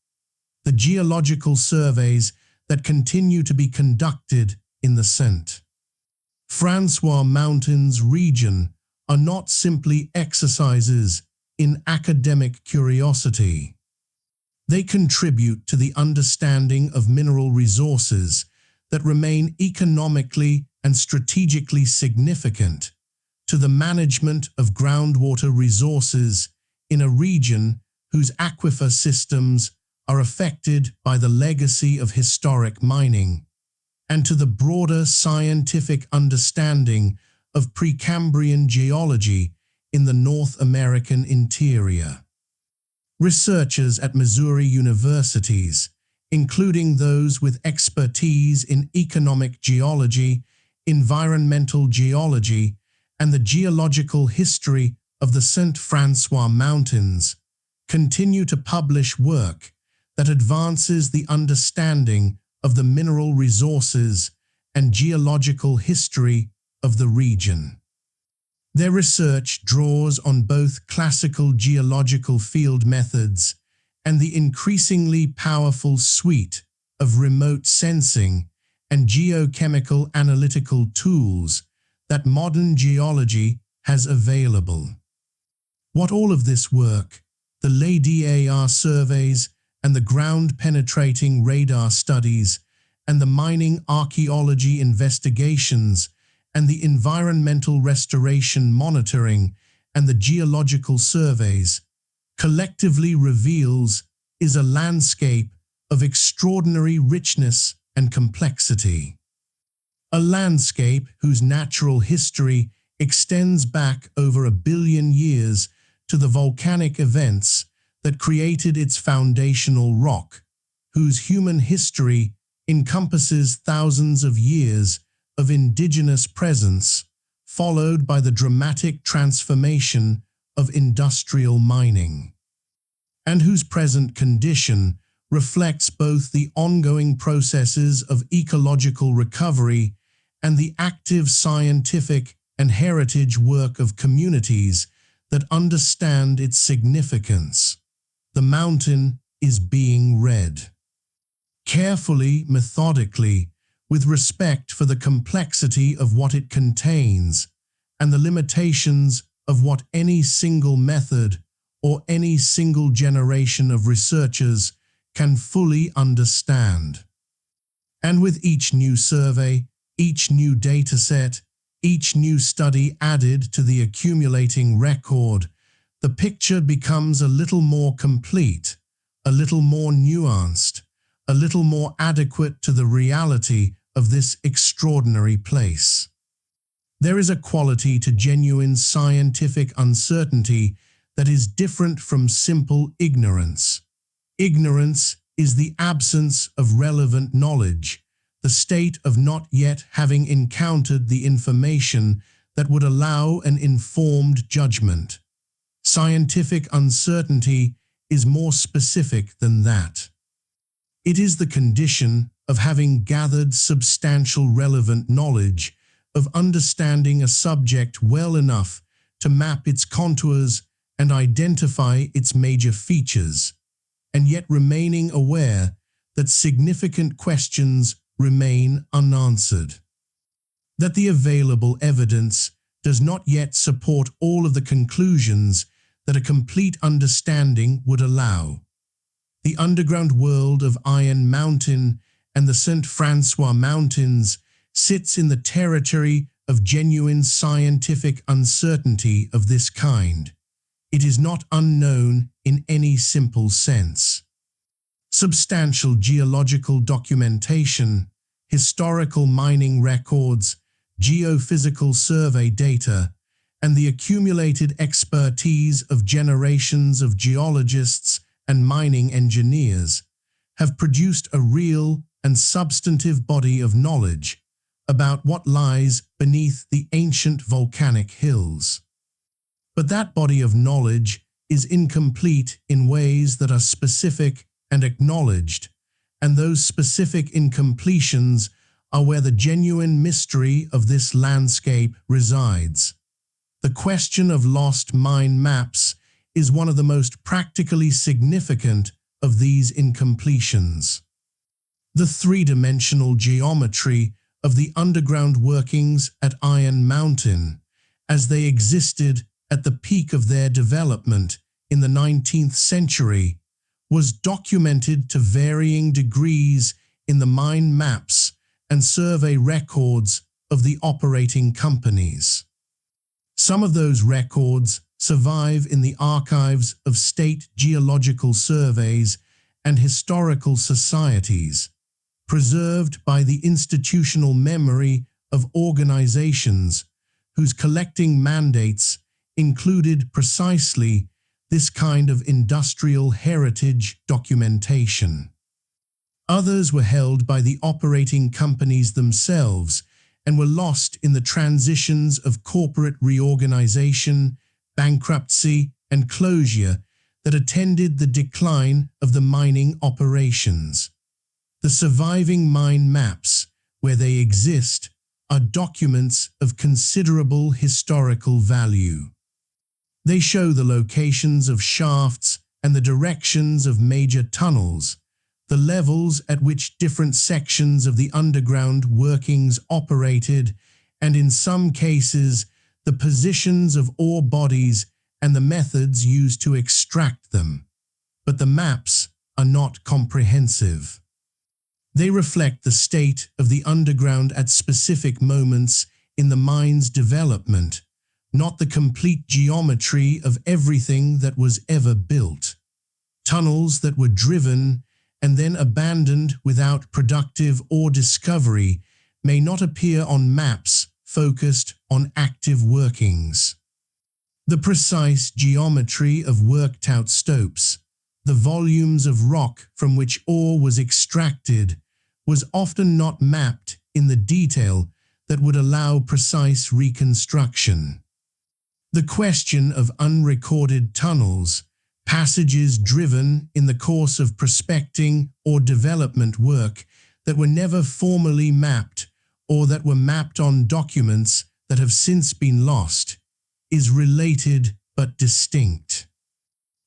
The geological surveys that continue to be conducted in the St. Francois Mountains region are not simply exercises in academic curiosity. They contribute to the understanding of mineral resources that remain economically and strategically significant, to the management of groundwater resources in a region whose aquifer systems are affected by the legacy of historic mining, and to the broader scientific understanding of Precambrian geology in the North American interior. Researchers at Missouri universities, including those with expertise in economic geology, environmental geology, and the geological history of the St. Francois Mountains, continue to publish work that advances the understanding of the mineral resources and geological history of the region. Their research draws on both classical geological field methods and the increasingly powerful suite of remote sensing and geochemical analytical tools that modern geology has available. What all of this work, the LADAR surveys and the ground-penetrating radar studies and the mining archaeology investigations and the environmental restoration monitoring and the geological surveys collectively reveals is a landscape of extraordinary richness and complexity. A landscape whose natural history extends back over 1 billion years to the volcanic events that created its foundational rock, whose human history encompasses thousands of years of indigenous presence, followed by the dramatic transformation of industrial mining, and whose present condition reflects both the ongoing processes of ecological recovery and the active scientific and heritage work of communities that understand its significance. The mountain is being read carefully, methodically, with respect for the complexity of what it contains and the limitations of what any single method or any single generation of researchers can fully understand. And with each new survey, each new dataset, each new study added to the accumulating record, the picture becomes a little more complete, a little more nuanced, a little more adequate to the reality of this extraordinary place. There is a quality to genuine scientific uncertainty that is different from simple ignorance. Ignorance is the absence of relevant knowledge, the state of not yet having encountered the information that would allow an informed judgment. Scientific uncertainty is more specific than that. It is the condition of having gathered substantial relevant knowledge, of understanding a subject well enough to map its contours and identify its major features, and yet remaining aware that significant questions remain unanswered. That the available evidence does not yet support all of the conclusions that a complete understanding would allow. The underground world of Iron Mountain and the St. Francois Mountains sits in the territory of genuine scientific uncertainty of this kind. It is not unknown in any simple sense. Substantial geological documentation, historical mining records, geophysical survey data, and the accumulated expertise of generations of geologists and mining engineers have produced a real and substantive body of knowledge about what lies beneath the ancient volcanic hills. But that body of knowledge is incomplete in ways that are specific and acknowledged, and those specific incompletions are where the genuine mystery of this landscape resides. The question of lost mine maps is one of the most practically significant of these incompletions. The three-dimensional geometry of the underground workings at Iron Mountain, as they existed at the peak of their development in the 19th century, was documented to varying degrees in the mine maps and survey records of the operating companies. Some of those records survive in the archives of state geological surveys and historical societies, preserved by the institutional memory of organizations whose collecting mandates included precisely this kind of industrial heritage documentation. Others were held by the operating companies themselves and were lost in the transitions of corporate reorganization, bankruptcy, and closure that attended the decline of the mining operations. The surviving mine maps, where they exist, are documents of considerable historical value. They show the locations of shafts and the directions of major tunnels, the levels at which different sections of the underground workings operated, and in some cases, the positions of ore bodies and the methods used to extract them. But the maps are not comprehensive. They reflect the state of the underground at specific moments in the mine's development, not the complete geometry of everything that was ever built. Tunnels that were driven and then abandoned without productive ore discovery may not appear on maps focused on active workings. The precise geometry of worked-out stopes, the volumes of rock from which ore was extracted, was often not mapped in the detail that would allow precise reconstruction. The question of unrecorded tunnels, passages driven in the course of prospecting or development work that were never formally mapped or that were mapped on documents that have since been lost, is related but distinct.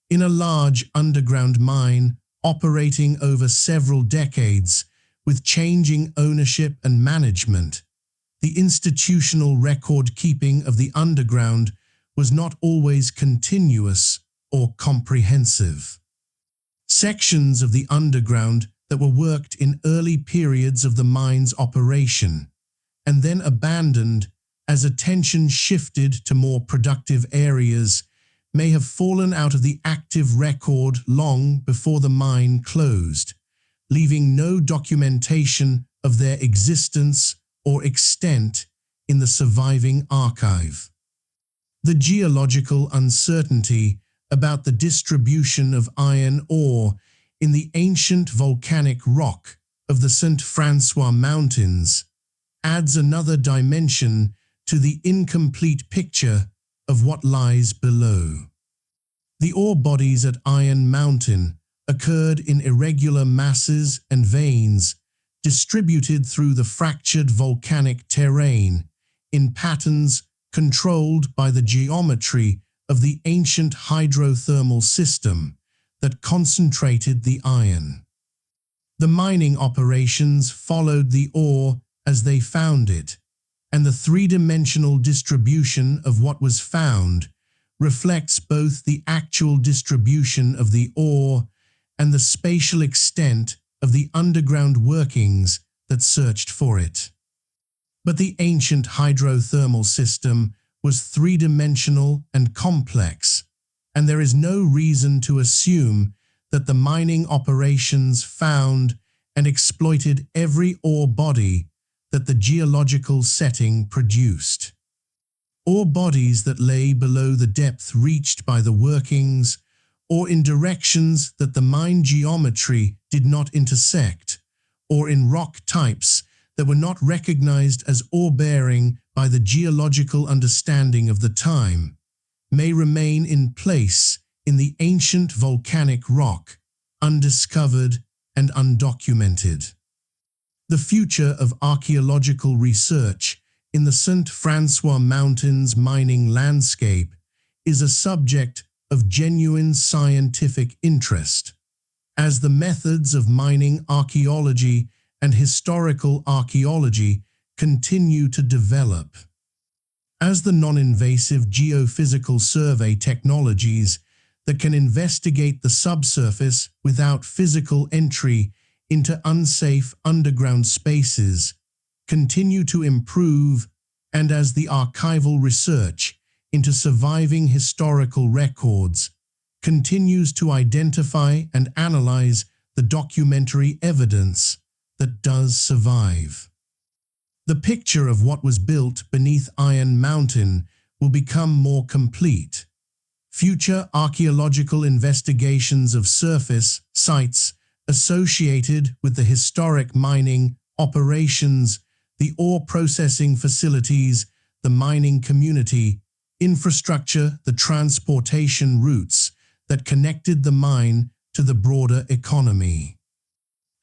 In a large underground mine operating over several decades, with changing ownership and management, the institutional record-keeping of the underground was not always continuous or comprehensive. Sections of the underground that were worked in early periods of the mine's operation, and then abandoned as attention shifted to more productive areas, may have fallen out of the active record long before the mine closed, leaving no documentation of their existence or extent in the surviving archive. The geological uncertainty about the distribution of iron ore in the ancient volcanic rock of the Francois Mountains adds another dimension to the incomplete picture of what lies below. The ore bodies at Iron Mountain occurred in irregular masses and veins distributed through the fractured volcanic terrain in patterns controlled by the geometry of the ancient hydrothermal system that concentrated the iron. The mining operations followed the ore as they found it, and the three-dimensional distribution of what was found reflects both the actual distribution of the ore and the spatial extent of the underground workings that searched for it. But the ancient hydrothermal system was three-dimensional and complex, and there is no reason to assume that the mining operations found and exploited every ore body that the geological setting produced. Ore bodies that lay below the depth reached by the workings, or in directions that the mine geometry did not intersect, or in rock types that were not recognized as ore-bearing by the geological understanding of the time, may remain in place in the ancient volcanic rock, undiscovered and undocumented. The future of archaeological research in the Francois Mountains mining landscape is a subject of genuine scientific interest, as the methods of mining archaeology and historical archaeology continue to develop. As the non-invasive geophysical survey technologies that can investigate the subsurface without physical entry into unsafe underground spaces continue to improve, and as the archival research into surviving historical records continues to identify and analyze the documentary evidence that does survive. The picture of what was built beneath Iron Mountain will become more complete. Future archaeological investigations of surface sites associated with the historic mining operations, the ore processing facilities, the mining community, infrastructure, the transportation routes that connected the mine to the broader economy,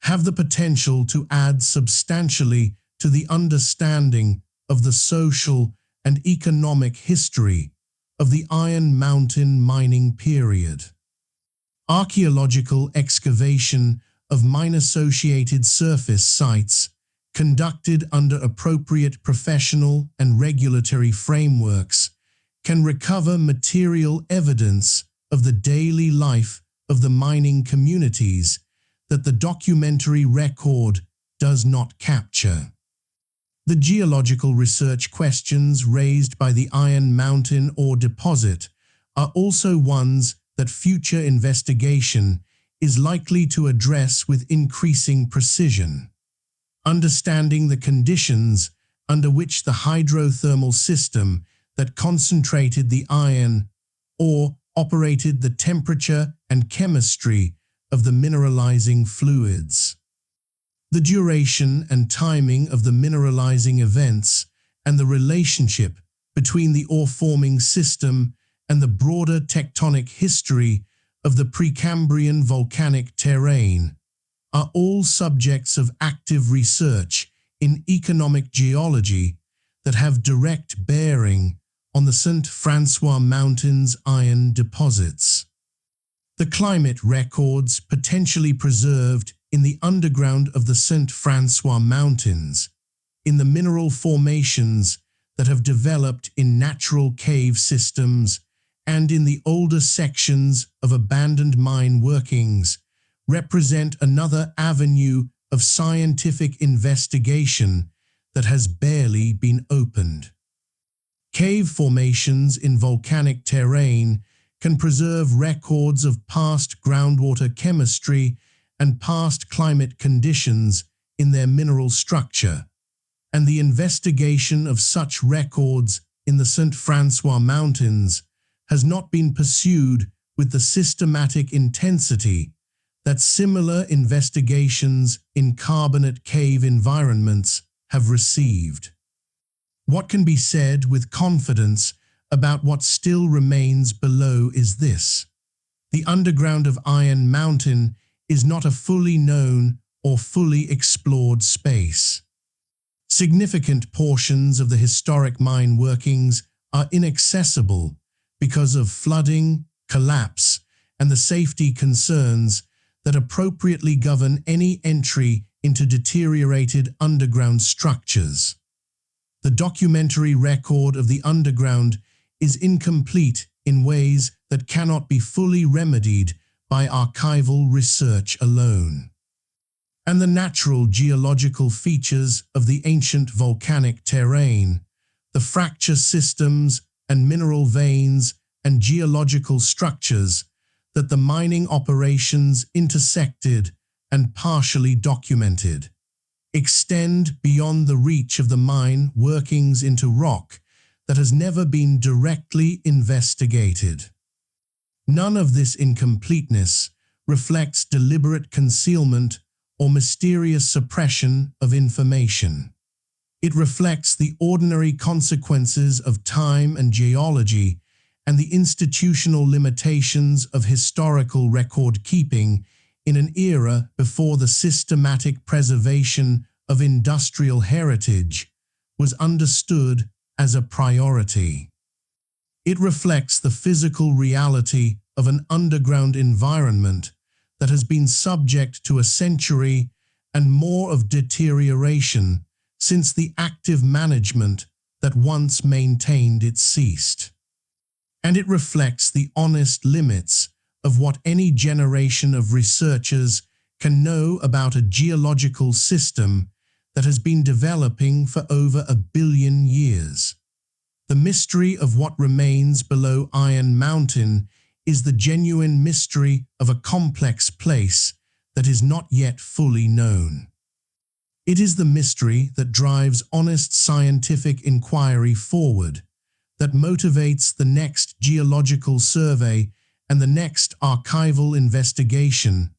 have the potential to add substantially to the understanding of the social and economic history of the Iron Mountain mining period. Archaeological excavation of mine-associated surface sites conducted under appropriate professional and regulatory frameworks can recover material evidence of the daily life of the mining communities that the documentary record does not capture. The geological research questions raised by the Iron Mountain ore deposit are also ones that future investigation is likely to address with increasing precision. Understanding the conditions under which the hydrothermal system that concentrated the iron ore operated the temperature and chemistry of the mineralizing fluids. The duration and timing of the mineralizing events and the relationship between the ore-forming system and the broader tectonic history of the Precambrian volcanic terrain are all subjects of active research in economic geology that have direct bearing on the Francois Mountains iron deposits. The climate records potentially preserved in the underground of the Francois Mountains, in the mineral formations that have developed in natural cave systems and in the older sections of abandoned mine workings, represent another avenue of scientific investigation that has barely been opened. Cave formations in volcanic terrain can preserve records of past groundwater chemistry and past climate conditions in their mineral structure, and the investigation of such records in the St. Francois Mountains has not been pursued with the systematic intensity that similar investigations in carbonate cave environments have received. What can be said with confidence about what still remains below is this: the underground of Iron Mountain is not a fully known or fully explored space. Significant portions of the historic mine workings are inaccessible because of flooding, collapse, and the safety concerns that appropriately govern any entry into deteriorated underground structures. The documentary record of the underground is incomplete in ways that cannot be fully remedied by archival research alone. And the natural geological features of the ancient volcanic terrain, the fracture systems and mineral veins and geological structures that the mining operations intersected and partially documented, extend beyond the reach of the mine workings into rock that has never been directly investigated. None of this incompleteness reflects deliberate concealment or mysterious suppression of information. It reflects the ordinary consequences of time and geology and the institutional limitations of historical record-keeping in an era before the systematic preservation of industrial heritage was understood as a priority. It reflects the physical reality of an underground environment that has been subject to a century and more of deterioration since the active management that once maintained it ceased. And it reflects the honest limits of what any generation of researchers can know about a geological system that has been developing for over 1 billion years. The mystery of what remains below Iron Mountain is the genuine mystery of a complex place that is not yet fully known. It is the mystery that drives honest scientific inquiry forward, that motivates the next geological survey and the next archival investigation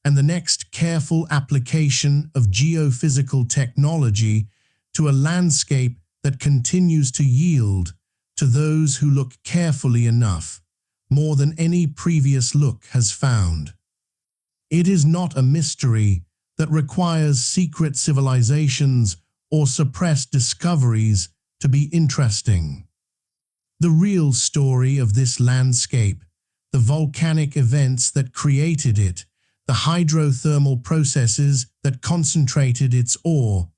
and the next careful application of geophysical technology to a landscape that continues to yield to those who look carefully enough, more than any previous look has found. It is not a mystery that requires secret civilizations or suppressed discoveries to be interesting. The real story of this landscape, the volcanic events that created it, the hydrothermal processes that concentrated its ore,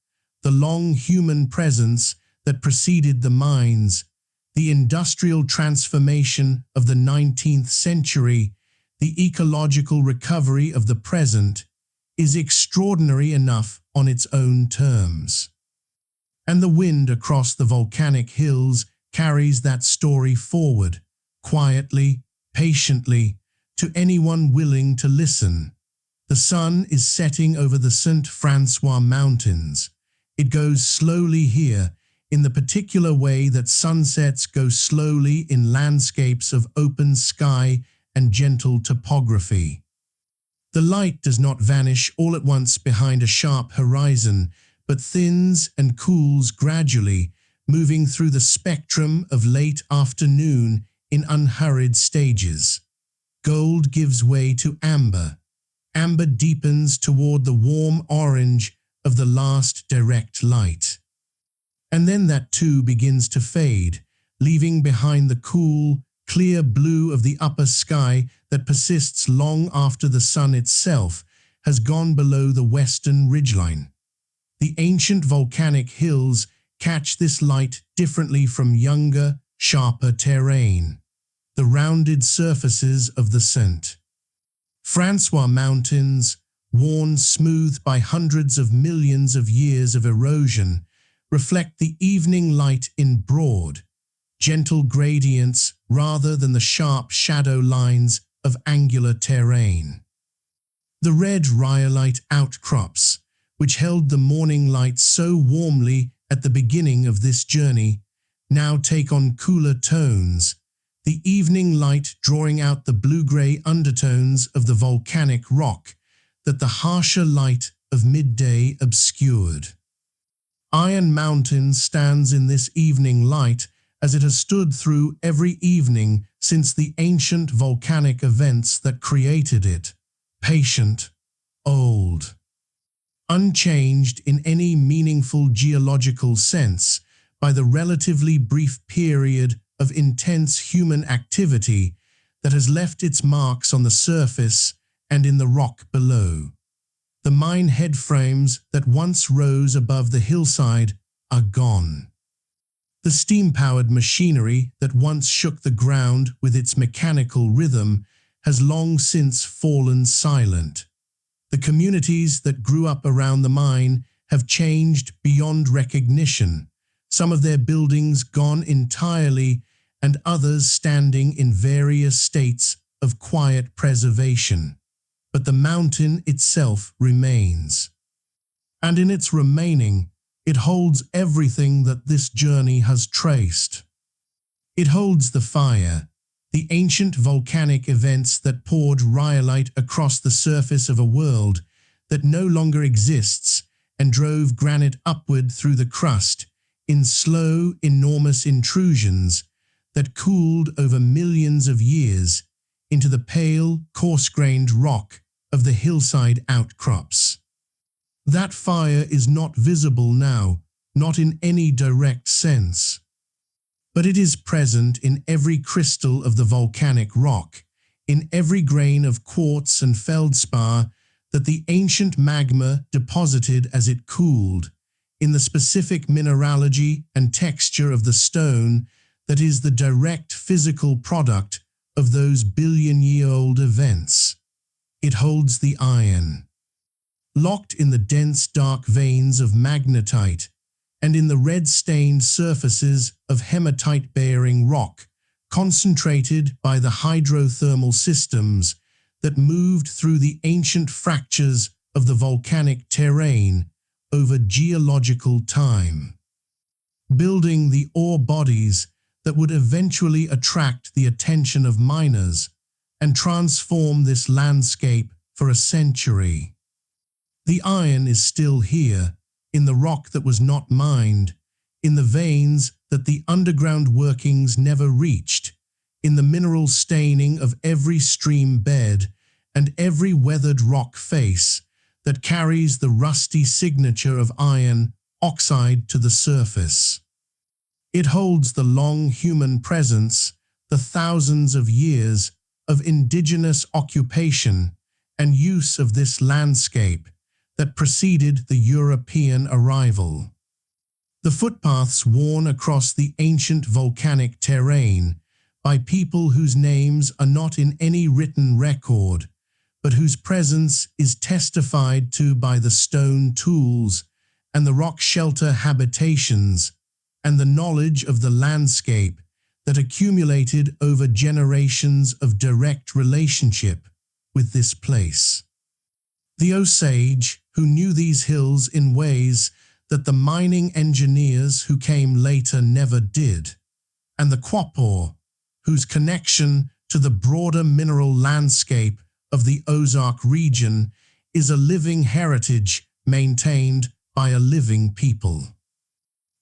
the long human presence that preceded the mines, the industrial transformation of the 19th century, the ecological recovery of the present, is extraordinary enough on its own terms. And the wind across the volcanic hills carries that story forward, quietly, patiently, to anyone willing to listen. The sun is setting over the St. Francois Mountains. It goes slowly here, in the particular way that sunsets go slowly in landscapes of open sky and gentle topography. The light does not vanish all at once behind a sharp horizon, but thins and cools gradually, moving through the spectrum of late afternoon in unhurried stages. Gold gives way to amber. Amber deepens toward the warm orange of the last direct light. And then that too begins to fade, leaving behind the cool, clear blue of the upper sky that persists long after the sun itself has gone below the western ridgeline. The ancient volcanic hills catch this light differently from younger, sharper terrain, the rounded surfaces of the St. Francois Mountains, worn smooth by hundreds of millions of years of erosion, reflect the evening light in broad, gentle gradients rather than the sharp shadow lines of angular terrain. The red rhyolite outcrops, which held the morning light so warmly at the beginning of this journey, now take on cooler tones, the evening light drawing out the blue-grey undertones of the volcanic rock that the harsher light of midday obscured. Iron Mountain stands in this evening light as it has stood through every evening since the ancient volcanic events that created it, patient, old, unchanged in any meaningful geological sense by the relatively brief period of intense human activity that has left its marks on the surface and in the rock below. The mine headframes that once rose above the hillside are gone. The steam-powered machinery that once shook the ground with its mechanical rhythm has long since fallen silent. The communities that grew up around the mine have changed beyond recognition, some of their buildings gone entirely and others standing in various states of quiet preservation. But the mountain itself remains. And in its remaining, it holds everything that this journey has traced. It holds the fire, the ancient volcanic events that poured rhyolite across the surface of a world that no longer exists and drove granite upward through the crust in slow, enormous intrusions that cooled over millions of years into the pale, coarse-grained rock of the hillside outcrops. That fire is not visible now, not in any direct sense. But it is present in every crystal of the volcanic rock, in every grain of quartz and feldspar that the ancient magma deposited as it cooled, in the specific mineralogy and texture of the stone that is the direct physical product of those billion-year-old events. It holds the iron, locked in the dense dark veins of magnetite and in the red-stained surfaces of hematite-bearing rock, concentrated by the hydrothermal systems that moved through the ancient fractures of the volcanic terrain over geological time, building the ore bodies that would eventually attract the attention of miners and transform this landscape for a century. The iron is still here, in the rock that was not mined, in the veins that the underground workings never reached, in the mineral staining of every stream bed and every weathered rock face that carries the rusty signature of iron oxide to the surface. It holds the long human presence, the thousands of years of indigenous occupation and use of this landscape that preceded the European arrival. The footpaths worn across the ancient volcanic terrain by people whose names are not in any written record, but whose presence is testified to by the stone tools and the rock shelter habitations and the knowledge of the landscape that accumulated over generations of direct relationship with this place. The Osage, who knew these hills in ways that the mining engineers who came later never did, and the Quapaw, whose connection to the broader mineral landscape of the Ozark region is a living heritage maintained by a living people.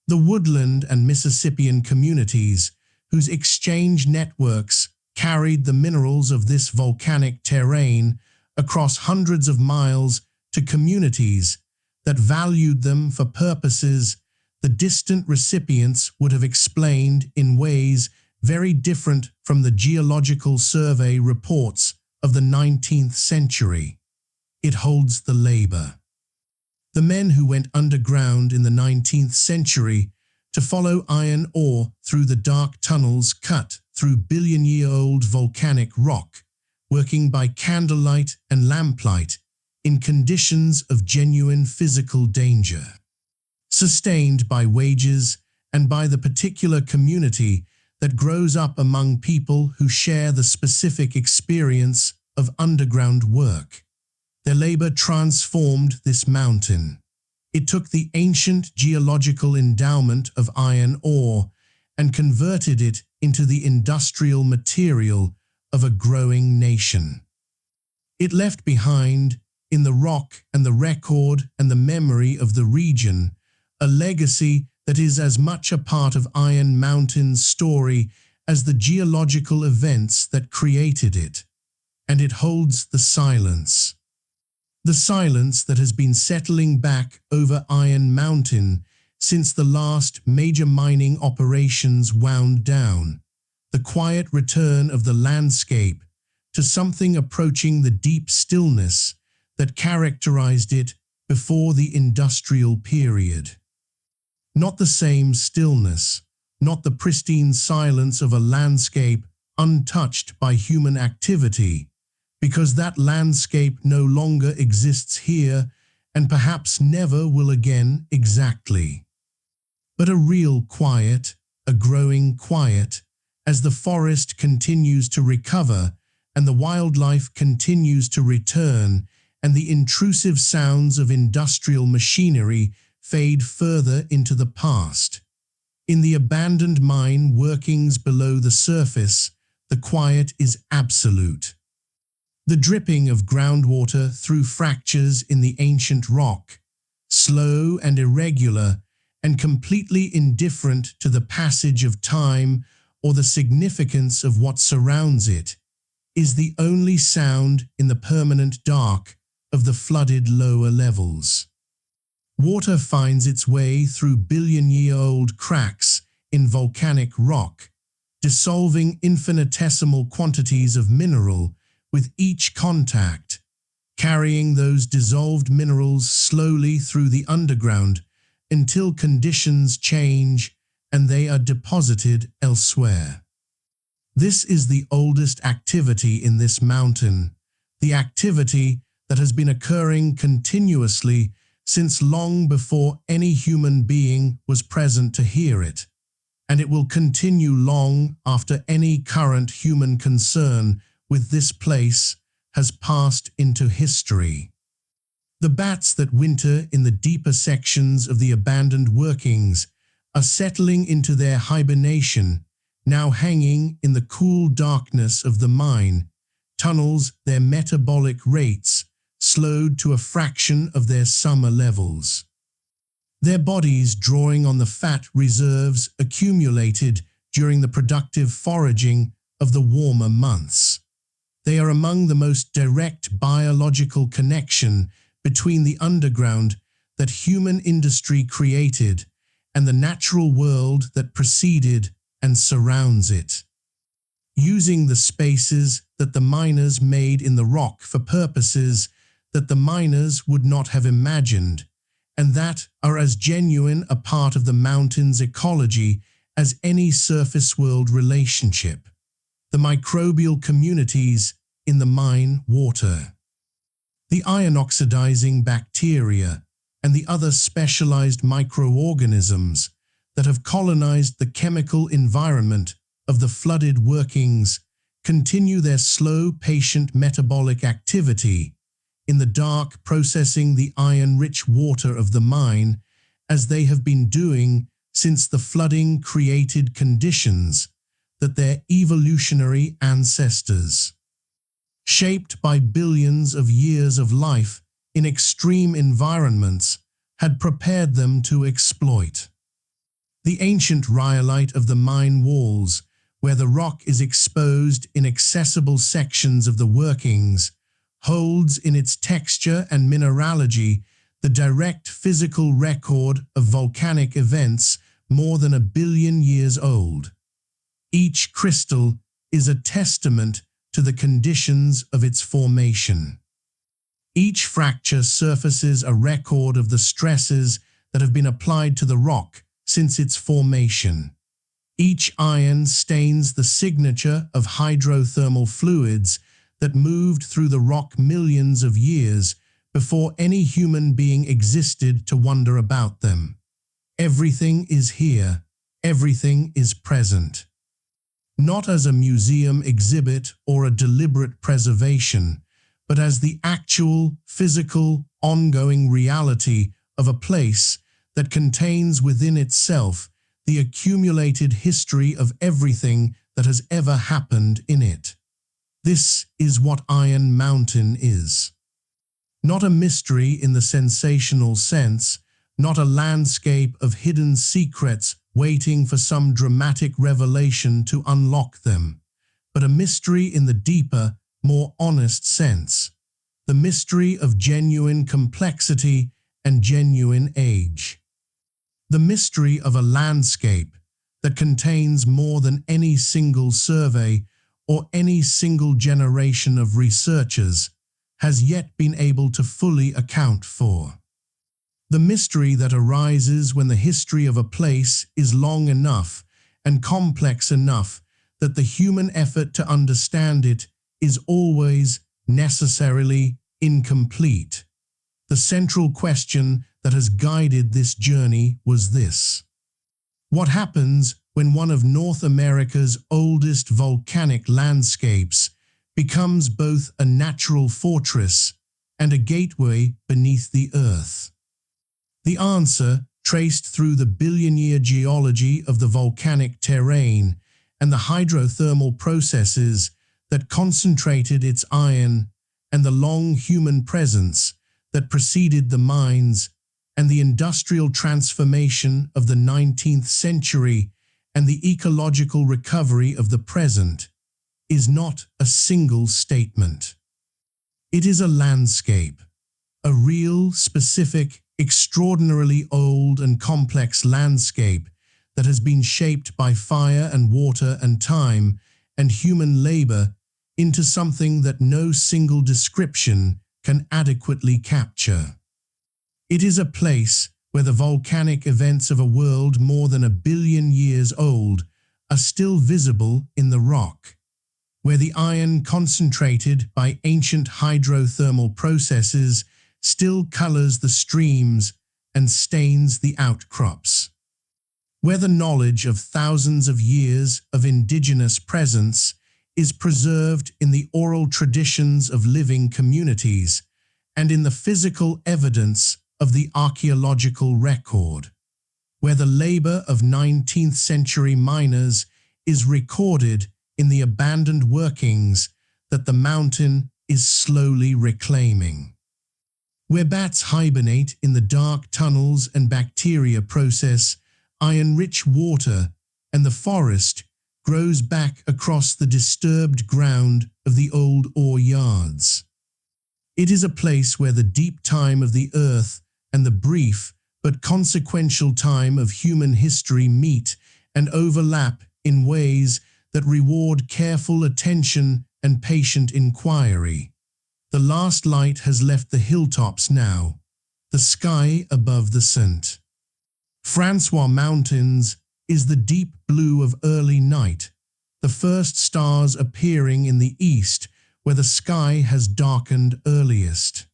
The woodland and Mississippian communities, whose exchange networks carried the minerals of this volcanic terrain across hundreds of miles to communities that valued them for purposes the distant recipients would have explained in ways very different from the geological survey reports of the 19th century. It holds the labor. The men who went underground in the 19th century to follow iron ore through the dark tunnels cut through billion-year-old volcanic rock, working by candlelight and lamplight in conditions of genuine physical danger, sustained by wages and by the particular community that grows up among people who share the specific experience of underground work. Their labor transformed this mountain. It took the ancient geological endowment of iron ore and converted it into the industrial material of a growing nation. It left behind, in the rock and the record and the memory of the region, a legacy that is as much a part of Iron Mountains' story as the geological events that created it. And it holds the silence. The silence that has been settling back over Iron Mountain since the last major mining operations wound down. The quiet return of the landscape to something approaching the deep stillness that characterized it before the industrial period. Not the same stillness, not the pristine silence of a landscape untouched by human activity, because that landscape no longer exists here and perhaps never will again exactly. But a real quiet, a growing quiet, as the forest continues to recover and the wildlife continues to return and the intrusive sounds of industrial machinery fade further into the past. In the abandoned mine workings below the surface, the quiet is absolute. The dripping of groundwater through fractures in the ancient rock, slow and irregular and completely indifferent to the passage of time or the significance of what surrounds it, is the only sound in the permanent dark of the flooded lower levels. Water finds its way through billion-year-old cracks in volcanic rock, dissolving infinitesimal quantities of mineral with each contact, carrying those dissolved minerals slowly through the underground until conditions change and they are deposited elsewhere. This is the oldest activity in this mountain, the activity that has been occurring continuously since long before any human being was present to hear it, and it will continue long after any current human concern with this place has passed into history. The bats that winter in the deeper sections of the abandoned workings are settling into their hibernation, now hanging in the cool darkness of the mine, tunnels their metabolic rates slowed to a fraction of their summer levels. Their bodies drawing on the fat reserves accumulated during the productive foraging of the warmer months. They are among the most direct biological connection between the underground that human industry created and the natural world that preceded and surrounds it. Using the spaces that the miners made in the rock for purposes that the miners would not have imagined, and that are as genuine a part of the mountain's ecology as any surface world relationship. The microbial communities in the mine water, the iron-oxidizing bacteria, and the other specialized microorganisms that have colonized the chemical environment of the flooded workings continue their slow, patient metabolic activity in the dark, processing the iron-rich water of the mine as they have been doing since the flooding created conditions that their evolutionary ancestors, shaped by billions of years of life in extreme environments, had prepared them to exploit. The ancient rhyolite of the mine walls, where the rock is exposed in accessible sections of the workings, holds in its texture and mineralogy the direct physical record of volcanic events more than 1 billion years old. Each crystal is a testament to the conditions of its formation. Each fracture surfaces a record of the stresses that have been applied to the rock since its formation. Each iron stains the signature of hydrothermal fluids that moved through the rock millions of years before any human being existed to wonder about them. Everything is here, everything is present. Not as a museum exhibit or a deliberate preservation, but as the actual, physical, ongoing reality of a place that contains within itself the accumulated history of everything that has ever happened in it. This is what Iron Mountain is. Not a mystery in the sensational sense, not a landscape of hidden secrets waiting for some dramatic revelation to unlock them, but a mystery in the deeper, more honest sense, the mystery of genuine complexity and genuine age. The mystery of a landscape that contains more than any single survey or any single generation of researchers has yet been able to fully account for. The mystery that arises when the history of a place is long enough and complex enough that the human effort to understand it is always necessarily incomplete. The central question that has guided this journey was this: what happens when one of North America's oldest volcanic landscapes becomes both a natural fortress and a gateway beneath the earth? The answer, traced through the billion-year geology of the volcanic terrain and the hydrothermal processes that concentrated its iron, and the long human presence that preceded the mines and the industrial transformation of the 19th century and the ecological recovery of the present, is not a single statement. It is a landscape, a real, specific, extraordinarily old and complex landscape that has been shaped by fire and water and time and human labor into something that no single description can adequately capture. It is a place where the volcanic events of a world more than 1 billion years old are still visible in the rock, where the iron concentrated by ancient hydrothermal processes still colors the streams and stains the outcrops, where the knowledge of thousands of years of indigenous presence is preserved in the oral traditions of living communities and in the physical evidence of the archaeological record, where the labor of 19th-century miners is recorded in the abandoned workings that the mountain is slowly reclaiming, where bats hibernate in the dark tunnels and bacteria process iron-rich water, and the forest grows back across the disturbed ground of the old ore yards. It is a place where the deep time of the earth and the brief but consequential time of human history meet and overlap in ways that reward careful attention and patient inquiry. The last light has left the hilltops now, the sky above the St. Francois Mountains is the deep blue of early night, the first stars appearing in the east where the sky has darkened earliest.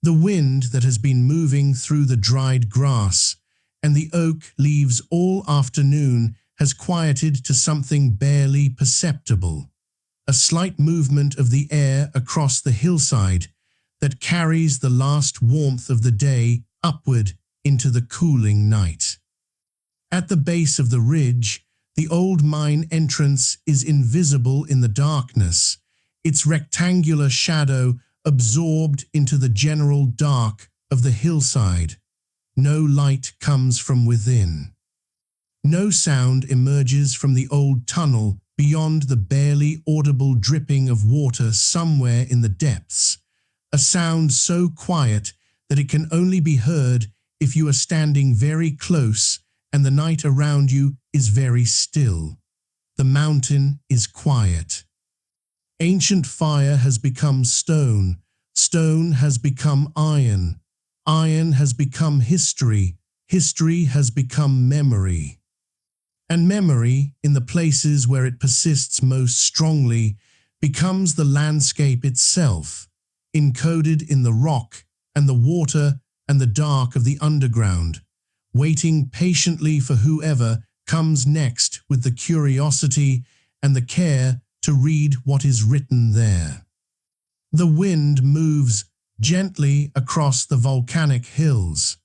The wind that has been moving through the dried grass and the oak leaves all afternoon has quieted to something barely perceptible, a slight movement of the air across the hillside that carries the last warmth of the day upward into the cooling night. At the base of the ridge, the old mine entrance is invisible in the darkness, its rectangular shadow absorbed into the general dark of the hillside. No light comes from within. No sound emerges from the old tunnel beyond the barely audible dripping of water somewhere in the depths, a sound so quiet that it can only be heard if you are standing very close and the night around you is very still. The mountain is quiet. Ancient fire has become stone, stone has become iron, iron has become history, history has become memory. And memory, in the places where it persists most strongly, becomes the landscape itself, encoded in the rock and the water and the dark of the underground, waiting patiently for whoever comes next with the curiosity and the care to read what is written there. The wind moves gently across the volcanic hills,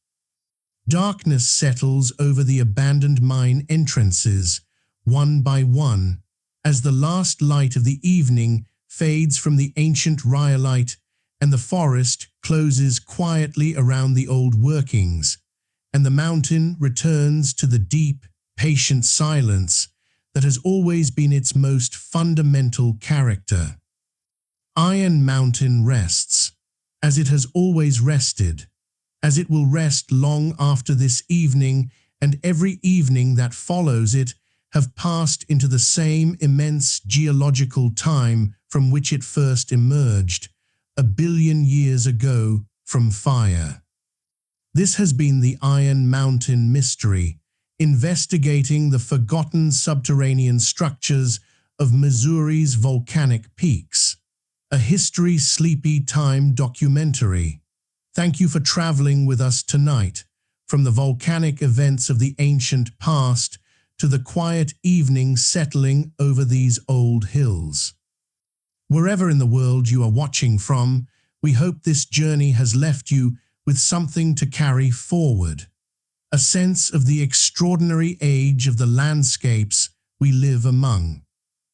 Darkness settles over the abandoned mine entrances, one by one, as the last light of the evening fades from the ancient rhyolite and the forest closes quietly around the old workings, and the mountain returns to the deep, patient silence that has always been its most fundamental character. Iron Mountain rests, as it has always rested, as it will rest long after this evening and every evening that follows it have passed into the same immense geological time from which it first emerged, 1 billion years ago from fire. This has been the Iron Mountain mystery, investigating the forgotten subterranean structures of Missouri's volcanic peaks, a History Sleepy Time documentary. Thank you for traveling with us tonight, from the volcanic events of the ancient past to the quiet evening settling over these old hills. Wherever in the world you are watching from, we hope this journey has left you with something to carry forward, a sense of the extraordinary age of the landscapes we live among,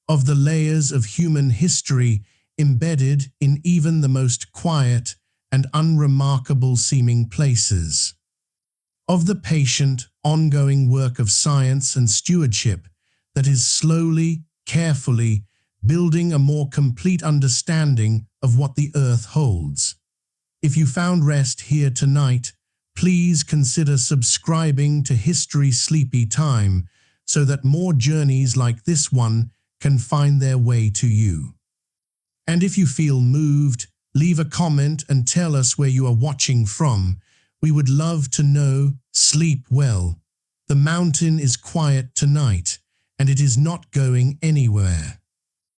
of the layers of human history embedded in even the most quiet and unremarkable seeming places, of the patient, ongoing work of science and stewardship that is slowly, carefully building a more complete understanding of what the earth holds. If you found rest here tonight, please consider subscribing to History Sleepy Time so that more journeys like this one can find their way to you. And if you feel moved, leave a comment and tell us where you are watching from. We would love to know. Sleep well. The mountain is quiet tonight, and it is not going anywhere.